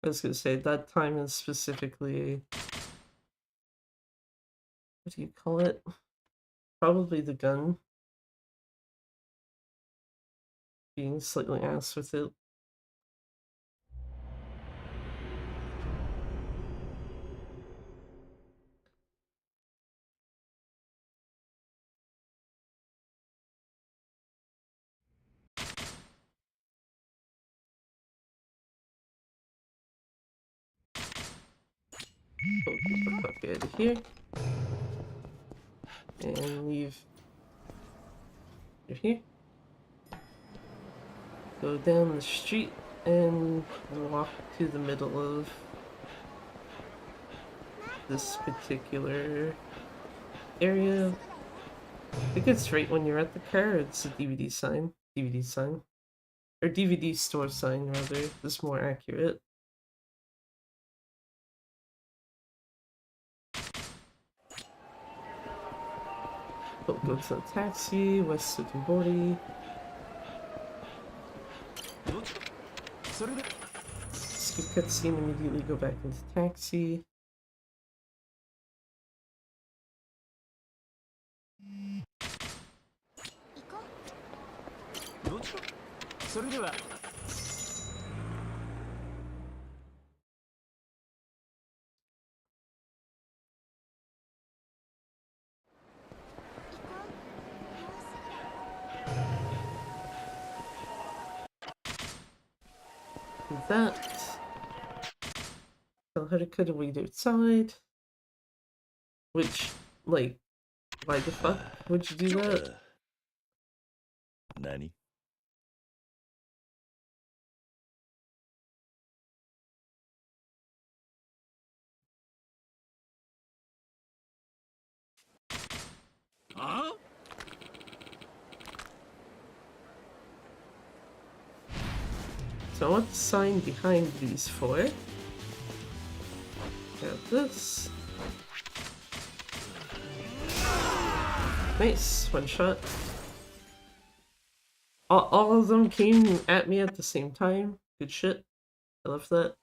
I was gonna say that time is specifically, what do you call it? Probably the gun. Being slightly ass with it. Oh, get the fuck out of here. And leave. You're here. Go down the street and walk to the middle of this particular area. I think it's right when you're at the car, it's a DVD sign. DVD sign. Or DVD store sign, rather. That's more accurate. Oh, go to the taxi, West Sutton. Skip cutscene, immediately go back into taxi. That. Tell her to cut away outside. Which, like, why the fuck would you do that? Nani? Huh? So what's the sign behind these four? Got this. Nice, one shot. All of them came at me at the same time. Good shit. I love that.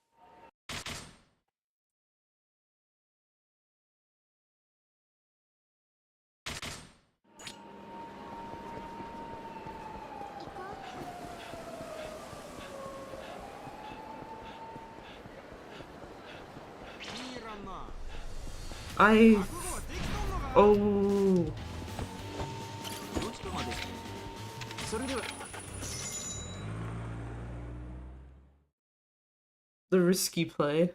Oh. The risky play.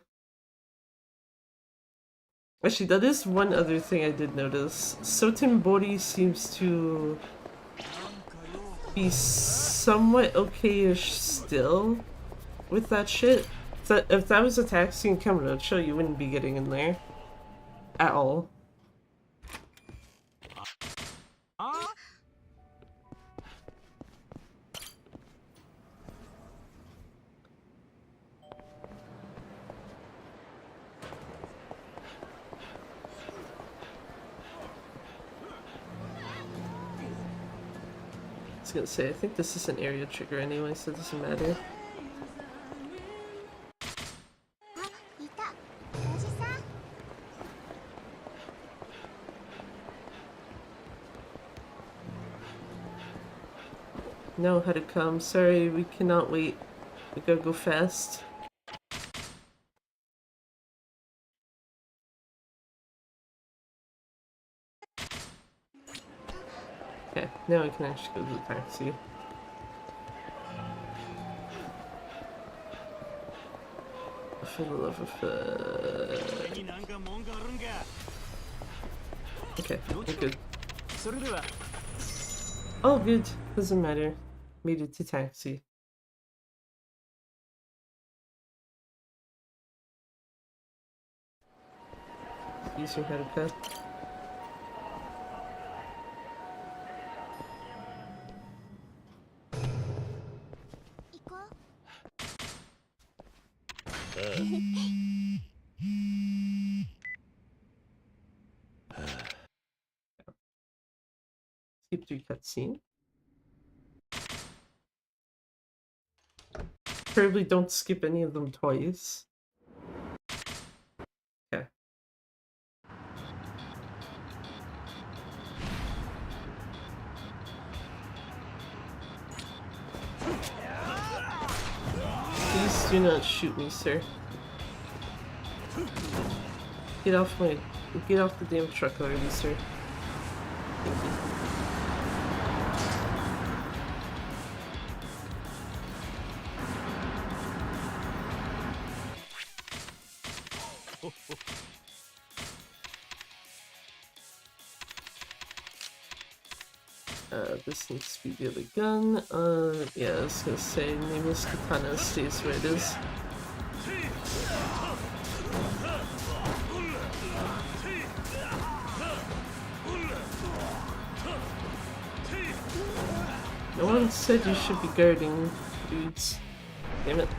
Actually, that is one other thing I did notice. Sotenbori seems to be somewhat okay-ish still with that shit. So if that was a taxi in Kamurocho, you wouldn't be getting in there. At all. I was gonna say, I think this is an area trigger anyway, so it doesn't matter. No, how to come. Sorry, we cannot wait. We gotta go fast. Okay, now we can actually go to the taxi. For the love of okay, we're good. Oh, good. Doesn't matter. Made it to taxi. Use your haircut. Skip through cutscene. Preferably don't skip any of them twice. Okay. Please do not shoot me, sir. Get off the damn truck already, sir. Thank you. This needs to be the other gun. Yeah, I was gonna say, nameless katana stays where it is. No one said you should be guarding dudes. Damn it.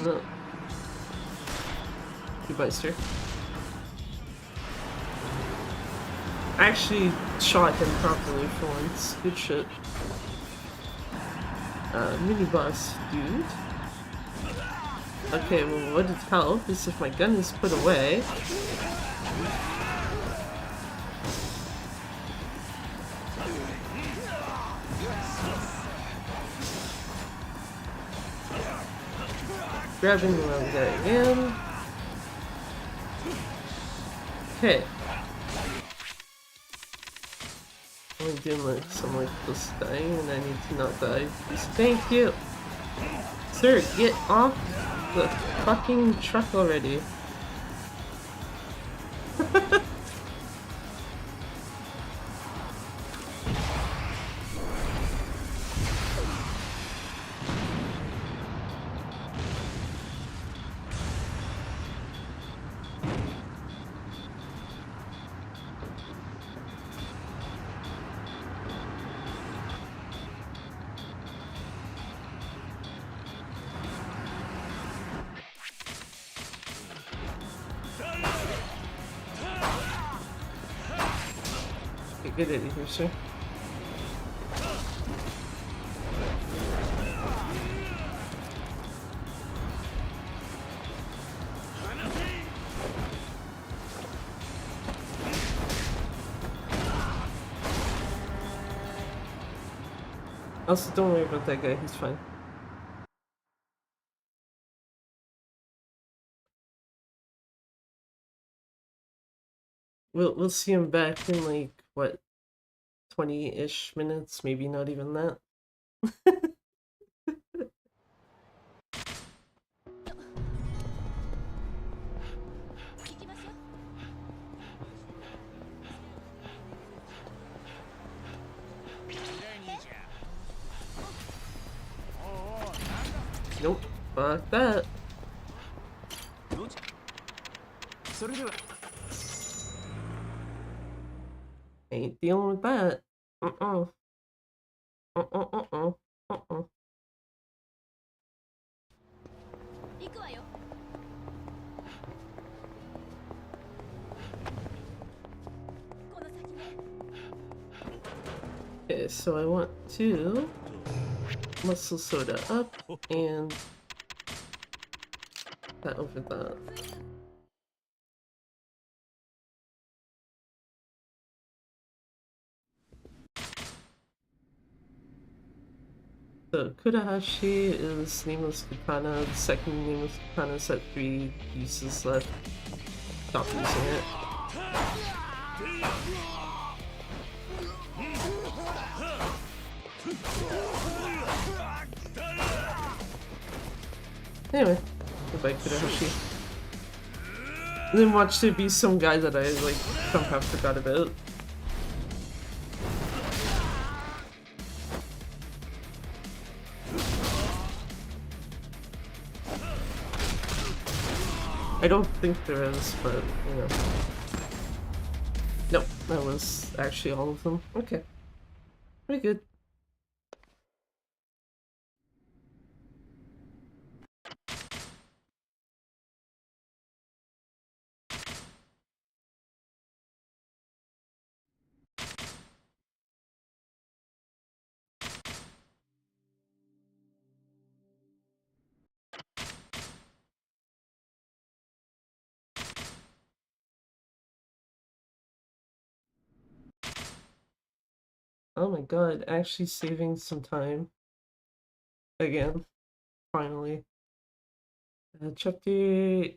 No. Goodbye, sir. I actually shot him properly for once. Good shit. Mini boss dude. Okay, well, what would help is if my gun is put away. Grabbing the wrong guy again. Okay. I'm doing like some like this dying and I need to not die. Please, thank you! Sir, get off the fucking truck already. Get out of here, sir. Also, don't worry about that guy, he's fine. We'll see him back in like what, 20-ish minutes, maybe not even that. Nope, fuck that. Ain't dealing with that. Uh-uh. Uh-uh. 行くわよ。この先ね。 Okay, so I want to muscle soda up and that over that. So Kudahashi is nameless katana. The second nameless katana set 3 uses left. Stop using it. Anyway, goodbye Kudahashi. And then watch there be some guy that I like somehow forgot about. I don't think there is, but you know. Nope, that was actually all of them. Okay. Pretty good. Oh my god, actually saving some time. Again. Finally. Chapter... Yeah,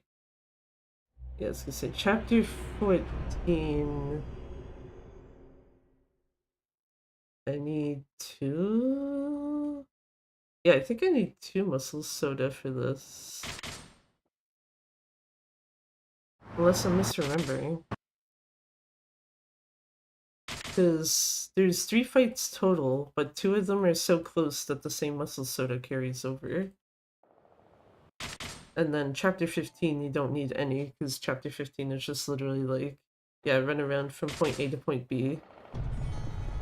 I was gonna say, chapter 14. I need 2... Yeah, I think I need 2 muscle soda for this. Unless I'm misremembering. Because there's 3 fights total, but 2 of them are so close that the same muscle soda carries over. And then chapter 15, you don't need any, because chapter 15 is just literally like, yeah, run around from point A to point B.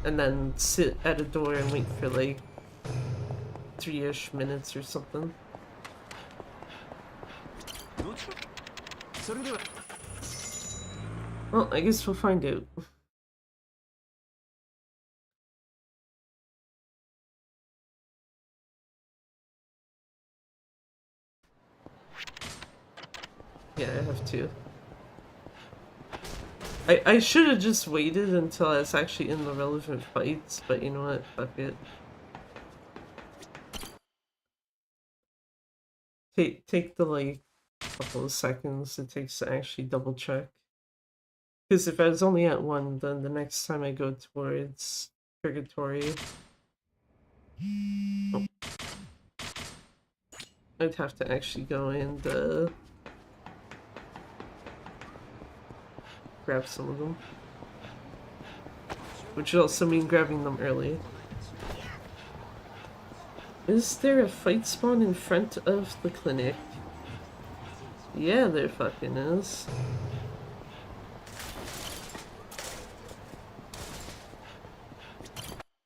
And then sit at a door and wait for like 3-ish minutes or something. Well, I guess we'll find out. Yeah, I have to. I should have just waited until I was actually in the relevant fights, but you know what? Fuck it. Take the like couple of seconds it takes to actually double check. Because if I was only at 1, then the next time I go towards Purgatory, oh, I'd have to actually go and grab some of them. Which would also mean grabbing them early. Is there a fight spawn in front of the clinic? Yeah, there fucking is.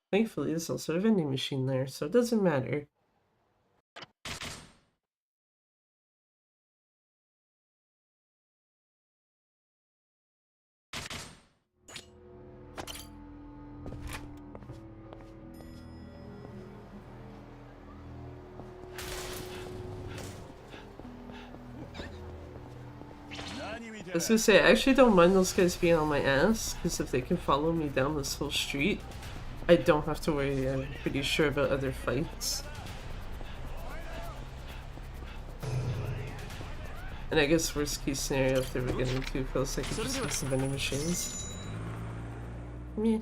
Thankfully, there's also a vending machine there, so it doesn't matter. I was gonna say, I actually don't mind those guys being on my ass, because if they can follow me down this whole street, I don't have to worry. I'm pretty sure about other fights. And I guess worst case scenario, if they were getting too close, I could just use the vending machines. Meh.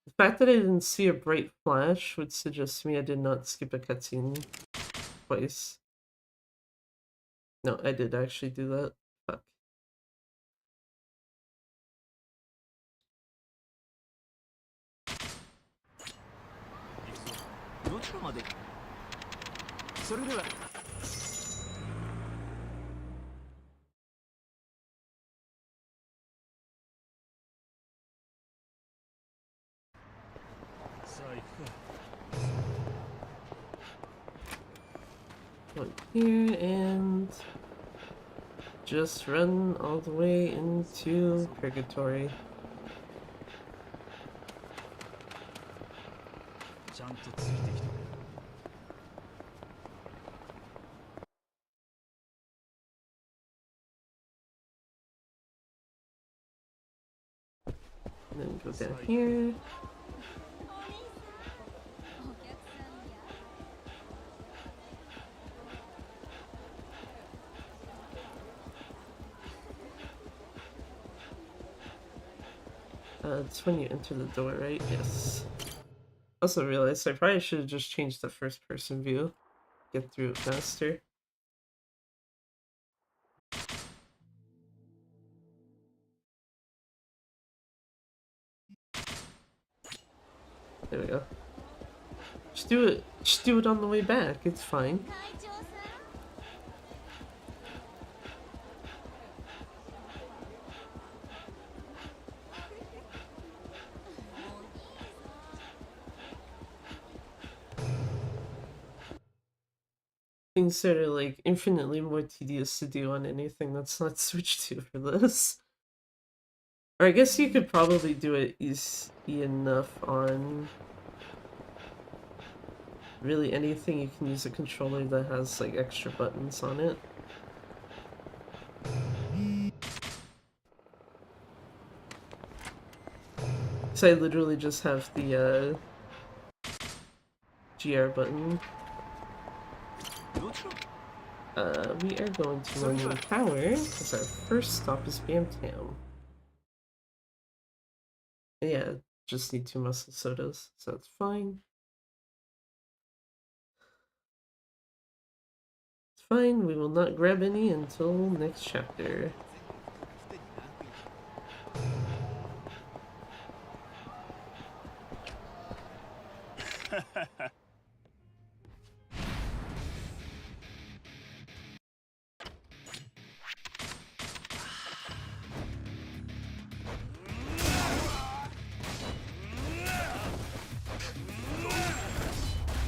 The fact that I didn't see a bright flash would suggest to me I did not skip a cutscene twice. No, I did actually do that. Fuck. One here and just run all the way into Purgatory. And then go down here. It's when you enter the door, right? Yes. Also realized I probably should have just changed the first person view. Get through it faster. There we go. Just do it. Just do it on the way back. It's fine. Things that are like infinitely more tedious to do on anything that's not Switch 2 for this. Or I guess you could probably do it easy enough on really anything you can use a controller that has like extra buttons on it. So I literally just have the GR button. We are going to Roman Tower, because our first stop is Bamtown. Yeah, just need 2 muscle sodas, so that's fine. It's fine, we will not grab any until next chapter.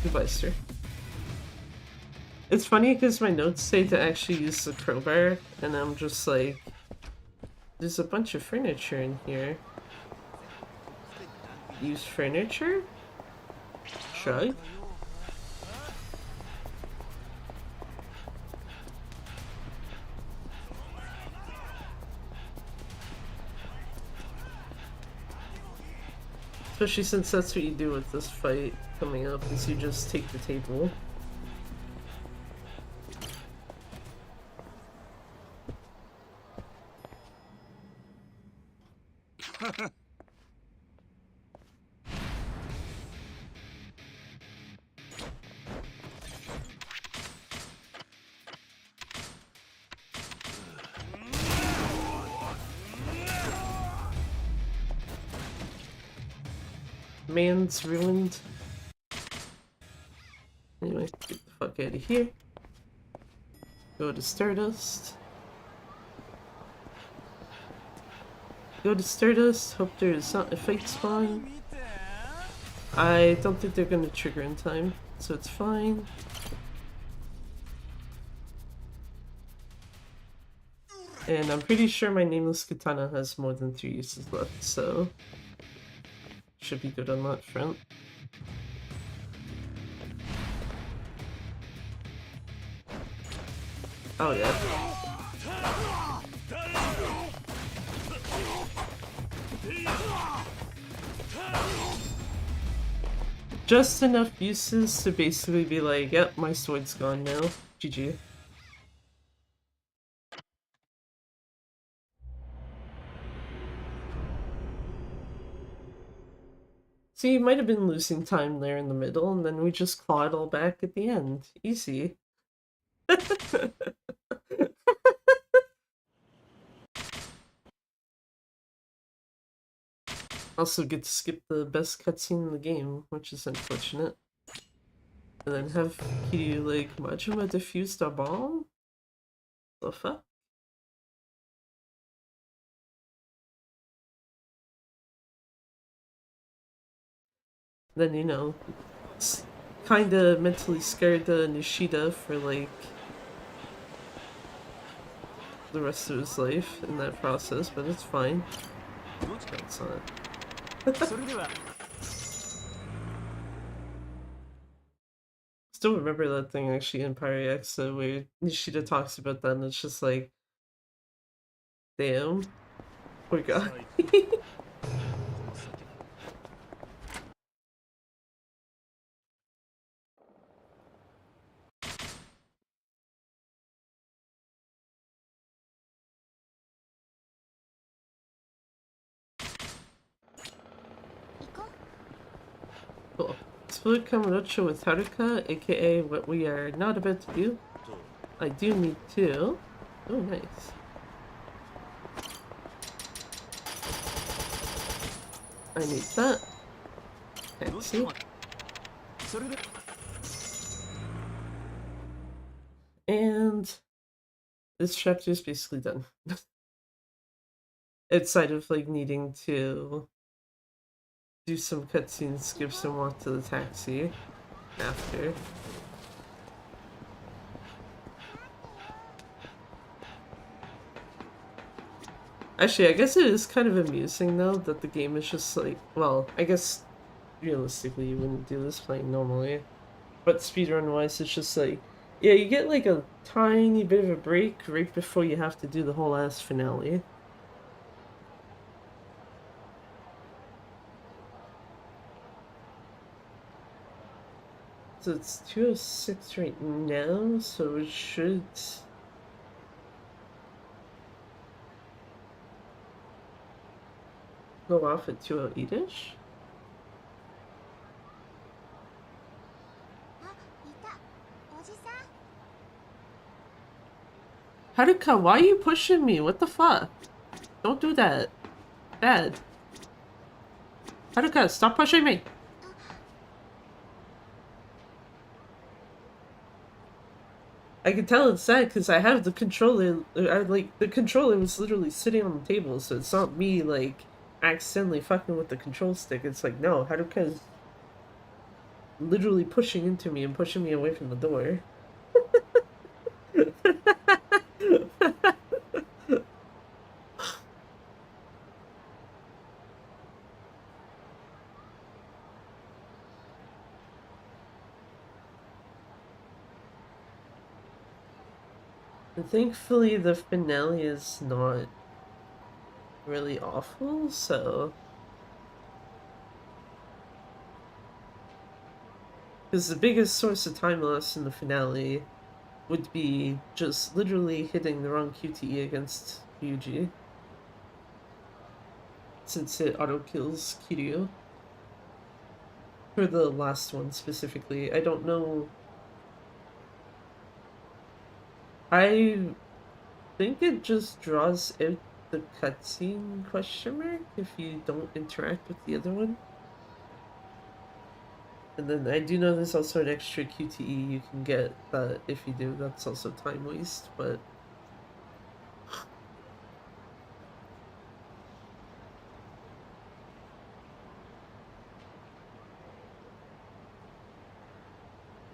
Goodbye, sir. It's funny because my notes say to actually use the crowbar, and I'm just like, there's a bunch of furniture in here. Use furniture? Shrug? Especially since that's what you do with this fight coming up, is you just take the table. Man's ruined. Anyway, get the fuck out of here. Go to Stardust. Go to Stardust, hope there's not a fight spawn. I don't think they're gonna trigger in time, so it's fine. And I'm pretty sure my nameless katana has more than 3 uses left, so should be good on that front. Oh yeah. Just enough uses to basically be like, yep, my sword's gone now. GG. See, you might have been losing time there in the middle, and then we just claw it all back at the end. Easy. Also get to skip the best cutscene in the game, which is unfortunate. And then have Kiryu like, Majima defused a bomb? The fuck? Then, you know, kinda mentally scared Nishida for like the rest of his life in that process, but it's fine. That's not. Still remember that thing actually in Pyre X where Nishida talks about that and it's just like, damn, poor guy. Cool. Split Kamurocho with Haruka, aka what we are not about to do. I do need to. Oh, nice. I need that. Taxi. And this chapter is basically done. Outside of like needing to do some cutscenes, give some walk to the taxi after. Actually, I guess it is kind of amusing though that the game is just like, well, I guess realistically you wouldn't do this playing normally, but speedrun wise it's just like, yeah, you get like a tiny bit of a break right before you have to do the whole ass finale. So it's 2:06 right now, so it should go off at 2:08ish. あ、いた。おじさん。 Haruka, why are you pushing me? What the fuck? Don't do that. Bad. Haruka, stop pushing me! I can tell it's sad because I have the controller. The controller was literally sitting on the table, so it's not me like accidentally fucking with the control stick. It's like, no, Haruka's literally pushing into me and pushing me away from the door. And thankfully, the finale is not really awful, so. Because the biggest source of time loss in the finale would be just literally hitting the wrong QTE against Yuji. Since it auto-kills Kiryu. For the last one specifically. I don't know. I think it just draws out the cutscene question mark if you don't interact with the other one. And then I do know there's also an extra QTE you can get that if you do, that's also time waste, but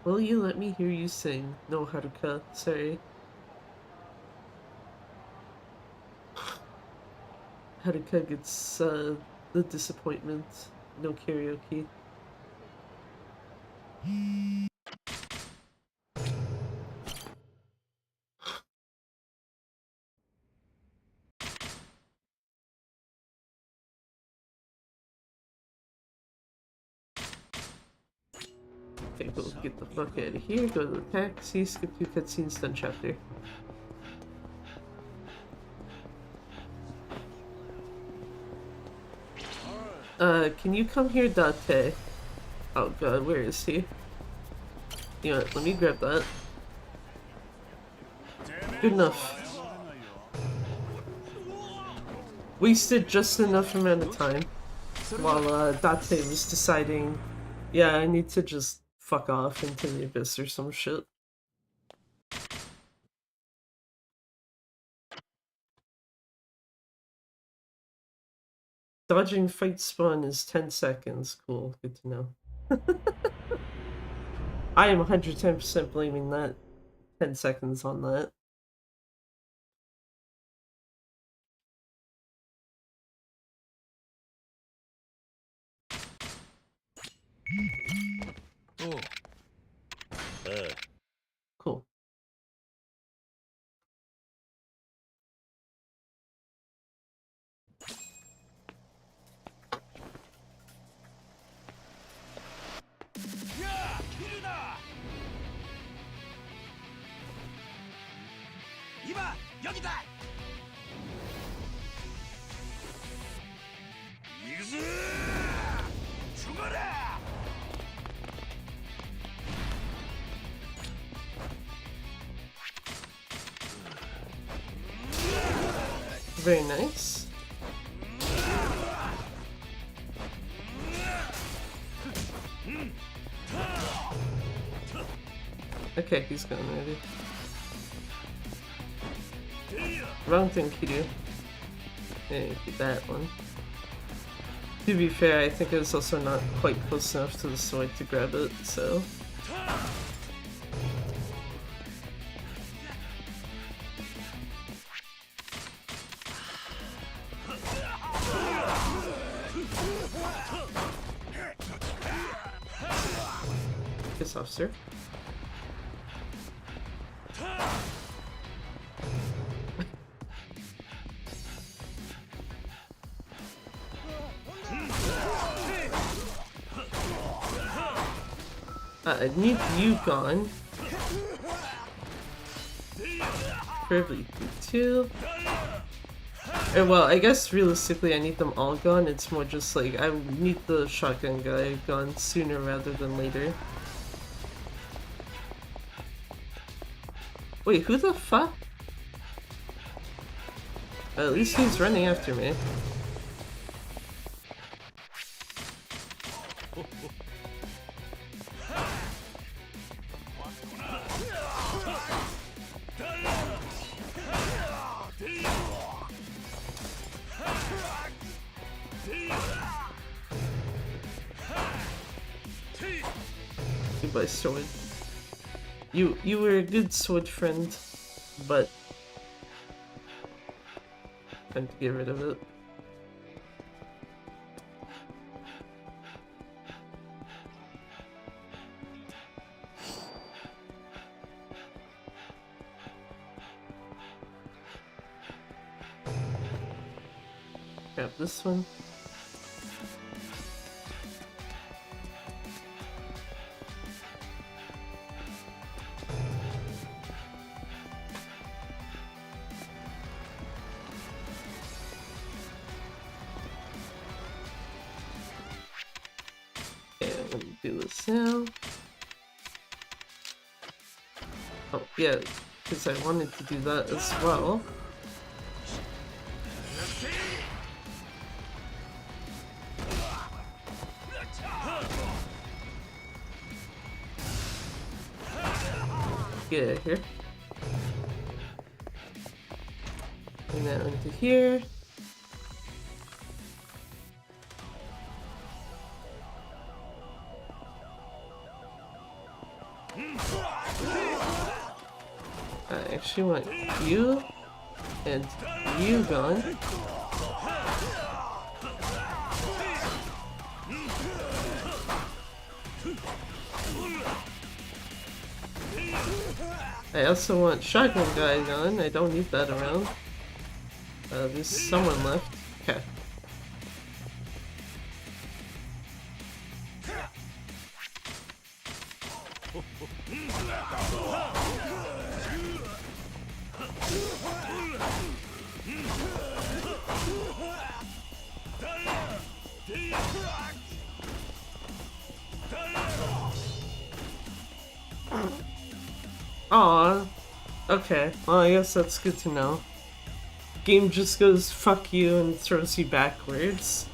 will you let me hear you sing? No, Haruka, sorry. Haruka gets the disappointment. No karaoke. Okay, go get the fuck out of here, go to the taxi, skip 2 cutscenes, done chapter. Can you come here, Date? Oh god, where is he? You know what, let me grab that. Good enough. Wasted just enough amount of time while Date was deciding, yeah, I need to just fuck off into the abyss or some shit. Dodging fight spawn is 10 seconds. Cool, good to know. I am 110% blaming that 10 seconds on that. Oh. Cool. 야! 이르나! 이봐! 여기다! 이그스! 죽어라! Very nice. Okay, he's gone already. Wrong thing, Kiryu. Yeah, get that one. To be fair, I think it was also not quite close enough to the sword to grab it, so... Piss off, sir. I need you gone. Preferably you too. Well, I guess realistically I need them all gone. It's more just like I need the shotgun guy gone sooner rather than later. Wait, who the fuck? At least he's running after me. Goodbye, sword. You were a good sword friend, but time to get rid of it. Grab this one. Let me do this now. Oh, yeah, because I wanted to do that as well. Get out of here. Bring that into here. I actually want you and you gone. I also want shotgun guy gone. I don't need that around. There's someone left. Okay. Aw. Okay. Well, I guess that's good to know. Game just goes fuck you and throws you backwards.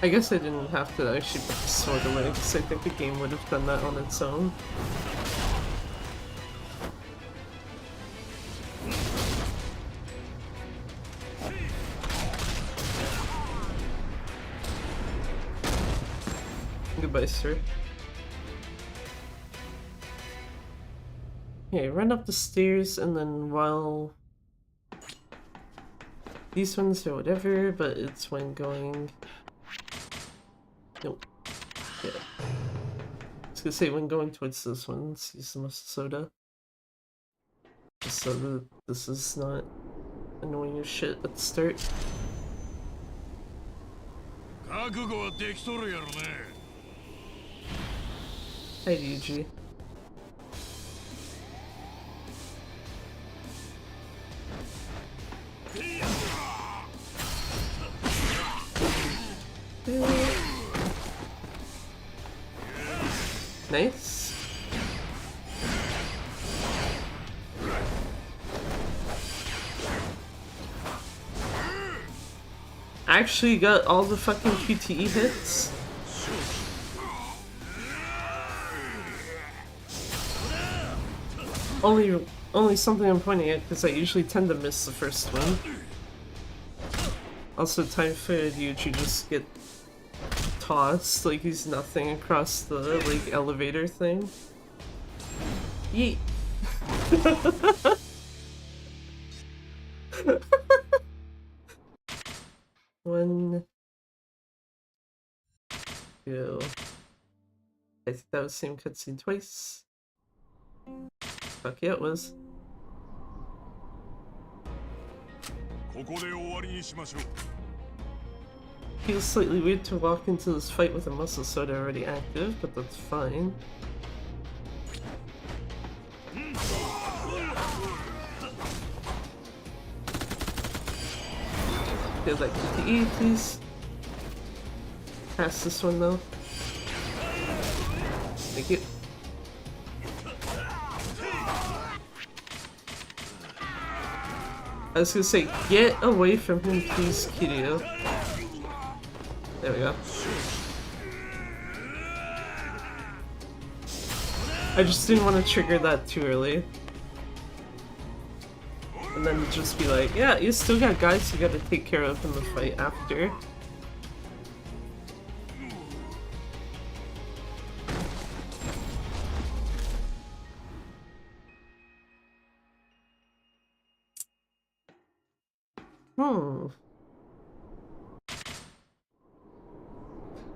I guess I didn't have to actually put the sword away because I think the game would have done that on its own. Goodbye, sir. Okay, run up the stairs and then while... These ones or whatever, but it's when going... Nope. Yeah. I was gonna say when going towards those ones, use the most soda. Just so that this is not annoying as shit at the start. Hi, Yuji. Nice. I actually got all the fucking QTE hits. Only something I'm pointing at because I usually tend to miss the first one. Also, time for Yuji just get tossed like he's nothing across the like elevator thing. Yeet. 1, 2. I think that was the same cutscene twice. Fuck yeah, it was. ここで終わりにしましょう。 Feels slightly weird to walk into this fight with a muscle soda already active, but that's fine. Feel that QTE, please. Pass this one though. Thank you. I was gonna say, get away from him, please, Kiryu. There we go. I just didn't want to trigger that too early. And then just be like, yeah, you still got guys you gotta take care of in the fight after.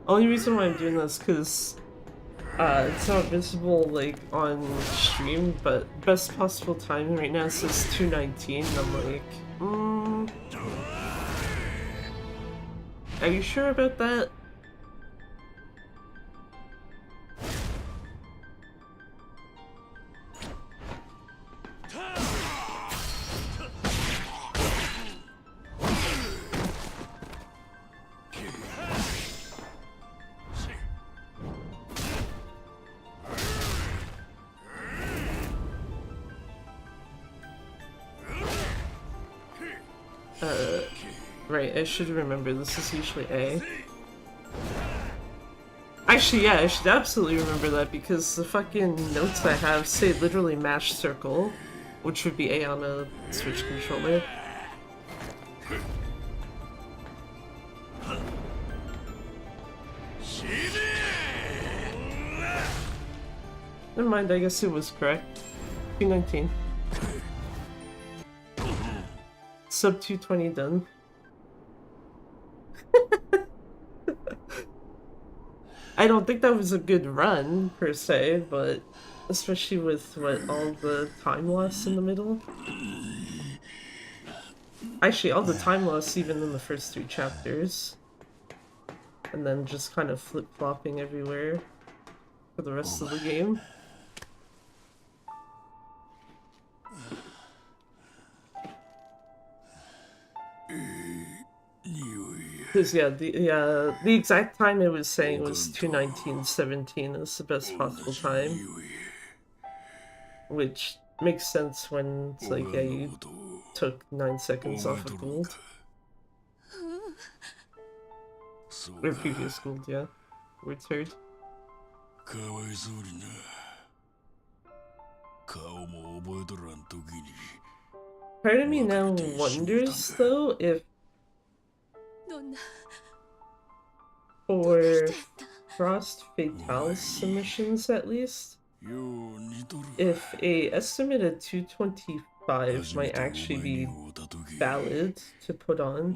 Only reason why I'm doing this because it's not visible like on stream, but best possible time right now says 2:19. And I'm like, are you sure about that? Right, I should remember this is usually A. Actually, yeah, I should absolutely remember that because the fucking notes I have say literally mash circle, which would be A on a Switch controller. Never mind, I guess it was correct. 2:19. Sub 2:20 done. I don't think that was a good run, per se, but especially with, what, all the time loss in the middle? Actually, all the time loss even in the first 3 chapters. And then just kind of flip-flopping everywhere for the rest of the game. Because yeah, the exact time it was saying was 2:19:17 is the best possible time, which makes sense when it's like, yeah, you took 9 seconds off of gold. Or previous gold, yeah. Words heard. Part of me now wonders though if for Frost Fatale's submissions at least, if a estimated 225 might actually be valid to put on.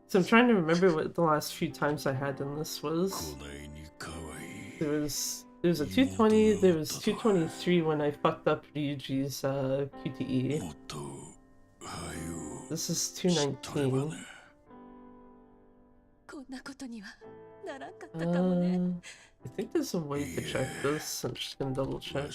So I'm trying to remember what the last few times I had in this was. There was a 220, there was 223 when I fucked up Ryuji's QTE. This is 219. I think there's a way to check this. I'm just gonna double check.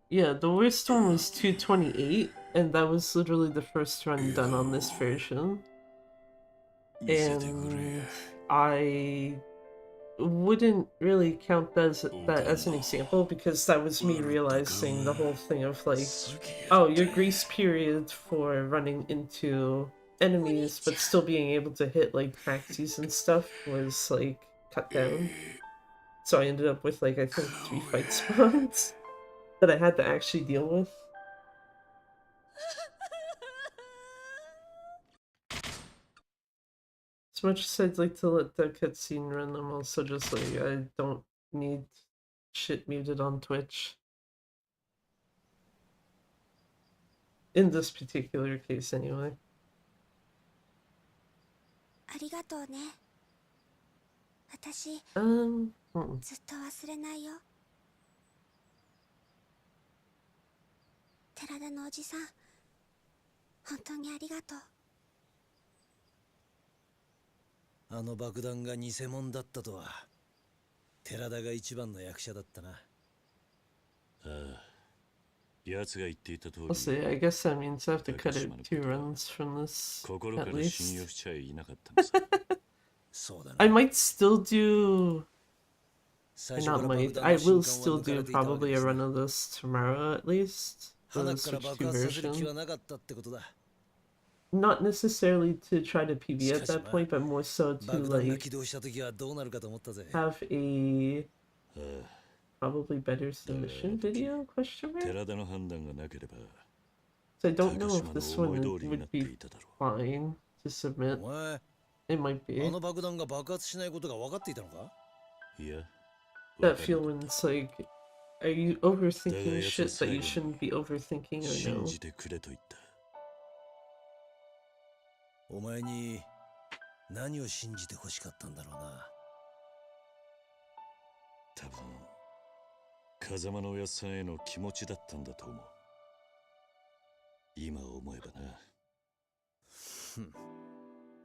Yeah, the worst one was 228, and that was literally the first run done on this version. And I wouldn't really count that as an example because that was me realizing the whole thing of like, oh, your grace period for running into enemies but still being able to hit like taxis and stuff was like cut down. So I ended up with like, I think 3 fight spawns that I had to actually deal with. much as I'd like to let the cutscene run, I'm also just like, I don't need shit muted on Twitch. In this particular case, anyway. ありがとうね。私、Hmm. ずっと忘れないよ。寺田のおじさん、本当にありがとう。あの爆弾が偽物だったとは寺田が一番の役者だったな。ああ、奴が言っていた通り We'll see. I guess that means I have to cut it 2 runs from this, 心か at ら信用 least. しちゃいなかったのさ。そうだな。 I might still do... 最 Or 初か not ら爆 might. 弾 I の信 will 管は still 抜かれ do ていたわけ probably で a すな。 run of this tomorrow, at least. 鼻 The から Switch 爆 2 発させる気 version. はなかったってことだ。 Not necessarily to try to PB at that しかしまあ、 point, but more so to 爆弾が like 起動した時はどうなるかと思ったぜ。 have a ああ、 probably better submission video? Question mark? 寺田の判断がなければ、 So I don't 高 know 島 if の this 思い one 通りにな would って be いただろう。 fine to submit. お前、 It might あ be. の爆弾が爆発しないことが分かっていたのか？ いや、 That feel when it's like, are you overthinking Daga shit that you yatsa shouldn't be overthinking or 信 no? じてくれと言った。お前に何を信じて欲しかったんだろうな。多分、風間のおやっさんへの気持ちだったんだと思う。今思えば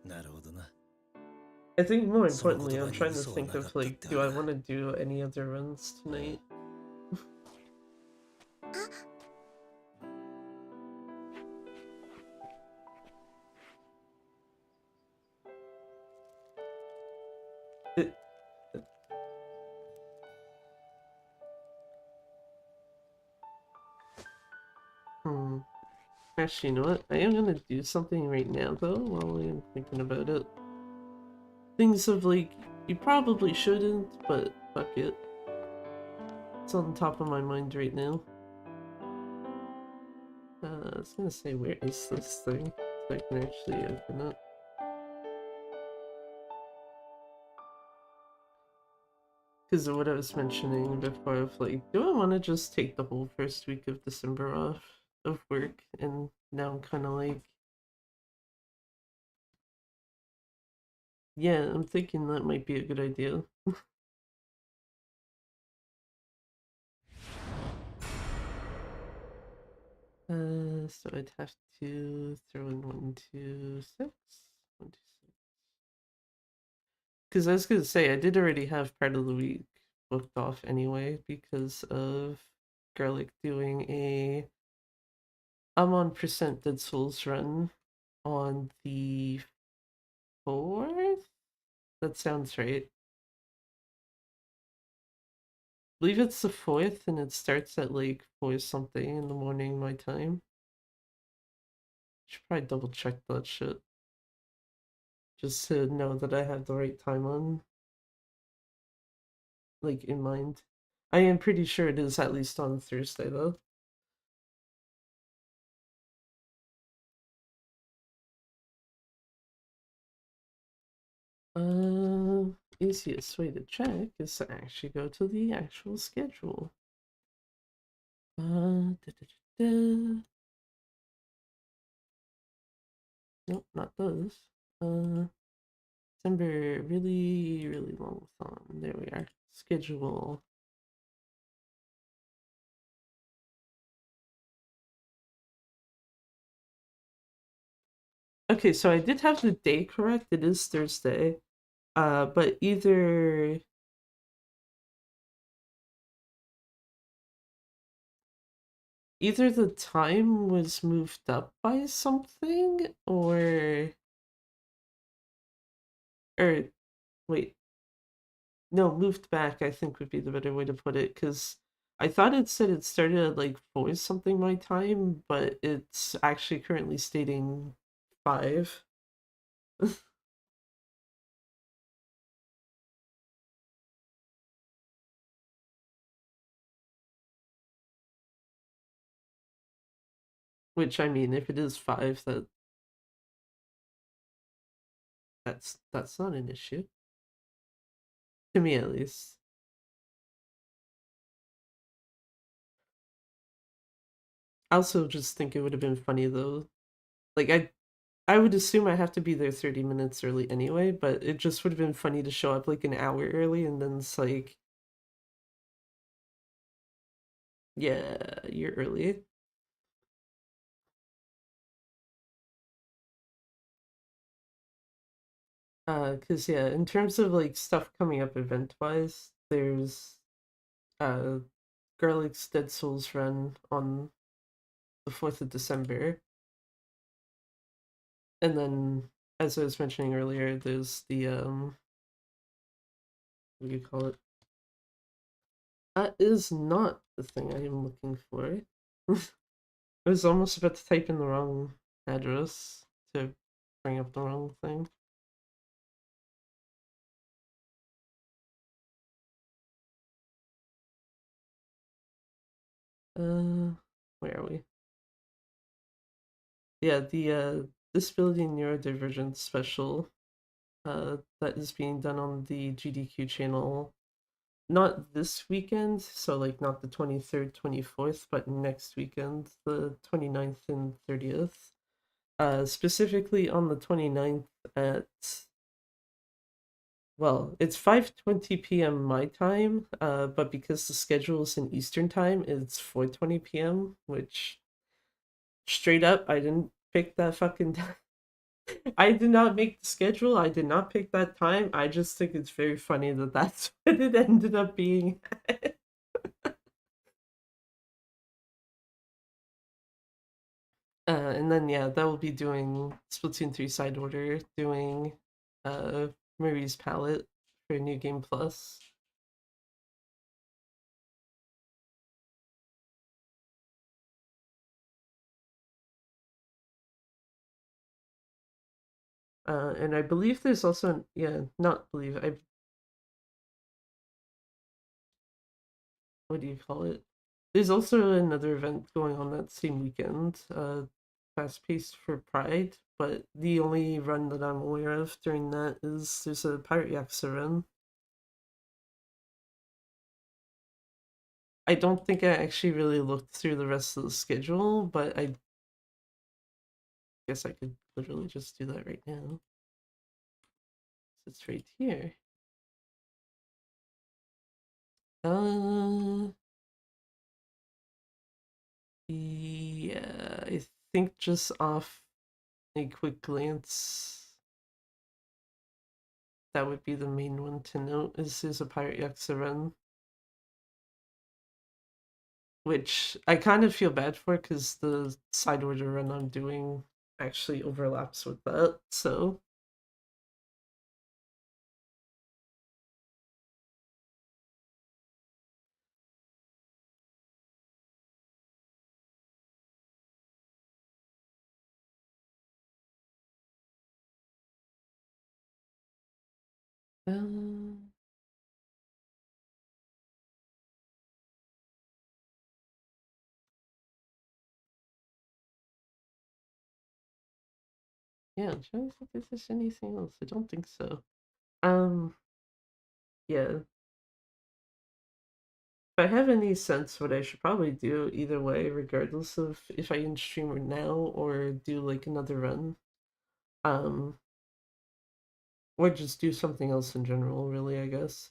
な。なるほどな。 I think more その importantly, 言葉 I'm に trying to 嘘は think なか of ったっ like, て do I わけ want だ。 to do any other runs tonight? It, Actually, you know what? I am gonna do something right now, though, while I'm thinking about it. Things of like, you probably shouldn't, but fuck it. It's on top of my mind right now. I was gonna say, where is this thing? So I can actually open it. Because of what I was mentioning before, of like, do I want to just take the whole first week of December off of work? And now I'm kind of like, yeah, I'm thinking that might be a good idea. So I'd have to throw in 1, 2, 6. 1, 2, 6. Because I was gonna say, I did already have part of the week booked off anyway because of Garlic doing a I'm on percent Dead Souls run on the 4th? That sounds right. I believe it's the 4th and it starts at like 4 something in the morning my time. Should probably double check that shit. Just to know that I have the right time on, like, in mind. I am pretty sure it is at least on Thursday though. Easiest way to check is to actually go to the actual schedule. Da, da, da. Nope, not those. December, really, really long thumb. There we are. Schedule. Okay, so I did have the day correct. It is Thursday. But either the time was moved up by something or wait. No, moved back, I think would be the better way to put it, because I thought it said it started at like 4 something my time, but it's actually currently stating 5. Which, I mean, if it is 5, that's not an issue. To me at least. I also just think it would have been funny though. Like I would assume I have to be there 30 minutes early anyway, but it just would have been funny to show up like an hour early and then it's like, yeah, you're early. Cause yeah, in terms of like stuff coming up event wise, there's uh Garlic's Dead Souls run on the 4th of December. And then as I was mentioning earlier, there's the what do you call it? That is not the thing I am looking for. I was almost about to type in the wrong address to bring up the wrong thing. Where are we? Yeah, the Disability Neurodivergence special that is being done on the GDQ channel. Not this weekend, so like not the 23rd, 24th, but next weekend, the 29th and 30th. Specifically on the 29th at, well, it's 5:20 p.m. my time, but because the schedule is in Eastern time, it's 4:20 p.m., which straight up, I didn't pick that fucking time. I did not make the schedule. I did not pick that time. I just think it's very funny that that's what it ended up being. And then yeah, that will be doing Splatoon 3 side order, doing uh Marie's palette for New Game Plus. And I believe there's also yeah, not believe I what do you call it? There's also another event going on that same weekend, Fast Paced for Pride, but the only run that I'm aware of during that is there's a Pirate Yakuza run. I don't think I actually really looked through the rest of the schedule, but I guess I could literally just do that right now. It's right here. Uh, yeah, I think just off a quick glance, that would be the main one to note. Is a Pirate Yakuza run, which I kind of feel bad for because the side order run I'm doing actually overlaps with that. So, uh, yeah, I'm trying to think if there's anything else. I don't think so. Um, yeah. If I have any sense what I should probably do either way, regardless of if I can stream it now or do like another run, um, or just do something else in general, really, I guess.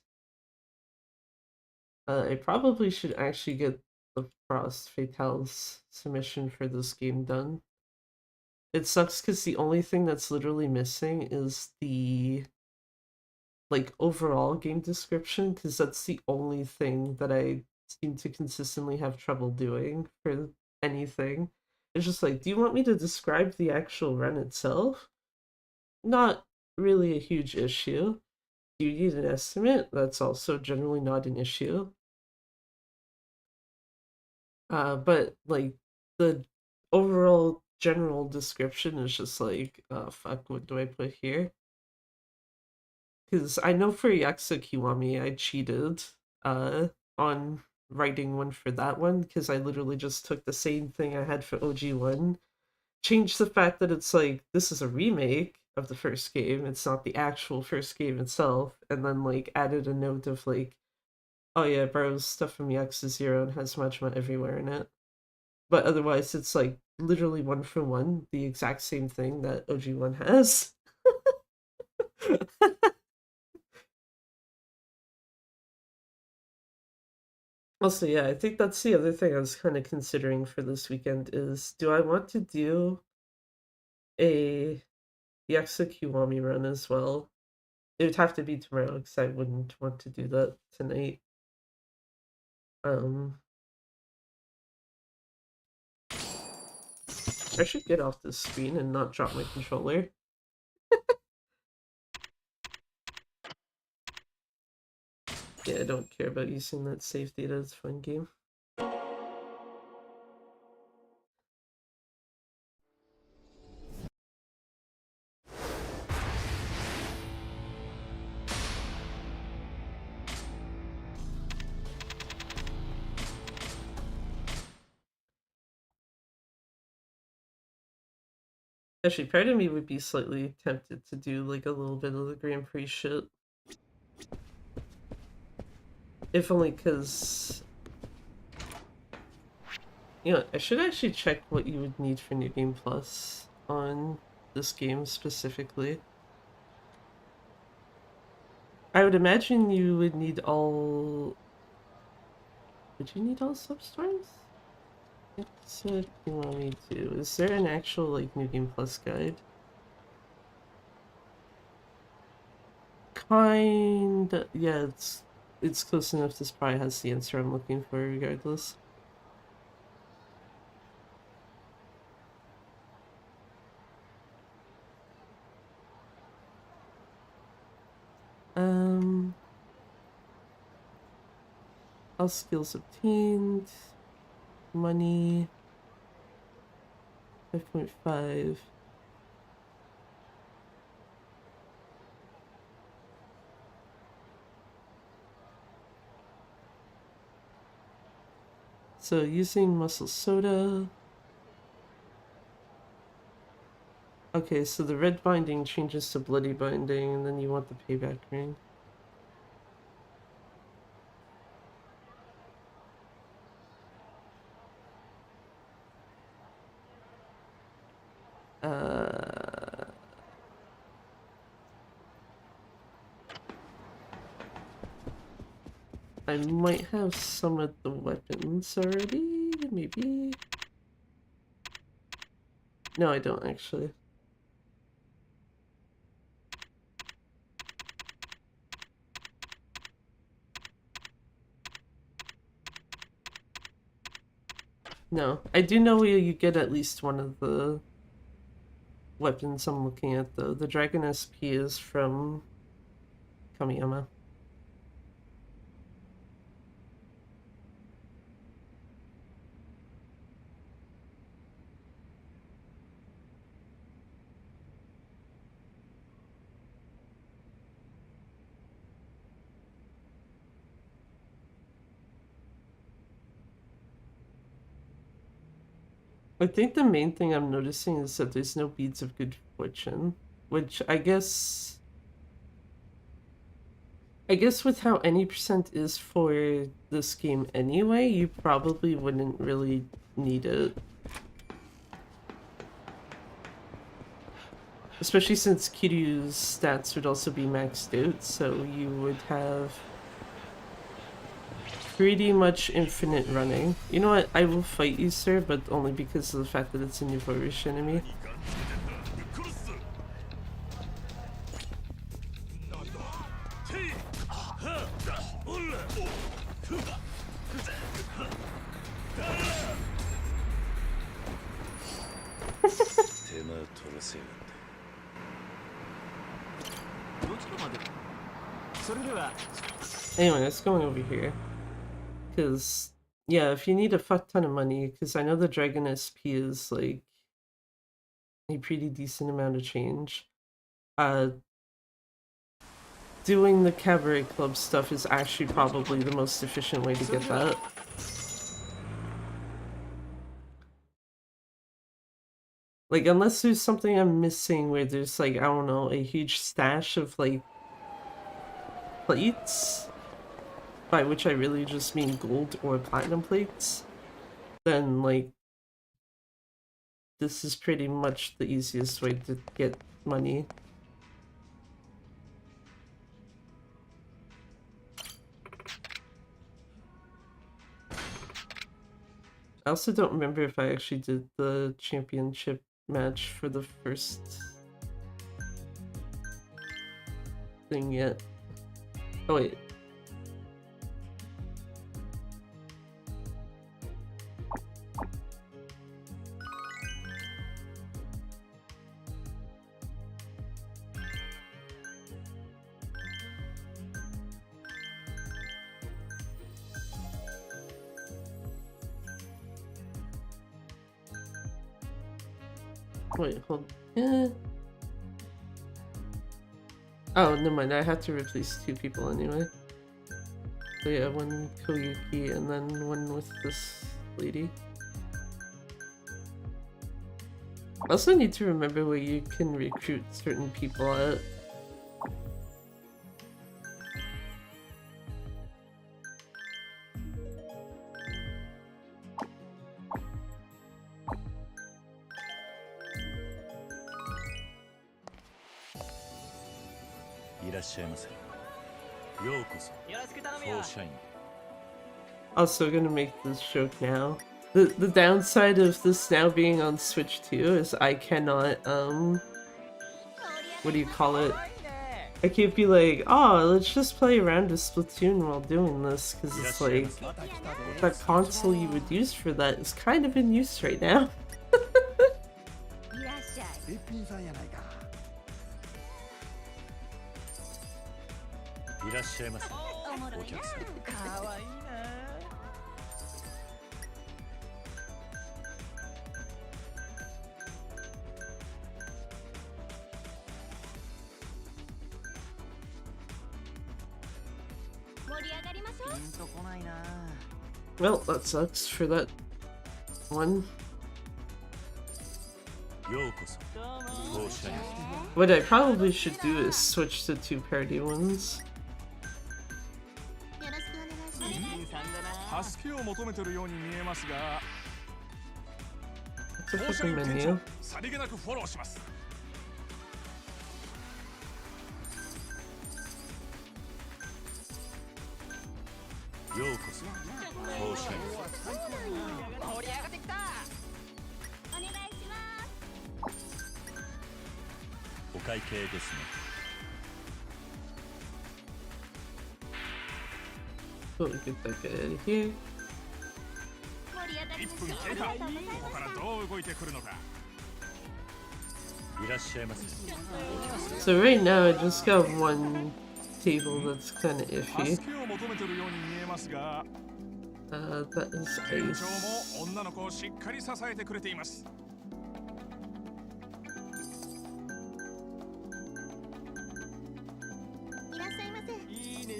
I probably should actually get the Frost Fatale's submission for this game done. It sucks because the only thing that's literally missing is the like overall game description, because that's the only thing that I seem to consistently have trouble doing for anything. It's just like, do you want me to describe the actual run itself? Not really a huge issue. Do you need an estimate? That's also generally not an issue. But like the overall general description is just like, oh fuck, what do I put here? Because I know for Yakuza Kiwami, I cheated on writing one for that one because I literally just took the same thing I had for OG1, changed the fact that it's like this is a remake of the first game. It's not the actual first game itself. And then like added a note of like, oh yeah, it borrows stuff from Yakuza 0 and has Majima everywhere in it. But otherwise it's like literally one for one, the exact same thing that OG1 has. Also, yeah, I think that's the other thing I was kind of considering for this weekend is, do I want to do a Yakuza Kiwami run as well? It would have to be tomorrow because I wouldn't want to do that tonight. I should get off this screen and not drop my controller. Yeah, I don't care about using that save data, it's a fun game. Actually, part of me would be slightly tempted to do like a little bit of the Grand Prix shit. If only because, you know, I should actually check what you would need for New Game Plus on this game specifically. I would imagine you would need all... Would you need all substores? Yakuza Kiwami 2. Is there an actual, like, New Game Plus guide? Kinda. Yeah, it's close enough. This probably has the answer I'm looking for regardless. All skills obtained. Money. 5.5. So using muscle soda. Okay, so the red binding changes to bloody binding, and then you want the payback ring. I might have some of the weapons already, maybe? No, I don't actually. No, I do know where you get at least one of the weapons I'm looking at though. The Dragon SP is from Kamiyama. I think the main thing I'm noticing is that there's no beads of good fortune, which I guess with how any percent is for this game anyway, you probably wouldn't really need it. Especially since Kiryu's stats would also be maxed out, so you would have pretty much infinite running. You know what? I will fight you, sir, but only because of the fact that it's a new Irish enemy. Anyway, let's go over here. Because, yeah, if you need a fuck ton of money, because I know the Dragon SP is, like, a pretty decent amount of change. Doing the Cabaret Club stuff is actually probably the most efficient way to get that. Like, unless there's something I'm missing where there's, like, I don't know, a huge stash of, like, plates, by which I really just mean gold or platinum plates, then, like, this is pretty much the easiest way to get money. I also don't remember if I actually did the championship match for the first thing yet. Oh wait. Wait, hold. Oh, never mind. I have to replace 2 people anyway. So yeah, 1 Koyuki and then 1 with this lady. I also need to remember where you can recruit certain people at. Also gonna make this joke now. The downside of this now being on Switch 2 is I cannot, what do you call it? I can't be like, oh, let's just play around with Splatoon while doing this, because it's like, that console you would use for that is kind of in use right now. Well, that sucks for that one. What I probably should do is switch to 2 party ones. What's a fucking menu? Oh, we get that guy out of here. So right now I just got 1 table that's kind of iffy. That is ice.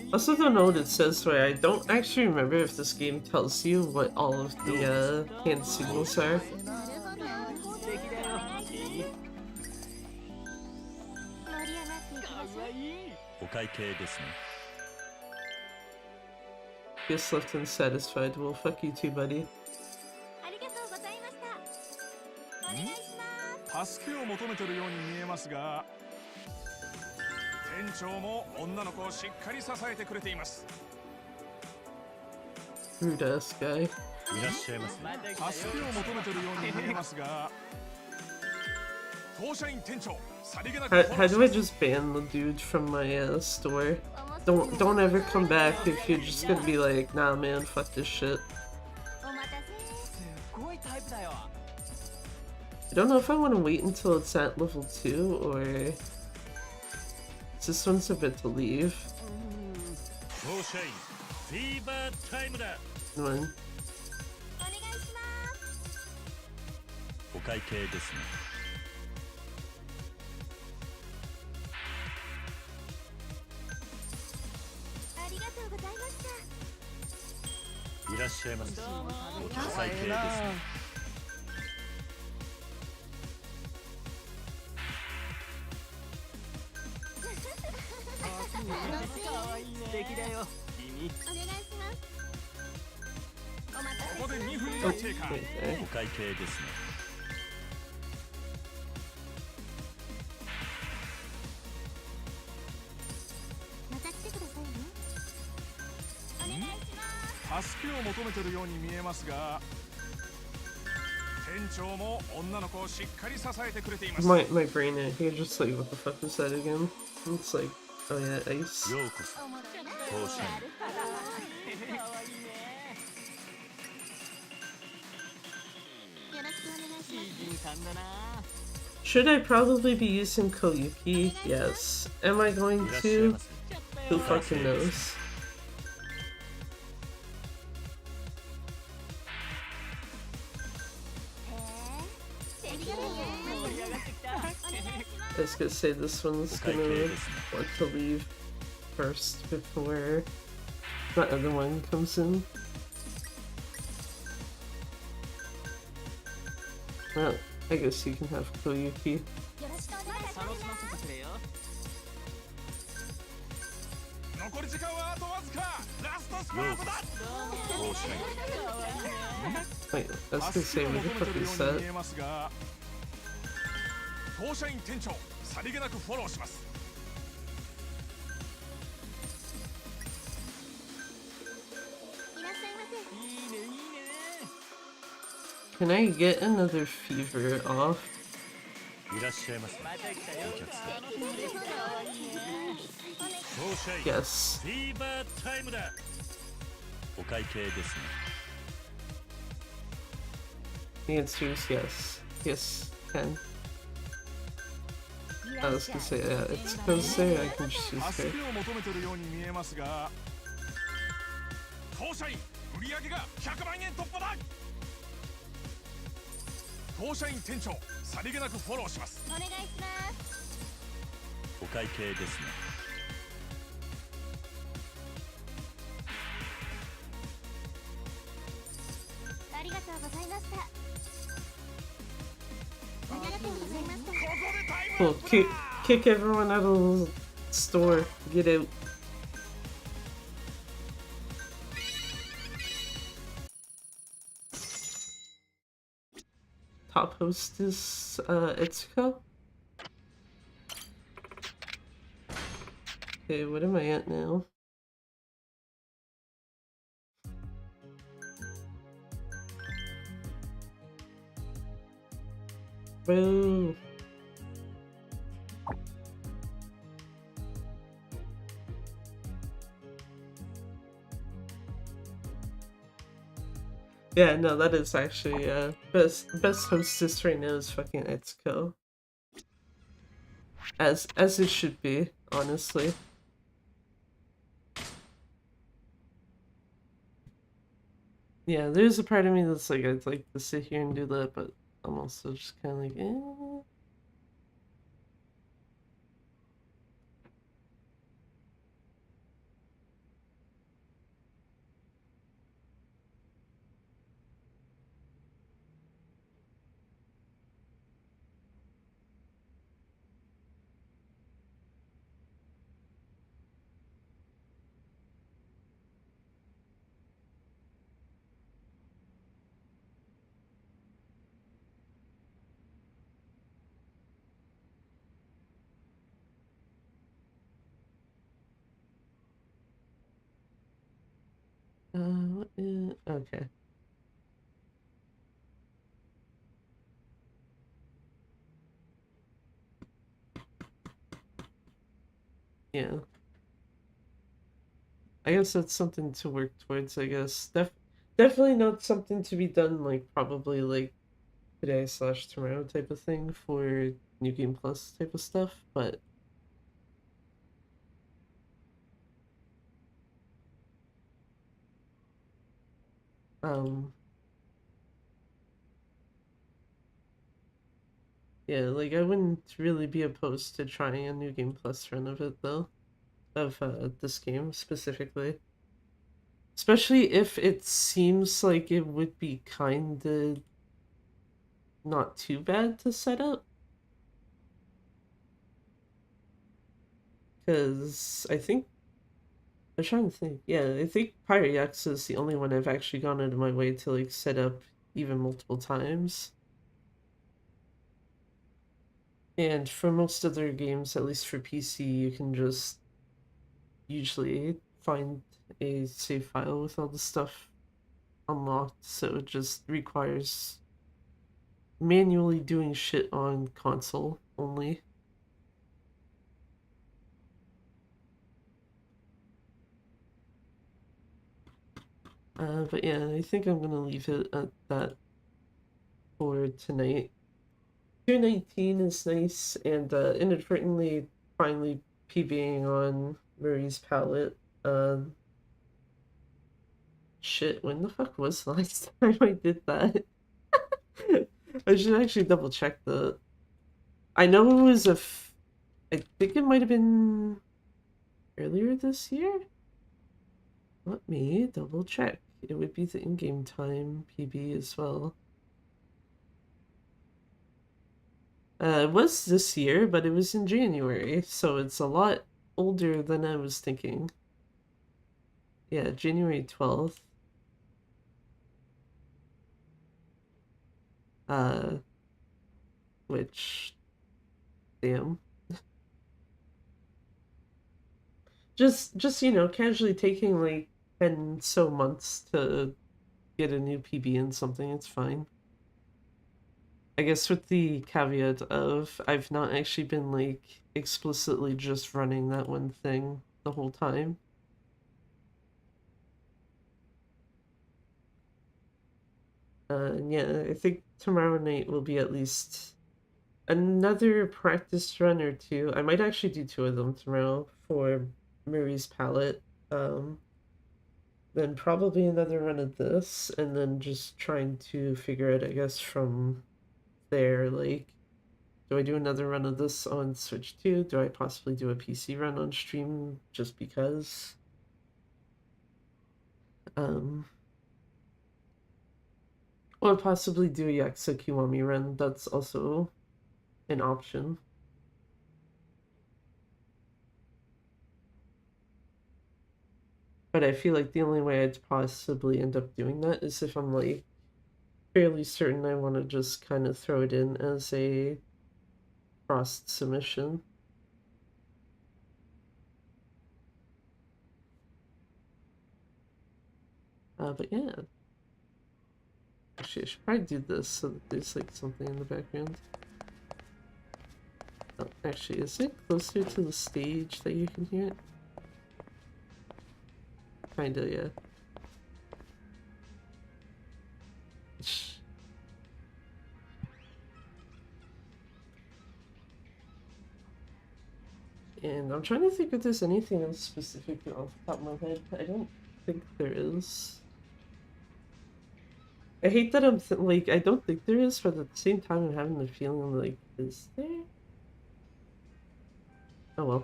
I also don't know what it says where I don't actually remember if this game tells you what all of the hand signals are. Guess left unsatisfied. Well, fuck you too, buddy. Rude ass guy. How do I just ban the dude from my store? Don't ever come back if you're just gonna be like, nah man, fuck this shit. I don't know if I want to wait until it's at level 2 or... This one's a bit to leave. Come on. ここで2分 Oh, が経過。 okay. お会計ですね。また来てくださいね。お願いします。助けを求めてるように見えますが、店長も女の子をしっかり支えてくれています。 My brain here just like, what the fuck was that again? It's like, oh yeah, ice. ようこそ当社員。 よろしくお願いします。 Should I probably be using Koyuki? Yes. Am I going いらっしゃい to? ませ。 Who fucking knows? へえ、ありがとうね。盛り上がってきた。お願いします。 I was gonna say this one's お会計 gonna ですね。 want to leave first before the other one comes in. Well, I guess you can have Koyuki. よろしくお願いします。 残り時間はあとわずか。ラストスパートだ。 当社員。 Wait, I was gonna 助 say, けを what the 求めて fuck るよ is うに that? 見えますが、当社員店長さりげなくフォローします。 いらっしゃいませ。 Can I get another fever off? いらっしゃいませ。お客さん。当社員。 Yes. フィーバータイムだ。お会計ですね。 The answer is yes. Yes, can. I was gonna say, yeah, it's Kosei, I can just use 助 her. けを求めてるように見えますが、当社員売上が100万円突破だ。当社員店長さりげなくフォローします。 お願いします。 お会計ですね。 ありがとうございました。ありがとうございました。 ここでタイムア Cool, ップ kick だ。 everyone out of the store. Get out. Top hostess, Itsuko? Okay, what am I at now? Boo! Yeah, no, that is actually best hostess right now is fucking Etsuko. As it should be, honestly. Yeah, there's a part of me that's like, I'd like to sit here and do that, but I'm also just kind of like, eh. What is, okay. Yeah. I guess that's something to work towards, I guess. Definitely not something to be done, like, probably, like, today/tomorrow type of thing for New Game Plus type of stuff, but... Yeah, like, I wouldn't really be opposed to trying a New Game Plus run of it, though. Of, this game, specifically. Especially if it seems like it would be kinda not too bad to set up. because I think I'm trying to think. Yeah, I think Pirate Yakuza is the only one I've actually gone out of my way to like set up even multiple times. And for most other games, at least for PC, you can just usually find a save file with all the stuff unlocked, so it just requires manually doing shit on console only. But yeah, I think I'm gonna leave it at that for tonight. 219 is nice, and inadvertently finally PBing on Murray's palette. Shit, when the fuck was the last time I did that? I should actually double check the. I know it was I think it might have been earlier this year. Let me double check. It would be the in-game time PB as well. It was this year, but it was in January, so it's a lot older than I was thinking. Yeah, January 12th. Which, damn. Just you know, casually taking like 10 so months to get a new PB in something, it's fine. I guess with the caveat of I've not actually been like explicitly just running that one thing the whole time. Yeah, I think tomorrow night will be at least another practice run or two. I might actually do two of them tomorrow for Murray's palette. Then probably another run of this, and then just trying to figure out, I guess, from there, like, do I do another run of this on Switch 2? Do I possibly do a PC run on stream just because? Or possibly do a Yakuza Kiwami run, that's also an option. But I feel like the only way I'd possibly end up doing that is if I'm like fairly certain I want to just kind of throw it in as a crossed submission. But yeah. Actually, I should probably do this so that there's like something in the background. Oh, actually, is it closer to the stage that you can hear it? Kinda, yeah. And I'm trying to think if there's anything else specific off the top of my head. I don't think there is. I hate that I'm like, I don't think there is, but at the same time I'm having the feeling like, is there? Oh well.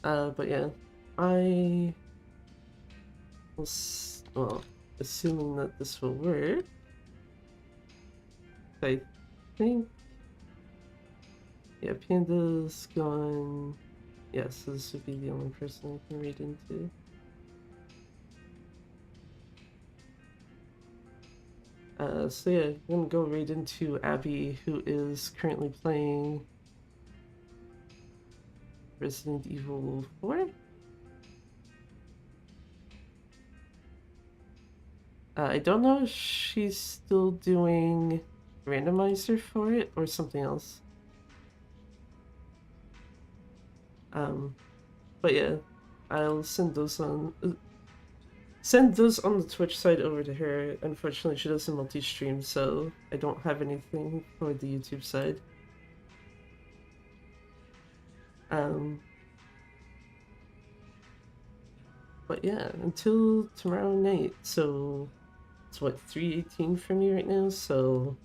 But yeah, I was, well, assuming that this will work, I think, yeah, Panda's gone. Yeah, so this would be the only person I can read into. So yeah, I'm gonna go right into Abby, who is currently playing Resident Evil 4. I don't know if she's still doing randomizer for it or something else. But yeah, I'll send those on the Twitch side over to her. Unfortunately, she doesn't multi-stream, so I don't have anything for the YouTube side. But yeah, until tomorrow night. So it's what, 3:18 for me right now, so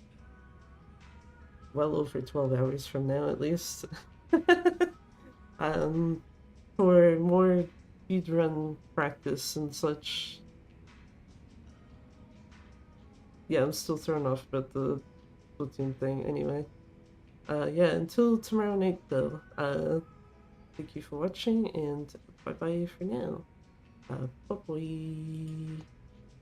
well over 12 hours from now at least. For more speedrun practice and such. Yeah, I'm still thrown off about the Splatoon thing anyway. Yeah, until tomorrow night though. Thank you for watching and bye bye for now. Bye bye.